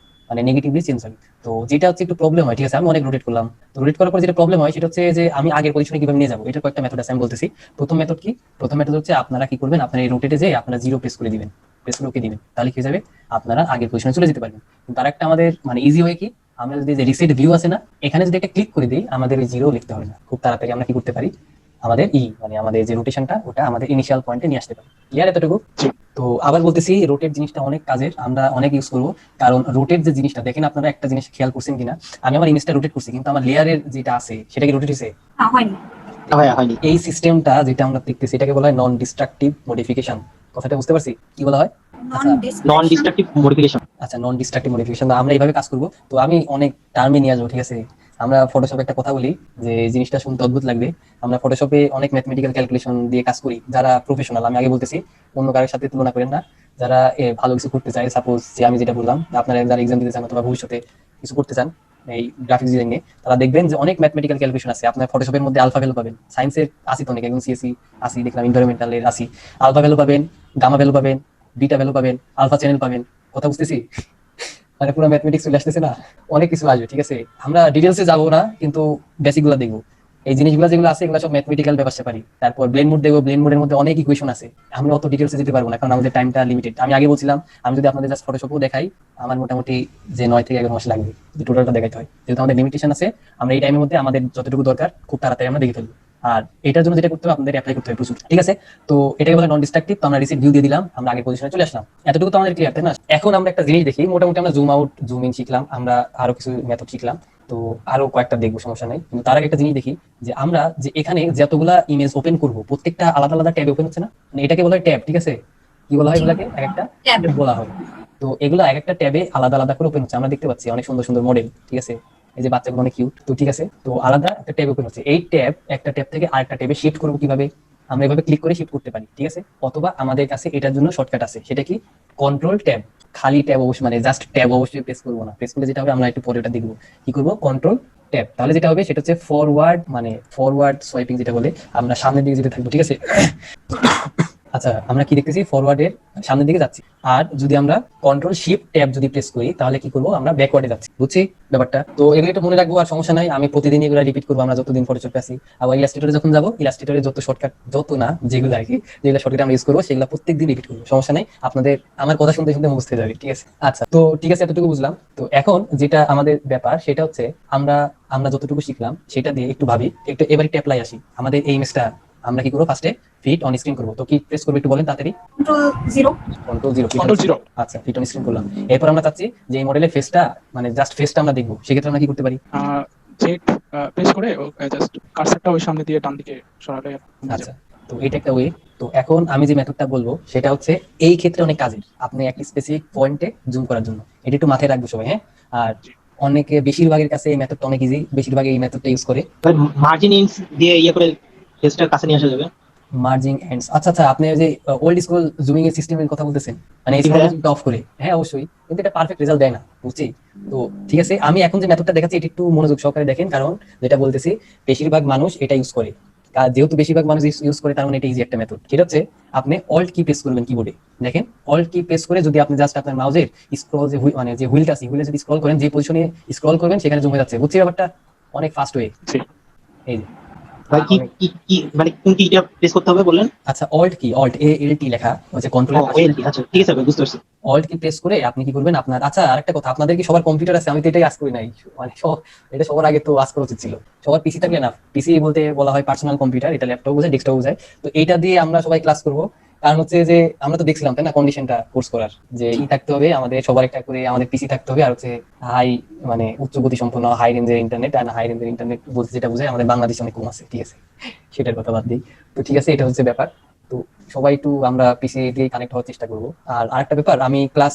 মানে নেগেটিভলি চেঞ্জ হয়। তো যেটা হচ্ছে একটু প্রবলেম হয়, ঠিক আছে। আমি অনেক রোটেট করলাম, তো রোটেট করার পর যেটা প্রবলেম হয় সেটা হচ্ছে যে আমি আগের পজিশনে কিভাবে নিয়ে যাবো, এটার কয়েকটা মেথড আছে, আমি বলতেছি। প্রথম মেথড কি, প্রথম মেথড হচ্ছে আপনারা কি করবেন, আপনারা এই রোটেটে যে আপনারা 0 প্রেস করে দিবেন, প্রেস করে ওকে দিবেন, তাহলে কি হয়ে যাবে, আপনারা আগের পজিশনে চলে যেতে পারবেন। কিন্তু আরেকটা আমাদের মানে ইজি হয় কি, আমরা যদি যে রিসেট ভিউ আছে না, এখানে যদি একটা ক্লিক করে দিই আমাদের ওই 0 লিখতে হবে না, খুব তাড়াতাড়ি আমরা কি করতে পারি, আমাদের মানে আমাদের যে রোটেশনটা ওটা আমাদের ইনিশিয়াল পয়েন্টে নিয়ে আসতে পারি। ক্লিয়ার এতটুকু? তো আবার বলতেছি, রোটেট জিনিসটা অনেক কাজের, আমরা অনেক ইউজ করবো। কারণ রোটেট যে জিনিসটা দেখেন, আপনারা একটা জিনিস খেয়াল করছেন কিনা, আমি আমার ইমেজটা রোটেট করছি কিন্তু আমার লেয়ারের যেটা আছে সেটা কি রোটেট হয়েছে? না, হয়নি। হয়নি। এই সিস্টেমটা যেটা আমরা দেখতেছি এটাকে বলা হয় নন ডিস্ট্রাকটিভ মডিফিকেশন। কথাটা বুঝতে পারছি কি বলা হয়? নন ডিস্ট্রাকটিভ মডিফিকেশন। আচ্ছা, নন ডিস্ট্রাকটিভ মডিফিকেশন, আমরা এইভাবে কাজ করবো। তো আমি অনেক টার্মে নিয়ে আসবো, ঠিক আছে। আমরা ফটোশপে একটা কথা বলি যে এই জিনিসটা শুনতে অদ্ভুত লাগবে, আমরা ফটোশপে অনেক ম্যাথমেটিক্যাল ক্যালকুলেশন দিয়ে কাজ করি যারা প্রফেশনাল। আমি আগে বলতেছি, অন্য কারোর সাথে তুলনা করেন না। যারা ভালো কিছু করতে চায়, সাপোজ যে আমি যেটা বললাম, আপনারা যারা এক্সাম দিতে চান অথবা ভবিষ্যতে কিছু করতে চান এই গ্রাফিক্স ডিজাইন নিয়ে, তারা দেখবেন যে অনেক ম্যাথমেটিক্যাল ক্যালকুলেশন আছে। আপনার ফটোশপের মধ্যে আলফা ভ্যালু পাবেন, সায়েন্সের আসি তো অনেক, একদম সিএসসি আসি, দেখলাম এনভায়রনমেন্টালের আসি, আলফা ভ্যালু পাবেন, গামা ভ্যালু পাবেন, বিটা ভ্যালু পাবেন, আলফা চ্যানেল পাবেন। কথা বুঝতেছি? মানে পুরো ম্যাথমেটিক্স চলে আসতেছে না, অনেক কিছু আসবে। ঠিক আছে, আমরা ডিটেলসে যাবো না, কিন্তু বেসিক গুলো দেখবো। এই জিনিসগুলো যেগুলো আছে এগুলো সব ম্যাথমেটিক্যাল ব্যাপার পারি। তারপর ব্লেন্ড মোড দেখবো, ব্লেন্ড মোডের মধ্যে অনেক ইকুয়েশন আছে, আমরা অত ডিটেলসে যেতে পারবো না কারণ আমাদের টাইমটা লিমিটেড। আমি আগে বলছিলাম আমি যদি আপনাদের জাস্ট ফটোশপও দেখাই আমার মোটামুটি যে 9 থেকে 11 মাস লাগবে যদি টোটালটা দেখাইতে হয়, যেহেতু আমাদের লিমিটেশন আছে। আমরা এই টাইমের মধ্যে আমাদের যতটুকু দরকার খুব তাড়াতাড়ি আমরা দেখে ফেলবো। আর এটার জন্য যেটা করতে হবে আপনাদের অ্যাপ্লাই করতে হবে প্রচুর। ঠিক আছে, তো এটাকে বলে নন ডিস্ট্রাকটিভ। তো আমরা রিসিভ ভিউ দিয়ে দিলাম, আমরা আগের পজিশনে চলে আসলাম। এতটুকু তো আমাদের ক্লিয়ার, তাই না? এখন আমরা একটা জিনিস দেখি, মোটামুটি আমরা জুম আউট জুম ইন শিখলাম, আমরা আরো কিছু মেথড শিখলাম, তো আরো কয়েকটা দেখবো, সমস্যা নাই। কিন্তু তার আগে একটা জিনিস দেখি যে আমরা যে এখানে যতগুলা ইমেজ ওপেন করব প্রত্যেকটা আলাদা আলাদা ট্যাবে ওপেন হচ্ছে না, মানে এটাকে বলা হয় ট্যাব। ঠিক আছে, কি বলা হয় এগুলাকে? এক একটা ট্যাব ট্যাব বলা হয়। তো এগুলো এক একটা ট্যাবে আলাদা আলাদা করে ওপেন হচ্ছে, আমরা দেখতে পাচ্ছি অনেক সুন্দর সুন্দর মডেল। ঠিক আছে, এই যে বাচ্চাগুলো অনেক কিউট। তো ঠিক আছে, তো আলাদা একটা ট্যাব ওপেন হচ্ছে। এই ট্যাব একটা ট্যাব থেকে আরেকটা ট্যাবে শিফট করবো কিভাবে? আমরা এভাবে ক্লিক করে শিফট করতে পারি। ঠিক আছে, অথবা আমাদের কাছে এটার জন্য শর্টকাট আছে, সেটা কি? Control tab. খালি ট্যাব অবশ্যই, মানে জাস্ট ট্যাব অবশ্যই প্রেস করবো না, প্রেস করলে যেটা হবে আমরা একটু পরে ওটা দেখবো। কি করবো? Control tab. তাহলে যেটা হবে সেটা হচ্ছে ফরওয়ার্ড, মানে ফরওয়ার্ড সোয়াইপিং যেটা বলে, আমরা সামনের দিকে যেতে থাকবো। ঠিক আছে, আচ্ছা আমরা কি দেখতেছি? ফরওয়ার্ডের সামনের দিকে যাচ্ছি। আর যদি আমরা কন্ট্রোল শিফট ট্যাব যদি প্রেস করি তাহলে কি করবো? আমরা ব্যাকওয়ার্ডে যাচ্ছি। বুঝছি ব্যাপারটা? তো এগুলো একটু মনে রাখবো, আর সমস্যা নাই, আমি প্রতিদিন এগুলো রিপিট করবো আমরা যতদিন ফটোশপে আছি। আবার ইলাস্ট্রেটরে যখন যাবো, ইলাস্ট্রেটরে যত শর্টকাট, যত না যেগুলো আর কি, যেগুলো শর্টকাট আমরা ইউজ করবো সেগুলো প্রত্যেকদিন রিপিট করবো, সমস্যা নাই। আপনাদের আমার কথা শুনতে শুনতে মুখস্থ হয়ে যাবে। ঠিক আছে, আচ্ছা তো ঠিক আছে, এতটুকু বুঝলাম। তো এখন যেটা আমাদের ব্যাপার সেটা হচ্ছে আমরা আমরা যতটুকু শিখলাম সেটা দিয়ে একটু ভাবি, একটু এবার একটু অ্যাপ্লাই আসি। আমাদের এই ইমেজটা আমরা কি করবো? ফার্স্টে ফিট অন স্ক্রিন করবো। তো কি প্রেস করবো একটু বলেন তাড়াতাড়ি? কন্ট্রোল 0। কন্ট্রোল 0। আচ্ছা, ফিট অন স্ক্রিন করলাম। এরপর আমরা চাচ্ছি যে এই মডেলের ফেসটা, মানে জাস্ট ফেসটা আমরা দেখবো, সেক্ষেত্রে আমরা কি করতে পারি? জেড প্রেস করে জাস্ট কার্সারটা ওই সামনে দিয়ে ডান দিকে সরালে আচ্ছা, তো এটা একটা ওয়ে। তো এখন আমি যে মেথডটা বলবো সেটা হচ্ছে এই ক্ষেত্রে অনেক কাজের, আপনি একটা স্পেসিফিক পয়েন্টে জুম করার জন্য। এটা একটু মাথায় রাখবো সবাই, হ্যাঁ? আর অনেকে, বেশিরভাগের কাছে এই মেথডটা অনেক ইজি, বেশিরভাগ এই মেথডটা ইউজ করে। মার্জিন ইনস দিয়ে ইয়ে করে ফেসটার কাছে নিয়ে আসা যাবে। মার্জিং এন্ডস, আচ্ছা আচ্ছা, আপনি ওই যে ওল্ড স্কুল জুমিং এর সিস্টেমের কথা বলতেছেন, মানে এই স্ক্রলটা অফ করে? হ্যাঁ অবশ্যই, কিন্তু এটা পারফেক্ট রেজাল্ট দেয় না, বুঝছি। তো ঠিক আছে, আমি এখন যে মেথডটা দেখাচ্ছি এটা একটু মনোযোগ সহকারে দেখেন, কারণ যেটা বলতেছি বেশিরভাগ মানুষ এটা ইউজ করে। যেহেতু বেশিরভাগ মানুষ ইউজ করে তার মানে এটা ইজি একটা মেথড। সেটা হচ্ছে আপনি অল্ট কি প্রেস করবেন কিবোর্ডে, দেখেন অল্ট কি প্রেস করে যদি আপনি জাস্ট আপনার মাউসের স্ক্রল যে মানে যে হুইলটা আছে, হুইলে যদি স্ক্রল করেন, যে পজিশনে স্ক্রল করবেন সেখানে জুম হয়ে যাচ্ছে। বুঝছি ব্যাপারটা? অনেক ফাস্ট ওয়ে। এই যে ভাই কি কি কি মানে কোন কিটা প্রেস করতে হবে বললেন? আচ্ছা, অল্ট কি, অল্ট ALT লেখা হচ্ছে কন্ট্রোল। আচ্ছা ঠিক আছে ভাই, বুঝতে পারছি। অল্ট কি প্রেস করে আপনি কি করবেন আপনার, আচ্ছা আরেকটা কথা, আপনাদের কি সবার কম্পিউটার আছে? আমি তো এটাই আজ করি নাই, মানে এটা সবার আগে তো আজ করা উচিত ছিল। সবার পিসি থাকলে না, পিসি বলতে বলা হয় পার্সোনাল কম্পিউটার, এটা ল্যাপটপ বোঝায়, ডেস্কটপ বোঝায়। তো এইটা দিয়ে আমরা সবাই ক্লাস করব, কারণ হচ্ছে যে আমরা তো দেখছিলাম তাই না কন্ডিশনটা কোর্স করার, যে থাকতে হবে আমাদের সবার একটা করে আমাদের পিসি থাকতে হবে, আর হচ্ছে হাই, মানে উচ্চ গতি সম্পন্ন হাই রেঞ্জের ইন্টারনেট। আর হাই রেঞ্জের ইন্টারনেট বলতে যেটা বোঝায় আমাদের বাংলাদেশে অনেক কম আছে। ঠিক আছে, সেটার কথা বাদ দিই। তো ঠিক আছে, এটা হচ্ছে ব্যাপার। তো সবাই একটু আমরা পিসি দিয়ে কানেক্ট হওয়ার চেষ্টা করবো। আর আরেকটা ব্যাপার, আমি ক্লাস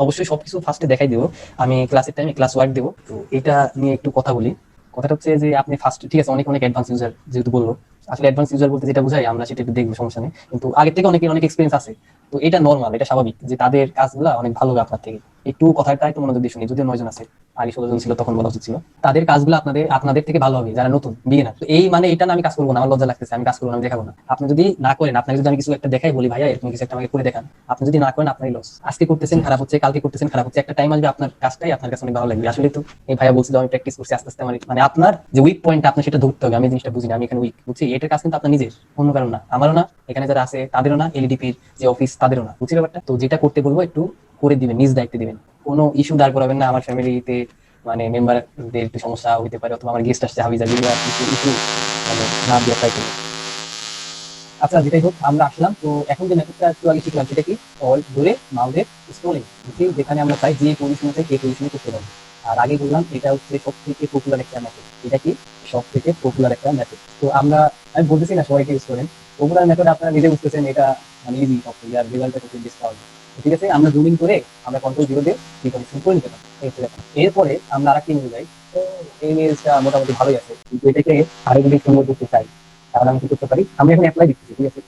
অবশ্যই সবকিছু ফার্স্টে দেখাই দেবো, আমি ক্লাসের টাইমে ক্লাস ওয়ার্ক দেবো। তো এটা নিয়ে একটু কথা বলি। কথাটা হচ্ছে যে আপনি ফার্স্ট, ঠিক আছে, অনেক অনেক অ্যাডভান্স ইউজার যেহেতু বললো, আসলে অ্যাডভান্স ইউজার বলতে যেটা বোঝাই আমরা সেটা একটু দেখবো, সমস্যা নেই। কিন্তু আগের থেকে অনেকের অনেক এক্সপিরিয়েন্স আছে, তো এটা নর্মাল, এটা স্বাভাবিক যে তাদের কাজগুলো অনেক ভালো হবে আপনার থেকে। একটু কথাটা একটু মনোযোগ দিয়ে শুনি, যদিও 9 জন আছে, আগে 16 জন ছিল, তখন বলা উচিত ছিল। তাদের কাজগুলো আপনাদের থেকে ভালো হবে যারা নতুন বিগিনার। তো এই মানে এটা না আমি কাজ করবো না, আমার লজ্জা লাগতেছে, আমি কাজ করবো না, আমি দেখাবো না। আপনি যদি না করেন, আপনাকে যদি আমি কিছু একটা দেখাই বলি ভাইয়া এরকম কিছু একটা আমাকে করে দেখান, আপনি যদি না করেন আপনারই লস। আজকে করতেছেন খারাপ হচ্ছে, কালকে করতেছেন খারাপ হচ্ছে, একটা টাইম আসবে আপনার কাজটাই আপনার কাছে অনেক ভালো লাগবে। আসলে তো এই ভাইয়া বলছিল আমি প্র্যাকটিস করছি আস্তে আস্তে, মানে আপনার যে উইক পয়েন্ট আপনি সেটা ধরতে হবে। আমি জিনিসটা বুঝি না, আমি এখানে উইক, বুঝছি? এটার কাজ কিন্তু আপনার নিজের, অন্য কারণ না, আমারও না, এখানে যারা আছে তাদেরও না, এলডিপির যে অফিস তাদেরও না, বুঝছি ব্যাপারটা? তো যেটা করতে বলবো একটু করে দিবেন, নিজ দায়িত্বে দিবেন, কোনো ইস্যু দাঁড় করাবেন না। আমার ফ্যামিলিতে মানে মেম্বারদের একটু সমস্যা হইতে পারে, অথবা আমার গেস্ট আসছে হাবিজা বিবা কিছু ইস্যু মানে না দিয়ে ট্রাই করবেন। আচ্ছা যেটাই হোক, আমরা আসলাম। তো এখন যে মেথডটা একটু আগে শিখলাম সেটা কি? অল্ট ধরে মাউসের স্ক্রলিং, যেখানে আমরা চাই যে পজিশনে চাই এই পজিশনে করতে পারবো। আর আগে বললাম এটা হচ্ছে সব থেকে পপুলার একটা মেথড। এটা কি সব থেকে পপুলার একটা মেথড? তো আমি বলতেছি না সবাইকে ইউজ করেন, পপুলার মেথড আপনারা নিজে বুঝতেছেন, এটা মানে ইজি সব থেকে, আর রেজাল্টটা করতে বেশ পাওয়া যায়। ঠিক আছে, আমরা জুমিং করে আমরা কন্ট্রোল 0 দিয়ে রিকনেকশন করে নিতে পারি। এরপরে আমরা আরেকটা ইমেজ যাই। তো এই ইমেজটা মোটামুটি ভালোই আছে, কিন্তু এটাকে আরো যদি সুন্দর করতে চাই তাহলে আমি কি করতে পারি? আমি এখন অ্যাপ্লাই দিচ্ছি। ঠিক আছে,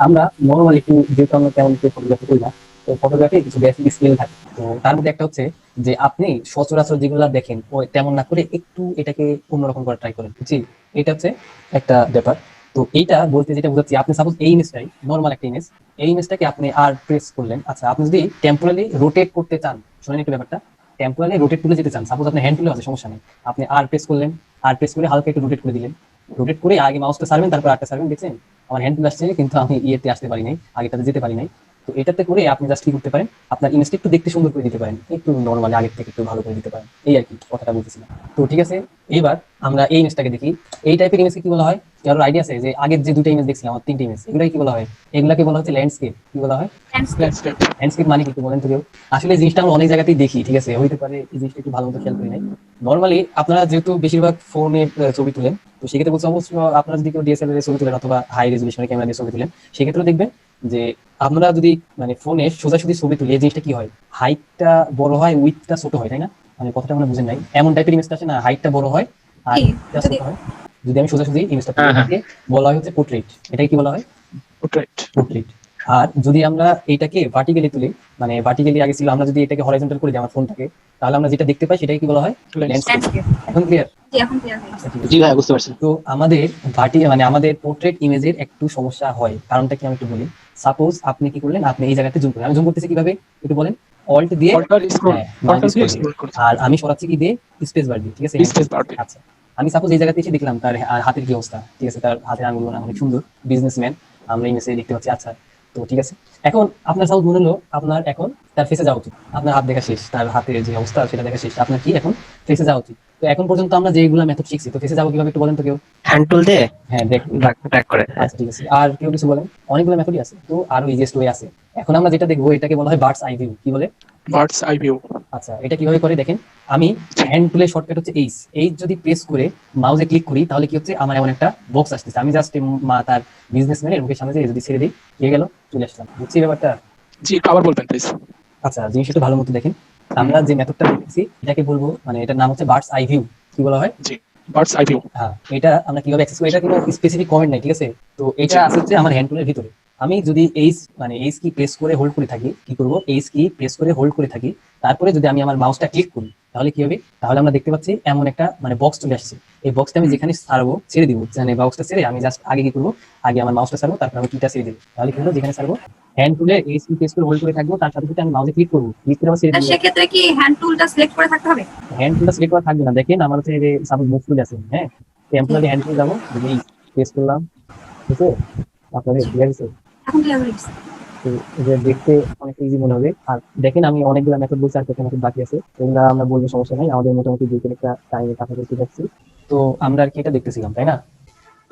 আমরা নর্মাল একটু, যেহেতু আমরা তেমন ফটোগ্রাফি করি না, তো তো ফটোগ্রাফি কিছু বেসিক স্কিল থাকে। তো তার মধ্যে একটা হচ্ছে যে আপনি সচরাচর যেগুলো দেখেন ও তেমন না করে একটু এটাকে অন্যরকম করে ট্রাই করেন, বুঝছি? এটা হচ্ছে একটা ব্যাপার। তো এইটা বলতে যেটা বোঝাচ্ছি, আপনি সাপোজ এই ইমেজটাই নর্মাল একটা ইমেজ, এই ইমেজটাকে আপনি আর প্রেস করলেন। আচ্ছা, আপনি যদি টেম্পোরালি রোটেট করতে চান, শুনেন একটু ব্যাপারটা, টেম্পোরালি রোটেট তুলে যেতে চান, সাপোজ আপনি হ্যান্ড তুলে আছে সমস্যা নেই, আপনি আর প্রেস করলেন, আর প্রেস করে হালকা একটু রোটেট করে দিলেন, রোটেট করে আগে মাউসটা সারবেন, তারপর আরটা সারবেন। দেখছেন আমার হ্যান্ড তুলে আসছে কিন্তু আমি ইয়েতে আসতে পারি নাই, আগেটাতে যেতে পারি নাই। তো এটাতে করে আপনি জাস্ট কি করতে পারেন, আপনার ইমেজটা একটু দেখতে সুন্দর করে দিতে পারেন, একটু নর্মালি আগের থেকে একটু ভালো করে দিতে পারেন, এই আর কি কথাটা বলতেছিলাম। তো ঠিক আছে, এবার আমরা এই ইমেজটাকে দেখি। এই টাইপের ইমেজকে কি বলা হয়? কারোর আইডিয়া আছে যে আগের যে দুটো ইমেজ দেখছিলাম, আমার তিনটে ইমেজ, এগুলাই কি বলা হয়? এগুলাকে বলা হচ্ছে ল্যান্ডস্কেপ। কি বলা হয়? ল্যান্ডস্কেপ। ল্যান্ডস্কেপ মানে কি একটু বলেন তো কেউ? আসলে এই জিনিসটা আমরা অনেক জায়গাতেই দেখি, ঠিক আছে, হইতে পারে এই জিনিসটা একটু ভালো মতো খেয়াল করি নাই। নর্মালি আপনারা যেহেতু বেশিরভাগ ফোনে ছবি তুলেন, তো সেক্ষেত্রে বলছে অবশ্য আপনারা যদি কেউ ডিএসএলআর এর ছবি তুলেন অথবা হাই রেজলিউশনের ক্যামেরা দিয়ে ছবি তুলেন, সেক্ষেত্রে দেখবেন যে আমরা যদি মানে ফোনে সোজাসুজি ছবি তুলি, এই জিনিসটা কি হয়, হাইটটা বড় হয়, উইথটা ছোট হয়, তাই না? মানে কথাটা আমরা বুঝেন নাই, এমন টাইপের ইমেজটা আসে না, হাইটটা বড় হয় আর জি, উইথটা ছোট যদি- হয়। যদি আমি সোজাসুজি ইমেজটা তুলি, হ্যাঁ, হ্যাঁ। এটাকে বলা হয় হচ্ছে পোর্ট্রেট। এটাকে কি বলা হয়? পোর্ট্রেট। পোর্ট্রেট। আর যদি আমরা এটাকে ভার্টিক্যালি তুলি, মানে ভার্টিক্যালি আগে ছিল, আমরা যদি এটাকে হরাইজন্টাল করে দিই আমার ফোনটাকে, তাহলে আমরা যেটা দেখতে পাই সেটাই কি বলা হয়? ল্যান্ডস্কেপ। ল্যান্ডস্কেপ। landscape। এখন ক্লিয়ার? জি, এখন ক্লিয়ার হয়ে গেছে। জি ভাই, বুঝতে পারছি। তো আমাদের মানে আমাদের পোর্ট্রেট ইমেজের একটু সমস্যা হয়, কারণটা কি আমি একটু বলি। সাপোজ আপনি কি করলেন, আপনি এই জায়গাতে জুম করলেন, আমি জুম করতেছি কিভাবে একটু বলেন? অল্ট দিয়ে, অল্টার স্ক্রল, হ্যাঁ, mouse অল্টার দিয়ে scroll দিয়ে। স্ক্রল করতে আর আমি সরাচ্ছি কি দিয়ে? স্পেস বার দিয়ে, ঠিক আছে? স্পেস বার দিয়ে। আচ্ছা, আমি সাপোজ এই জায়গাতে এসে দেখলাম তার হাতের কি অবস্থা, ঠিক আছে, তার হাতের আঙুল অনেক সুন্দর, বিজনেসম্যান, আমরা ইমেজে দেখতে পাচ্ছি। আচ্ছা, তো ঠিক আছে, এখন আপনার সাপোজ মনে হলো আপনার এখন তার ফেসে যাওয়া উচিত, আপনার হাত দেখা শেষ, তার হাতের যে অবস্থা সেটা দেখা শেষ, আপনার কি এখন ফেসে যাওয়া উচিত। তো এখন পর্যন্ত আমরা যেগুলো মেথড শিখছি, তো ফেসে যাবো কিভাবে একটু বলেন তো কেউ? হ্যান্ড টুল দিয়ে হ্যাঁ, দেখ। ট্র্যাক করে। আচ্ছা, ঠিক আছে, আর কেউ কিছু বলেন? অনেকগুলো মেথডই আছে, তো আরো ইজিয়েস্ট ওয়ে আছে। এখন আমরা যেটা দেখবো এটাকে বলা হয় বার্ডস আই ভিউ। কি বলে? Birds eye view. আচ্ছা, এটা কিভাবে করে দেখেন, আমি হ্যান্ড টুলের শর্টকাট হচ্ছে এইচ, এইচ যদি প্রেস করে মাউসে ক্লিক করি তাহলে কি হচ্ছে, আমার এমন একটা বক্স আসতেছে, আমি জাস্ট তার বিজনেসম্যানের মুখের সামনে যদি ছেড়ে দিই, হয়ে গেল, চলে আসলাম, বুঝছি ব্যাপারটা? জি, আবার বলবেন প্লিজ। আচ্ছা, জিনিসটা একটু ভালো মতো দেখেন, আমরা যে মেথডটা দেখতেছি এটাকে বলবো, মানে এটার নাম হচ্ছে বার্ডস আই ভিউ। কি বলা হয়? জি, বার্ডস আই ভিউ। হ্যাঁ, এটা আমরা কিভাবে অ্যাক্সেস করি, এটা কোনো স্পেসিফিক কমেন্ট নাই, ঠিক আছে? তো এটা আছে হচ্ছে আমার হ্যান্ড টুলের ভিতরে। আমি যদি এইচ মানে এইচ কি প্রেস করে হোল্ড করে থাকি, কি করব, এইচ কি প্রেস করে হোল্ড করে থাকি, তারপরে যদি আমি আমার মাউসটা ক্লিক করি তাহলে কি হবে, তাহলে আমরা দেখতে পাচ্ছি এমন একটা মানে বক্স চলে আসছে। এই বক্সটা আমি যেখানে ছাড়বো ছেড়ে দিব, মানে বক্সটা ছেড়ে আমি জাস্ট আগে কি করবো, আগে আমার মাউসটা ছাড়বো, তারপর আমি কিটা ছেড়ে দিব, তাহলে কি হলো, যেখানে ছাড়বো হ্যান্ড টুলে এইচ কি প্রেস করে হোল্ড করে থাকবো, তার সাথে সাথে আমি মাউসে ক্লিক করবো, ক্লিক করে আবার ছেড়ে আর দিব। সেক্ষেত্রে কি হ্যান্ড টুলটা সিলেক্ট করে থাকতে হবে? হ্যান্ড টুলটা সিলেক্ট করা থাকবে না, দেখেন আমার হচ্ছে এই যে সাপোজ মুভ টুল আছে, হ্যাঁ, টেম্পোরারি হ্যান্ড টুল যাবো, যদি প্রেস করলাম, ঠিক আছে, আপনাদের ক্লিয়ার আছে? এখন ক্লিয়ার হয়ে গেছে। তো এটা দেখতে অনেক ইজি মনে হবে। আর দেখেন আমি অনেকগুলো মেথড বলছি, আর কয়েকটা মেথড বাকি আছে, এগুলো আমরা বলবো, সমস্যা নাই, আমাদের মোটামুটি দুই তিন একটা টাইমে কাছাকাছি যাচ্ছি। তো আমরা আর কি এটা দেখতেছিলাম, তাই না?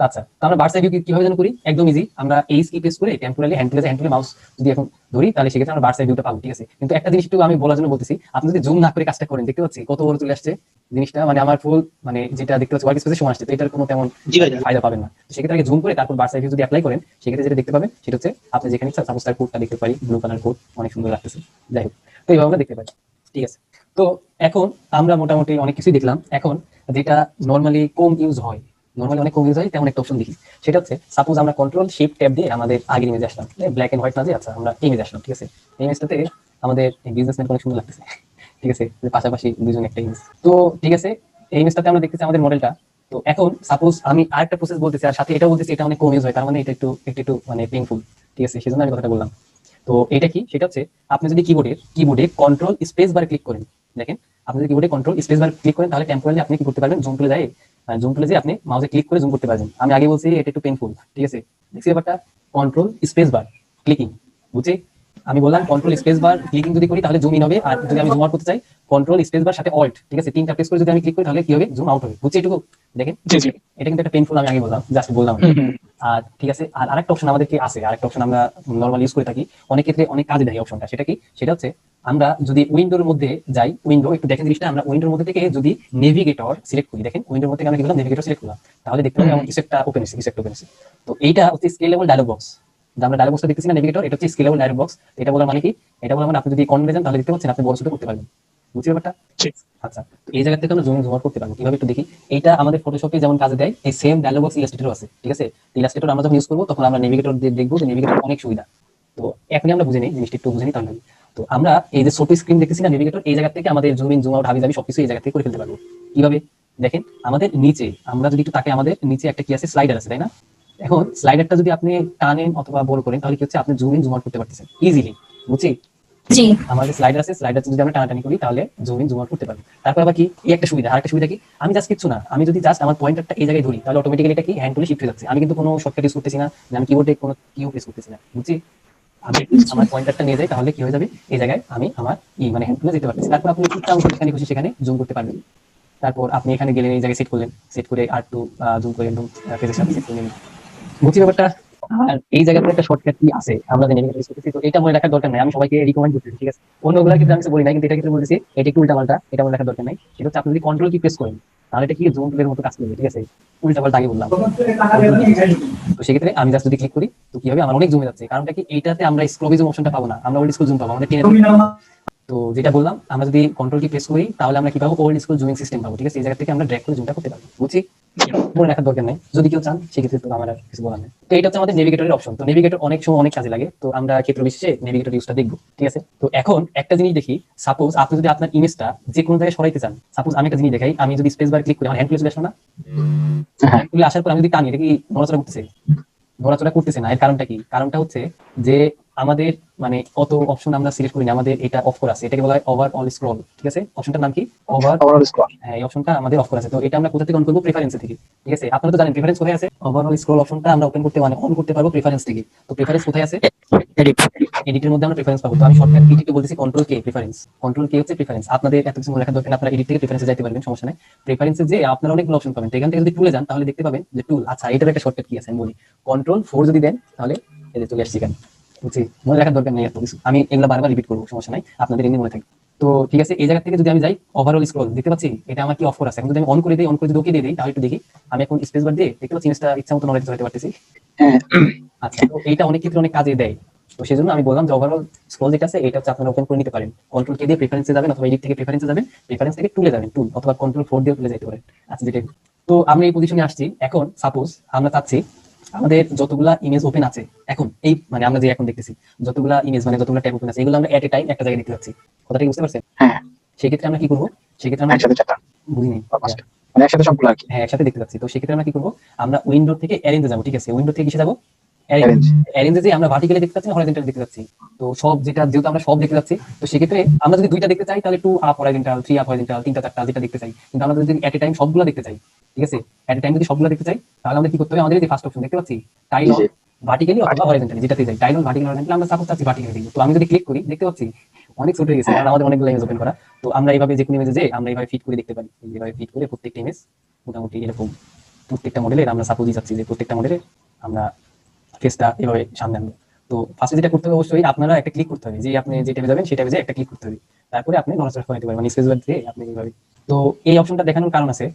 আচ্ছা, তো আমরা বার্ডস আই ভিউ কিভাবে যেন করি, একদম ইজি, আমরা এইচ কি প্রেস করে টেম্পোরালি হ্যান্ড টুলে মাউস যদি এখন ধরি, তাহলে সেক্ষেত্রে আমরা বার্ডস আই ভিউটা পাবো, ঠিক আছে? কিন্তু একটা জিনিস একটু আমি বলার জন্য বলতেছি, আপনি যদি জুম না করে কাজটা করেন, দেখতে পাচ্ছি কত বড় চলে আসছে জিনিসটা, মানে আমার ফুল মানে যেটা দেখতে পাচ্ছি ওয়ার্ক স্পেসে সমান আসছে, তো এটার কোনো তেমন জি ভাই। ফায়দা পাবেন না। তো সেক্ষেত্রে আগে জুম করে তারপর বার্ডস আই ভিউ যদি অ্যাপ্লাই করেন, সেক্ষেত্রে যেটা দেখতে পাবেন সেটা হচ্ছে আপনি যেখানে সাপোজ তার কোডটা দেখতে পারি, ব্লু কালার কোড, অনেক সুন্দর লাগতেছে, যাই হোক, তো এইভাবে আমরা দেখতে পাই, ঠিক আছে? তো এখন আমরা মোটামুটি অনেক কিছুই দেখলাম। এখন যেটা নর্মালি কম ইউজ হয়, নর্মালি অনেক কম ইউজ হয়, তেমন একটা অপশন দেখি, সেটা হচ্ছে সাপোজ আমরা কন্ট্রোল শিফট ট্যাব দিয়ে আমাদের আগের ইমেজে আসলাম, ব্ল্যাক এন্ড হোয়াইট না যে, আচ্ছা আমরা ইমেজ আসলাম, ঠিক আছে? এই ইমেজটাতে আমাদের বিজনেসম্যান অনেক সুন্দর লাগতেছে, ঠিক আছে, যে পাশাপাশি দুজন একটা ইমেজ, তো ঠিক আছে, এই ইমেজটাতে আমরা দেখতেছি আমাদের মডেলটা। তো এখন সাপোজ আমি আরেকটা প্রসেস বলতেছি আর সাথে এটাও বলতেছি, এটা অনেক কম ইউজ হয়, তার মানে এটা একটু একটু মানে পেইনফুল, ঠিক আছে, সেজন্য আমি কথাটা বললাম। তো এটা কি, সেটা হচ্ছে আপনি যদি কিবোর্ডে কন্ট্রোল স্পেস বার ক্লিক করেন, দেখেন, আপনি যদি কিবোর্ডে কন্ট্রোল স্পেস বার ক্লিক করেন, তাহলে টেম্পোরালি আপনি কি করতে পারবেন, জুম টুলে যায়, জুম টুলে যে আপনি মাউসে ক্লিক করে জুম করতে পারবেন। আমি আগে বলছি এটা একটু পেইনফুল, ঠিক আছে? দেখছি ব্যাপারটা, কন্ট্রোল স্পেস বার ক্লিকিং, বুঝছি? আমি বললাম কন্ট্রোল স্পেস বার ক্লিকিং যদি করি তাহলে জুম ইন হবে, আর যদি আমি জুম আউট করতে চাই কন্ট্রোল স্পেস বার সাথে অল্ট, ঠিক আছে, তিনটা প্রেস করে যদি আমি ক্লিক করি তাহলে কি হবে, জুম আউট হবে, বুঝছি এটুকু? দেখেন, জি জি। এটা কিন্তু একটা পেইনফুল, আমি আগে বললাম, জাস্ট বললাম। আর ঠিক আছে, আর আরেকটা অপশন আমাদেরকে আছে, আরেকটা অপশন আমরা নরমালি ইউজ করে থাকি, অনেক ক্ষেত্রে অনেক কাজে দেয় অপশনটা, সেটা কি, সেটা হচ্ছে আমরা যদি উইন্ডোর মধ্যে যাই, উইন্ডো একটু দেখেন জিনিসটা, আমরা উইন্ডোর মধ্যে থেকে যদি নেভিগেটর সিলেক্ট করি, দেখেন উইন্ডোর মধ্যে আমরা কি করলাম, নেভিগেটর সিলেক্ট করলাম, তাহলে দেখতে পাবো কিছু একটা ওপেন হয়েছে, কিছু একটা ওপেন হয়েছে। তো এইটা হচ্ছে স্কেলেবল ডায়লগ বক্স, আমরা ডায়লগ বক্সটা দেখতেছি না, নেভিগেটর, এটা হচ্ছে স্কেলেবল ডায়লগ বক্স। এটা বলার মানে কি, এটা বলার মানে আপনি যদি কর্নারে যান তাহলে দেখতে পাচ্ছেন আপনি বড় ছোট করতে পারবেন, বুঝতে ব্যাপারটা? ঠিক। আচ্ছা, তো এই জায়গা থেকে আমরা জুম আউট করতে পারবো কিভাবে একটু দেখি। এইটা আমাদের ফটোশপে যেমন কাজে দেয়, এই সেম ডায়লগ বক্স ইলাস্ট্রেটরও আছে, ঠিক আছে? ইলাস্ট্রেটর আমরা যখন ইউজ করবো তখন আমরা নেভিগেটর দিয়ে দেখবো যে নেভিগেটর অনেক সুবিধা, তো এখনই আমরা বুঝে নিই জিনিসটা, একটু বুঝে নিই তাহলে। তো আমরা এই যে ছোট স্ক্রিন দেখতেছি না নেভিগেটর, এই জায়গা থেকে আমাদের জুম ইন জুম আউট হাবি জাবি সবকিছু এই জায়গা থেকে করে ফেলতে পারবো। কিভাবে দেখেন, আমাদের নিচে আমরা যদি একটু তাকে, আমাদের নিচে একটা কি আছে, স্লাইডার আছে তাই না? এখন স্লাইডারটা যদি আপনি টানেন অথবা বড় করেন তাহলে কি হচ্ছে, আপনি জুম ইন জুম আউট করতে পারতেছেন ইজিলি, বুঝছি? জি। আমাদের স্লাইডার আছে, স্লাইডার যদি আমরা টানাটানি করি তাহলে জুম ইন জুম আউট করতে পারবো। তারপর আবার কি, এই একটা সুবিধা, আর একটা সুবিধা কি, আমি জাস্ট কিছু না, আমি যদি জাস্ট আমার পয়েন্টারটা এই জায়গায় ধরি তাহলে অটোমেটিক্যালি এটা কি হ্যান্ড টুলে শিফট হয়ে যাচ্ছে। আমি কিন্তু কোনো শর্টকাট ইউজ করতেছি না, যে আমি কিবোর্ডে কোনো কিও প্রেস করতেছি না, বুঝছি? আমি আমার পয়েন্টারটা নিয়ে যাই তাহলে কি হয়ে যাবে, এই জায়গায় আমি আমার মানে হ্যান্ড টুলে যেতে পারতেছি। তারপর আপনি যেখানে খুশি সেখানে জুম করতে পারবেন। তারপর আপনি এখানে গেলেন, এই জায়গায় সেট করলেন, সেট করে আর টু জুম করে একদম পেজের সাথে সেট করে নিলেন, বুঝছি ব্যাপারটা? আর এই জায়গাতে একটা শর্টকাট কি আছে আমরা যে নেভিগেটর ইউজ করতেছি, তো এটা মনে রাখার দরকার নাই, আমি সবাইকে রিকমেন্ড করতেছি, ঠিক আছে? অন্যগুলোর ক্ষেত্রে আমি কিছু বলি না, কিন্তু এটা ক্ষেত্রে বলতেছি এটা একটু উল্টাপাল্টা, এটা মনে রাখার দরকার নাই। সেটা হচ্ছে আপনি যদি কন্ট্রোল কি প্রেস করেন তাহলে এটা কি জুম টুলের মতো কাজ করবে, ঠিক আছে? উল্টাপাল্টা আগে বললাম। তো সেক্ষেত্রে আমি জাস্ট যদি ক্লিক করি তো কি হবে, আমার অনেক জমে যাচ্ছে। কারণটা কি, এইটাতে আমরা স্ক্রল জুম অপশনটা পাবো না, আমরা ওল্ড স্কুল জুম পাবো, আমাদের টেনে। তো যেটা বললাম, আমরা যদি কন্ট্রোল কি প্রেস করি তাহলে আমরা কি পাবো, ওল্ড স্কুল জুমিং সিস্টেম পাবো, ঠিক আছে? এই জায়গা থেকে আমরা ড্র্যাগ করে জুমটা করতে পারবো, বুঝছি? মনে রাখার দরকার নাই, যদি কেউ চান সেক্ষেত্রে তো আমার আর কিছু বলার নেই। তো এটা হচ্ছে আমাদের নেভিগেটরের অপশন। তো নেভিগেটর অনেক সময় অনেক কাজে লাগে, তো আমরা ক্ষেত্র বিশেষে নেভিগেটর ইউজটা দেখবো, ঠিক আছে? তো এখন একটা জিনিস দেখি, সাপোজ আপনি যদি আপনার ইমেজটা যে কোনো জায়গায় সরাইতে চান, সাপোজ আমি একটা জিনিস দেখাই, আমি যদি স্পেস বার ক্লিক করি আমার হ্যান্ড টুলে চলে আসলো না? হ্যান্ড টুলে আসার পর আমি যদি টানি, এটা কি নড়াচড়া করতেছে? নড়াচড়া করতেছে না। এর কারণটা কি? কারণটা হচ্ছে যে আমাদের মানে কত অপশন আমরা সিলেক্ট করি না, আমাদের এটা অফ করা আছে, এটাকে বলা হয় ওভারঅল স্ক্রল, ঠিক আছে? অপশনটার নাম কি? Overall scroll. হ্যাঁ, এই অপশনটা আমাদের অফ করা আছে। তো এটা আমরা কোথা থেকে অন করবো? প্রেফারেন্স থেকে, ঠিক আছে? আপনারা তো জানেন প্রেফারেন্স কোথায় আছে। ওভারঅল স্ক্রল অপশনটা আমরা ওপেন করতে মানে অন করতে পারবো প্রেফারেন্স থেকে। তো প্রেফারেন্স কোথায় আছে? এডিট। এডিটের মধ্যে আমরা প্রেফারেন্স পাবো। তো আমি শর্টকাট কি থেকে বলতেছি, control K preference, control K হচ্ছে প্রেফারেন্স। আপনাদের এত কিছু মনে রাখার দরকার নেই, আপনারা এডিট থেকে প্রেফারেন্সে যাইতে পারবেন, সমস্যা নাই। প্রেফারেন্সে যে আপনারা অনেকগুলো অপশন পাবেন, তো এখান থেকে যদি টুলে যান তাহলে দেখতে পাবেন যে টুল, আচ্ছা এটার একটা শর্টকাট কি আছে আমি বলি। কন্ট্রোল 4 যদি দেন তাহলে এই যে চলে আসছে এখানে, বুঝছি? মনে রাখার দরকার নেই এত কিছু, আমি এগুলো বারবার রিপিট করবো, সমস্যা নাই, আপনাদের এমনি মনে থাকবে। তো ঠিক আছে, এই জায়গা থেকে যদি আমি যাই ওভারঅল স্ক্রল, দেখতে পাচ্ছি এটা আমার কি অফ করা আছে। এখন যদি আমি অন করে দিই, অন করে যদি ওকে দিয়ে দিই তাহলে একটু দেখি, আমি এখন স্পেস বার দিয়ে দেখতে পাচ্ছি জিনিসটা ইচ্ছা মতো নড়াইতে চড়াইতে পারতেছি। আচ্ছা, তো এইটা অনেক ক্ষেত্রে অনেক কাজে দেয়। তো সেজন্য আমি বললাম যে ওভারঅল স্ক্রল যেটা আছে এটা হচ্ছে আপনারা ওপেন করে নিতে পারেন। কন্ট্রোল কে দিয়ে প্রেফারেন্সে যাবেন অথবা এডিট থেকে প্রেফারেন্সে যাবেন, প্রেফারেন্স থেকে টুলে যাবেন, টুল অথবা কন্ট্রোল 4 দিয়ে টুলে যেতে পারেন। আচ্ছা, যেটা তো আমরা এই পজিশনে আসছি। এখন সাপোজ আমরা চাচ্ছি আমাদের যতগুলা ইমেজ ওপেন আছে এখন, এই মানে আমরা যে এখন দেখতেছি যতগুলা ইমেজ মানে যতগুলা ট্যাব ওপেন আছে, এগুলো আমরা এট এ টাইম একটা জায়গায় দেখতে পাচ্ছি। কথাটা কি বুঝতে পারছেন? হ্যাঁ, সেক্ষেত্রে আমরা কি করবো, সেক্ষেত্রে আমরা একসাথে চারটা বুঝিনি। বা পাঁচটা, মানে একসাথে সবগুলো আর কি। হ্যাঁ, একসাথে দেখতে পাচ্ছি। তো সেক্ষেত্রে আমরা কি করবো, আমরা উইন্ডো থেকে অ্যারেঞ্জে যাবো, ঠিক আছে? উইন্ডো থেকে কিসে যাবো? Arrange। অ্যারেঞ্জে যে আমরা ভার্টিক্যালি দেখতে পাচ্ছি না হরাইজন্টালি দেখতে পাচ্ছি। তো সব যেটা যেহেতু আমরা সব দেখতে পাচ্ছি, তো সেক্ষেত্রে আমরা যদি দুইটা দেখতে চাই তাহলে 2 আপ হরাইজন্টাল, 3 আপ হরাইজন্টাল, তিনটা চারটা যেটা দেখতে চাই। কিন্তু আমরা যদি এট এ টাইম সবগুলো দেখতে চাই, ঠিক আছে? এট এ টাইম যদি সবগুলো দেখতে চাই তাহলে আমাদের কি করতে হবে, আমাদের যে ফার্স্ট অপশন দেখতে পাচ্ছি টাইল অন ভার্টিক্যালি অথবা হরাইজন্টালি, যেটাতে যাই টাইল অন ভার্টিক্যালি হরাইজন্টালি, আমরা সাপোজ চাচ্ছি ভার্টিক্যালি দেখব। তো আমি যদি ক্লিক করি দেখতে পাচ্ছি অনেক ছোট হয়ে গেছে, কারণ আমাদের অনেকগুলো ইমেজ ওপেন করা। তো আমরা এইভাবে যে কোনো ইমেজে যে আমরা এইভাবে ফিট করে দেখতে পারি, এইভাবে ফিট করে প্রত্যেকটা ইমেজ মোটামুটি এরকম প্রত্যেকটা মডেলের আমরা সাপোজই চাচ্ছি যে প্রত্যেকটা মডেলের আমরা ফেসটা এভাবে সামনে আনবো। তো ফার্স্টে যেটা করতে হবে অবশ্যই আপনারা একটা ক্লিক করতে হবে, যে আপনি যে ট্যাবে যাবেন সেই ট্যাবে যে একটা ক্লিক করতে হবে, তারপরে আপনি নড়াচড়া করে দিতে পারবেন মানে স্পেস বার দিয়ে আপনি এইভাবে। তো এই অপশনটা দেখানোর কারণ আছে,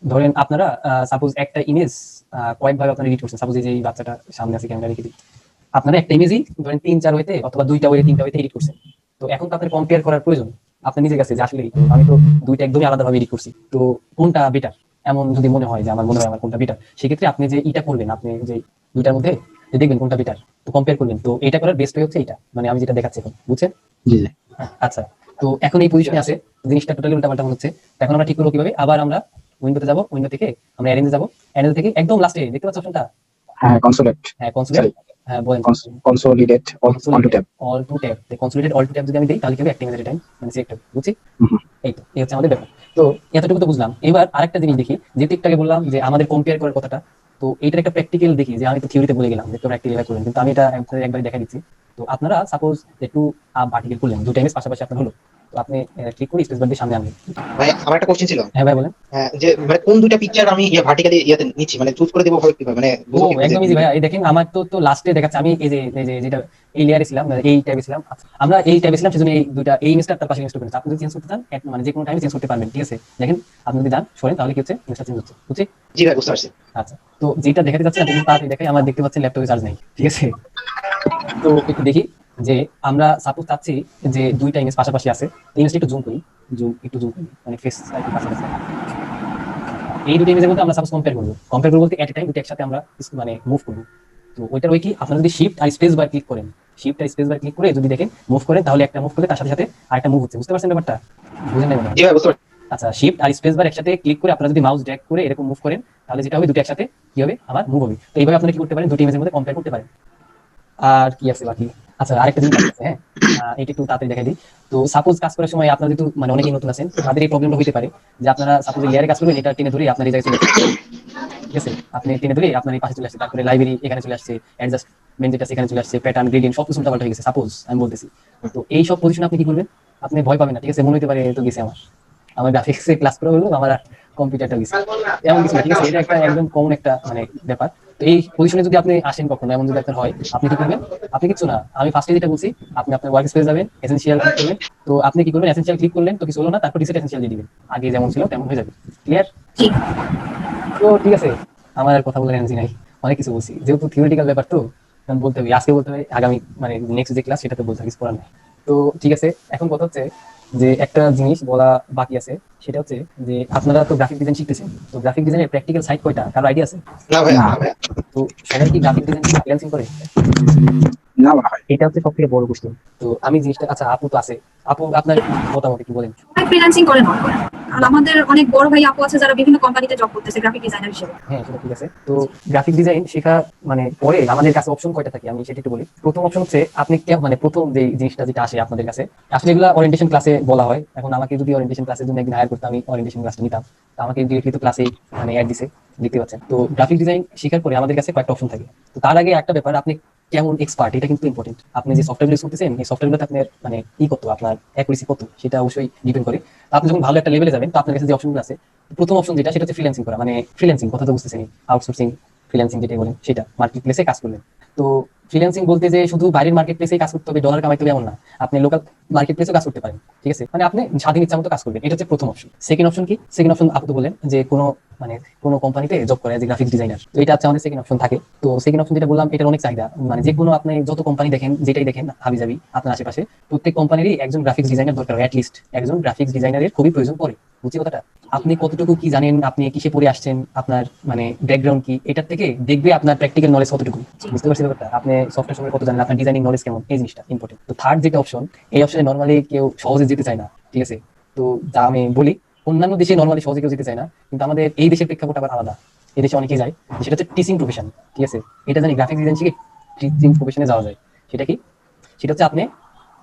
ধরেন আপনারা সাপোজ একটা ইমেজ কয়েকভাবে আপনারা এডিট করছেন। সাপোজ এই যে এই বাচ্চাটা সামনে আছে, ক্যামেরা রেখে দিই, আপনারা একটা ইমেজই ধরেন 3-4 ওয়েতে অথবা 2টা ওয়ে 3টা ওয়েতে এডিট করছেন। তো এখন তো আপনার কম্পেয়ার করার প্রয়োজন আপনার নিজের কাছে, যে আসলে আমি তো দুইটা একদমই আলাদাভাবে এডিট করছি, তো কোনটা বেটার এমন যদি মনে হয় যে আমার মনে হয় আমার কোনটা বেটার, সেক্ষেত্রে আপনি যে এটা করবেন, আপনি যে দুইটার মধ্যে যে দেখবেন কোনটা বেটার, তো কম্পেয়ার করবেন। তো এটা করার বেস্ট ওয়ে হচ্ছে এটা, মানে আমি যেটা দেখাচ্ছি এখন, বুঝছেন? জি জি। আচ্ছা, তো এখন এই পজিশনে আছে, জিনিসটা টোটালি উল্টাপাল্টা মনে হচ্ছে। তো এখন আমরা ঠিক করবো কিভাবে, আবার আমরা উইন্ডোতে যাবো, উইন্ডো থেকে আমরা অ্যারেঞ্জে যাবো, অ্যারেঞ্জ থেকে একদম লাস্টে দেখতে পাচ্ছ অপশনটা, হ্যাঁ, কনসোলেট। হ্যাঁ কনসোলিডেট, হ্যাঁ বলেন consolidate all two tab. All two tab, consolidate all two tab যদি আমি দিই তাহলে কি হবে, একটা ইমেজ এট এ টাইম মানে সিলেক্ট হবে, বুঝছি? এই তো এই হচ্ছে আমাদের ব্যাপার। তো এতটুকু তো বুঝলাম। এবার আরেকটা জিনিস দেখি, যেহেতু একটু আগে বললাম যে আমাদের কম্পেয়ার করার কথাটা, তো এইটার একটা প্র্যাকটিক্যাল দেখি, যে আমি তো থিওরিতে বলে গেলাম যে তোমরা একটা এভাবে করবেন, কিন্তু আমি এটা একবার দেখা দিচ্ছি। তো আপনারা সাপোজ একটু ভার্টিক্যাল করলেন, দুটো ইমেজ পাশাপাশি আপনার হলো, তো আপনি ক্লিক করে স্পেস বার দিয়ে সামনে আনবেন। ভাই আমার একটা কোশ্চেন ছিল। হ্যাঁ ভাই বলেন। যে মানে কোন দুইটা পিকচার আমি ভার্টিক্যালি ইয়াতে নিচ্ছি, মানে চুজ করে দেবো ভাবে কিভাবে, মানে ও বুঝবো কিভাবে একদম ইজি ভাইয়া, এই দেখেন আমার তো লাস্টে দেখাচ্ছে, আমি এই যে যেটা এই লেয়ারে ছিলাম, এই ট্যাবে ছিলাম, আমরা এই ট্যাবে ছিলাম, সেজন্য এই দুইটা এই ইমেজটা তার পাশে ইনস্টল করেছি। আপনি যদি চেঞ্জ করতে চান মানে যে কোনো টাইমে চেঞ্জ করতে পারবেন, ঠিক আছে? দেখেন আপনি যদি যান সরেন তাহলে কি হচ্ছে, ইমেজটা চেঞ্জ হচ্ছে, বুঝছি? জি ভাই, বুঝতে পারছি। আচ্ছা, তো যেটা দেখাতে যাচ্ছে না দেখুন তাড়াতাড়ি দেখাই, আমার দেখতে পাচ্ছেন ল্যাপটপে চার্জ নেই, ঠিক আছে? তো একটু দেখি যে আমরা সাপোজ চাচ্ছি যে দুইটা ইমেজ পাশাপাশি আছে, ইমেজটা একটু জুম করি, একটু জুম করি, মানে ফেস একটু কাছাকাছি। এই দুটো ইমেজের মধ্যে আমরা সাপোজ কম্পেয়ার করবো বলতে এট এ টাইম দুটো একসাথে আমরা মানে মুভ করবো। তো তো ওইটার ওই কি আপনারা যদি শিফট আর স্পেস বার ক্লিক করেন, শিফট আর স্পেস বার ক্লিক করে যদি দেখেন মুভ করেন, তাহলে একটা মুভ করলে তার সাথে সাথে আরেকটা মুভ হচ্ছে। বুঝতে পারছেন ব্যাপারটা? বুঝেন নাই মনে হয়? জি ভাই বুঝতে পারছি। আচ্ছা, শিফট আর স্পেস বার একসাথে ক্লিক করে আপনারা যদি মাউস ড্র্যাগ করে এরকম মুভ করেন, তাহলে যেটা হবে দুটো একসাথে কি হবে, আমার মুভ হবে। তো এইভাবে আপনারা কি করতে পারেন, দুটি ইমেজের মধ্যে কম্পেয়ার করতে পারেন। আর কি আছে বাকি? আচ্ছা, আরেকটা জিনিস আছে, হ্যাঁ, এটা একটু তাড়াতাড়ি দেখাই দিই। তো সাপোজ কাজ করার সময় আপনারা যেহেতু মানে অনেকেই নতুন আছেন, তাদের এই প্রবলেমটা হতে পারে যে আপনারা সাপোজ লেয়ারে কাজ করবেন, এটা টেনে ধরে আপনার এই জায়গায় চলে আসছে, ঠিক আছে? আপনি টেনে ধরে আপনার এই পাশে চলে আসছে, তারপরে লাইব্রেরি এখানে চলে আসছে, অ্যাডজাস্টমেন্ট যেটা সেখানে চলে আসছে, প্যাটার্ন গ্রেডিয়েন্ট সব কিছু উল্টাপাল্টা হয়ে গেছে, সাপোজ আমি বলতেছি। তো এই সব পজিশন আপনি কি করবেন? আপনি ভয় পাবেন না, ঠিক আছে? মনে হতে পারে তো গেছে আমার গ্রাফিক্সে ক্লাস করা হলো, আমার কম্পিউটারটা গেছে, এমন কিছু না, ঠিক আছে? এটা একটা একদম কমন একটা মানে ব্যাপার। তো এই পজিশনে যদি আপনি আসেন কখনো, এমন যদি আপনার হয়, আপনি কি করবেন? আপনি কিছু না, আমি ফার্স্টে যেটা বলছি, আপনি আপনার ওয়ার্ক স্পেস যাবেন, এসেনশিয়াল ক্লিক করবেন। তো আপনি কি করবেন? এসেনশিয়াল ক্লিক করলেন তো কিছু হলো না, তারপর রিসেট এসেনশিয়াল দিয়ে দিবেন, আগে যেমন ছিল তেমন হয়ে যাবে। ক্লিয়ার? জি। তো ঠিক আছে, আমার আর কথা বলার এনার্জি নাই, অনেক কিছু বলছি, যেহেতু থিওরিটিক্যাল ব্যাপার তো এখন বলতে হবে, আজকে বলতে হবে, আগামী মানে নেক্সট যে ক্লাস সেটাতে বলতে হবে, কিছু করার নাই। তো ঠিক আছে, এখন কথা হচ্ছে যে একটা জিনিস বলা বাকি আছে, সেটা হচ্ছে যে আপনারা তো গ্রাফিক ডিজাইন শিখতেছেন, তো গ্রাফিক ডিজাইনের প্র্যাকটিক্যাল সাইট কয়টা, কারো আইডিয়া আছে? না ভাই, না। না ভাই। তো সবাই কি গ্রাফিক ডিজাইন ফ্রিল্যান্সিং করে? না মনে হয়। এটা হচ্ছে সবথেকে বড় কোশ্চেন। তো আমি জিনিসটা, আচ্ছা আপু তো আছে, আপু আপনার মতামত একটু বলেন। সবাই ফ্রিল্যান্সিং করে না, করে। আর আমাদের অনেক বড় ভাই আপু আছে যারা বিভিন্ন কোম্পানিতে জব করতেছে গ্রাফিক ডিজাইনার হিসেবে। হ্যাঁ, সেটা ঠিক আছে। তো গ্রাফিক ডিজাইন শেখা মানে পরে আমাদের কাছে অপশন কয়টা থাকে, আমি সেটা একটু বলি। প্রথম অপশন হচ্ছে আপনি মানে প্রথম যে জিনিসটা যেটা আসে আপনাদের কাছে, আসলে এগুলা ওরিয়েন্টেশন ক্লাসে বলা হয়। এখন আমাকে যদি ওরিয়েন্টেশন ক্লাসের জন্য একদিন হায়ার করতে, আমি ওরিয়েন্টেশন ক্লাসটা নিতাম, তো আমাকে ডিরেক্টলি তো ক্লাসে মানে অ্যাড দিছে, দেখতে পাচ্ছেন। তো গ্রাফিক ডিজাইন শেখার পরে আমাদের কাছে কয়েকটা অপশন থাকে। তো তার আগে একটা ব্যাপার, আপনি কেমন এক্সপার্ট এটা কিন্তু ইম্পর্টেন্ট। আপনি যে সফটওয়্যার ইউজ করতেছেন, এই সফটওয়্যারগুলোতে আপনার মানে কত, আপনার অ্যাকুরেসি কত, সেটা অবশ্যই ডিপেন্ড করে। তো আপনি যখন ভালো একটা লেভেলে যাবেন, তো আপনার কাছে যে অপশনগুলো আছে, প্রথম অপশন যেটা, সেটা হচ্ছে ফ্রিল্যান্সিং করা, মানে ফ্রিল্যান্সিং কথা তো বুঝতেছেন, আউটসোর্সিং ফ্রিল্যান্সিং যেটা বলেন, সেটা মার্কেট প্লেসে কাজ করলেন। তো ফ্রিল্যান্সিং বলতে যে শুধু বাইরের মার্কেট প্লেসে কাজ করতে হবে, ডলার কামাইতে হবে এমন না, আপনি লোকাল মার্কেট প্লেসেও কাজ করতে পারেন, ঠিক আছে? মানে আপনি স্বাধীন ইচ্ছা মতো কাজ করবেন, এটা হচ্ছে প্রথম অপশন। সেকেন্ড অপশন কি? সেকেন্ড অপশন আপনি বলেন যে কোনো কোম্পানিতে জব করে, যে গ্রাফিক্স ডিজাইনার, তো এটা হচ্ছে আমাদের সেকেন্ড অপশন থাকে। তো সেকেন্ড অপশন যেটা বললাম, এটার অনেক চাহিদা, মানে যে কোনো আপনি যত কোম্পানি দেখেন, যেটাই দেখেন হাবিজাবি আপনার আশেপাশে, প্রত্যেক কোম্পানিরই একজন গ্রাফিক্স ডিজাইনার দরকার, অ্যাটলিস্ট একজন গ্রাফিক্স ডিজাইনারের খুবই প্রয়োজন পড়ে। বুঝছি কথাটা? আপনি কতটুকু কি জানেন, আপনি কিসে পড়ে আসছেন, আপনার মানে ব্যাকগ্রাউন্ড কি, এটার থেকে দেখবে আপনার প্র্যাকটিক্যাল নলেজ কতটুকু। বুঝতে পারছি ব্যাপারটা? আপনি সফটওয়্যার সম্পর্কে কত জানেন, আপনার ডিজাইনিং নলেজ কেমন, এই জিনিসটা ইম্পর্টেন্ট। তো থার্ড যেটা অপশন, এই অপশনে নর্মালি কেউ সহজে যেতে চায় না, ঠিক আছে? তো যা আমি বলি, অন্যান্য দেশে নর্মালি সহজে কেউ যেতে চায় না, কিন্তু আমাদের এই দেশের প্রেক্ষাপট আবার আলাদা। এই দেশে অনেকেই যায়, সেটা হচ্ছে টিচিং প্রফেশন, ঠিক আছে? এটা জানি গ্রাফিক ডিজাইন শিখে টিচিং প্রফেশনে যাওয়া যায়। সেটা কি? সেটা হচ্ছে আপনি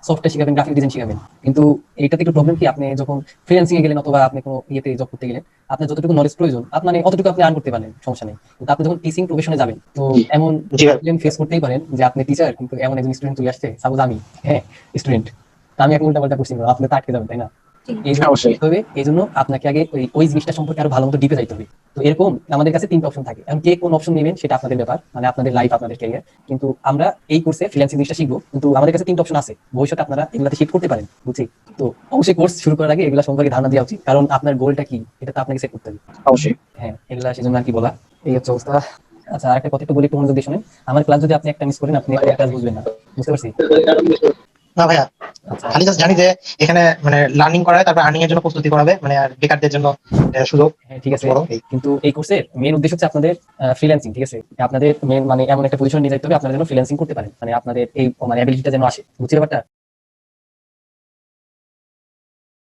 সফটওয়্যার শিখাবেন, গ্রাফিক ডিজাইন শিখাবেন। কিন্তু এইটাতে একটু প্রবলেম কি, আপনি যখন ফ্রিল্যান্সিং এ গেলেন অথবা আপনি কোনো ইয়েতে জব করতে গেলেন, আপনার যতটুকু নলেজ প্রয়োজন আপনার মানে অতটুকু আপনি আর্ন করতে পারেন, সমস্যা নেই। কিন্তু আপনি যখন টিচিং প্রফেশনে যাবেন, তো এমন জি ভাই। প্রবলেম ফেস করতেই পারেন যে আপনি টিচার, কিন্তু এমন একজন স্টুডেন্ট চলে আসছে, সাপোজ আমি, হ্যাঁ স্টুডেন্ট, তা আমি এখন উল্টাপাল্টা কোশ্চেন করবো, আপনি তো আটকে যাবেন, তাই না? এই জন্য অবশ্যই। শিখতে হবে, এই জন্য আপনাকে আগে ওই জিনিসটা সম্পর্কে আরো ভালো মতো ডিপে যাইতে হবে। তো এরকম আমাদের কাছে তিনটা অপশন থাকে, এখন কে কোন অপশন নেবেন সেটা আপনাদের ব্যাপার, মানে আপনাদের লাইফ, আপনাদের ক্যারিয়ার। কিন্তু আমরা এই কোর্সে ফ্রিল্যান্সিং জিনিসটা শিখবো, কিন্তু আমাদের কাছে তিনটা অপশন আছে, ভবিষ্যতে আপনারা এগুলাতে শিফট করতে পারেন, বুঝছি? তো অবশ্যই কোর্স শুরু করার আগে এগুলা সম্পর্কে ধারণা দেওয়া উচিত, কারণ আপনার গোলটা কি এটা তো আপনাকে সেট করতে হবে। অবশ্যই। হ্যাঁ, এগুলা সেজন্য আর কি বলা, এই হচ্ছে অবস্থা। আচ্ছা, আরেকটা কথা একটু বলি, একটু মনোযোগ দিয়ে শুনেন। আমার ক্লাস যদি আপনি একটা মিস করেন, আপনি ক্লাস বুঝবেন না, বুঝতে পারছি? না ভাইয়া, আচ্ছা, খালি জাস্ট জানি যে এখানে মানে লার্নিং করায়, তারপর আর্নিং এর জন্য প্রস্তুতি করাবে, মানে আর বেকারদের জন্য সুযোগ হ্যাঁ ঠিক আছে, বড় এই। কিন্তু এই কোর্সের মেন উদ্দেশ্য হচ্ছে আপনাদের ফ্রিল্যান্সিং, ঠিক আছে? আপনাদের মেন মানে এমন একটা পজিশন নিয়ে যেতে হবে আপনারা যেন ফ্রিল্যান্সিং করতে পারেন, মানে আপনাদের এই মানে অ্যাবিলিটিটা যেন আসে, বুঝতে ব্যাপারটা?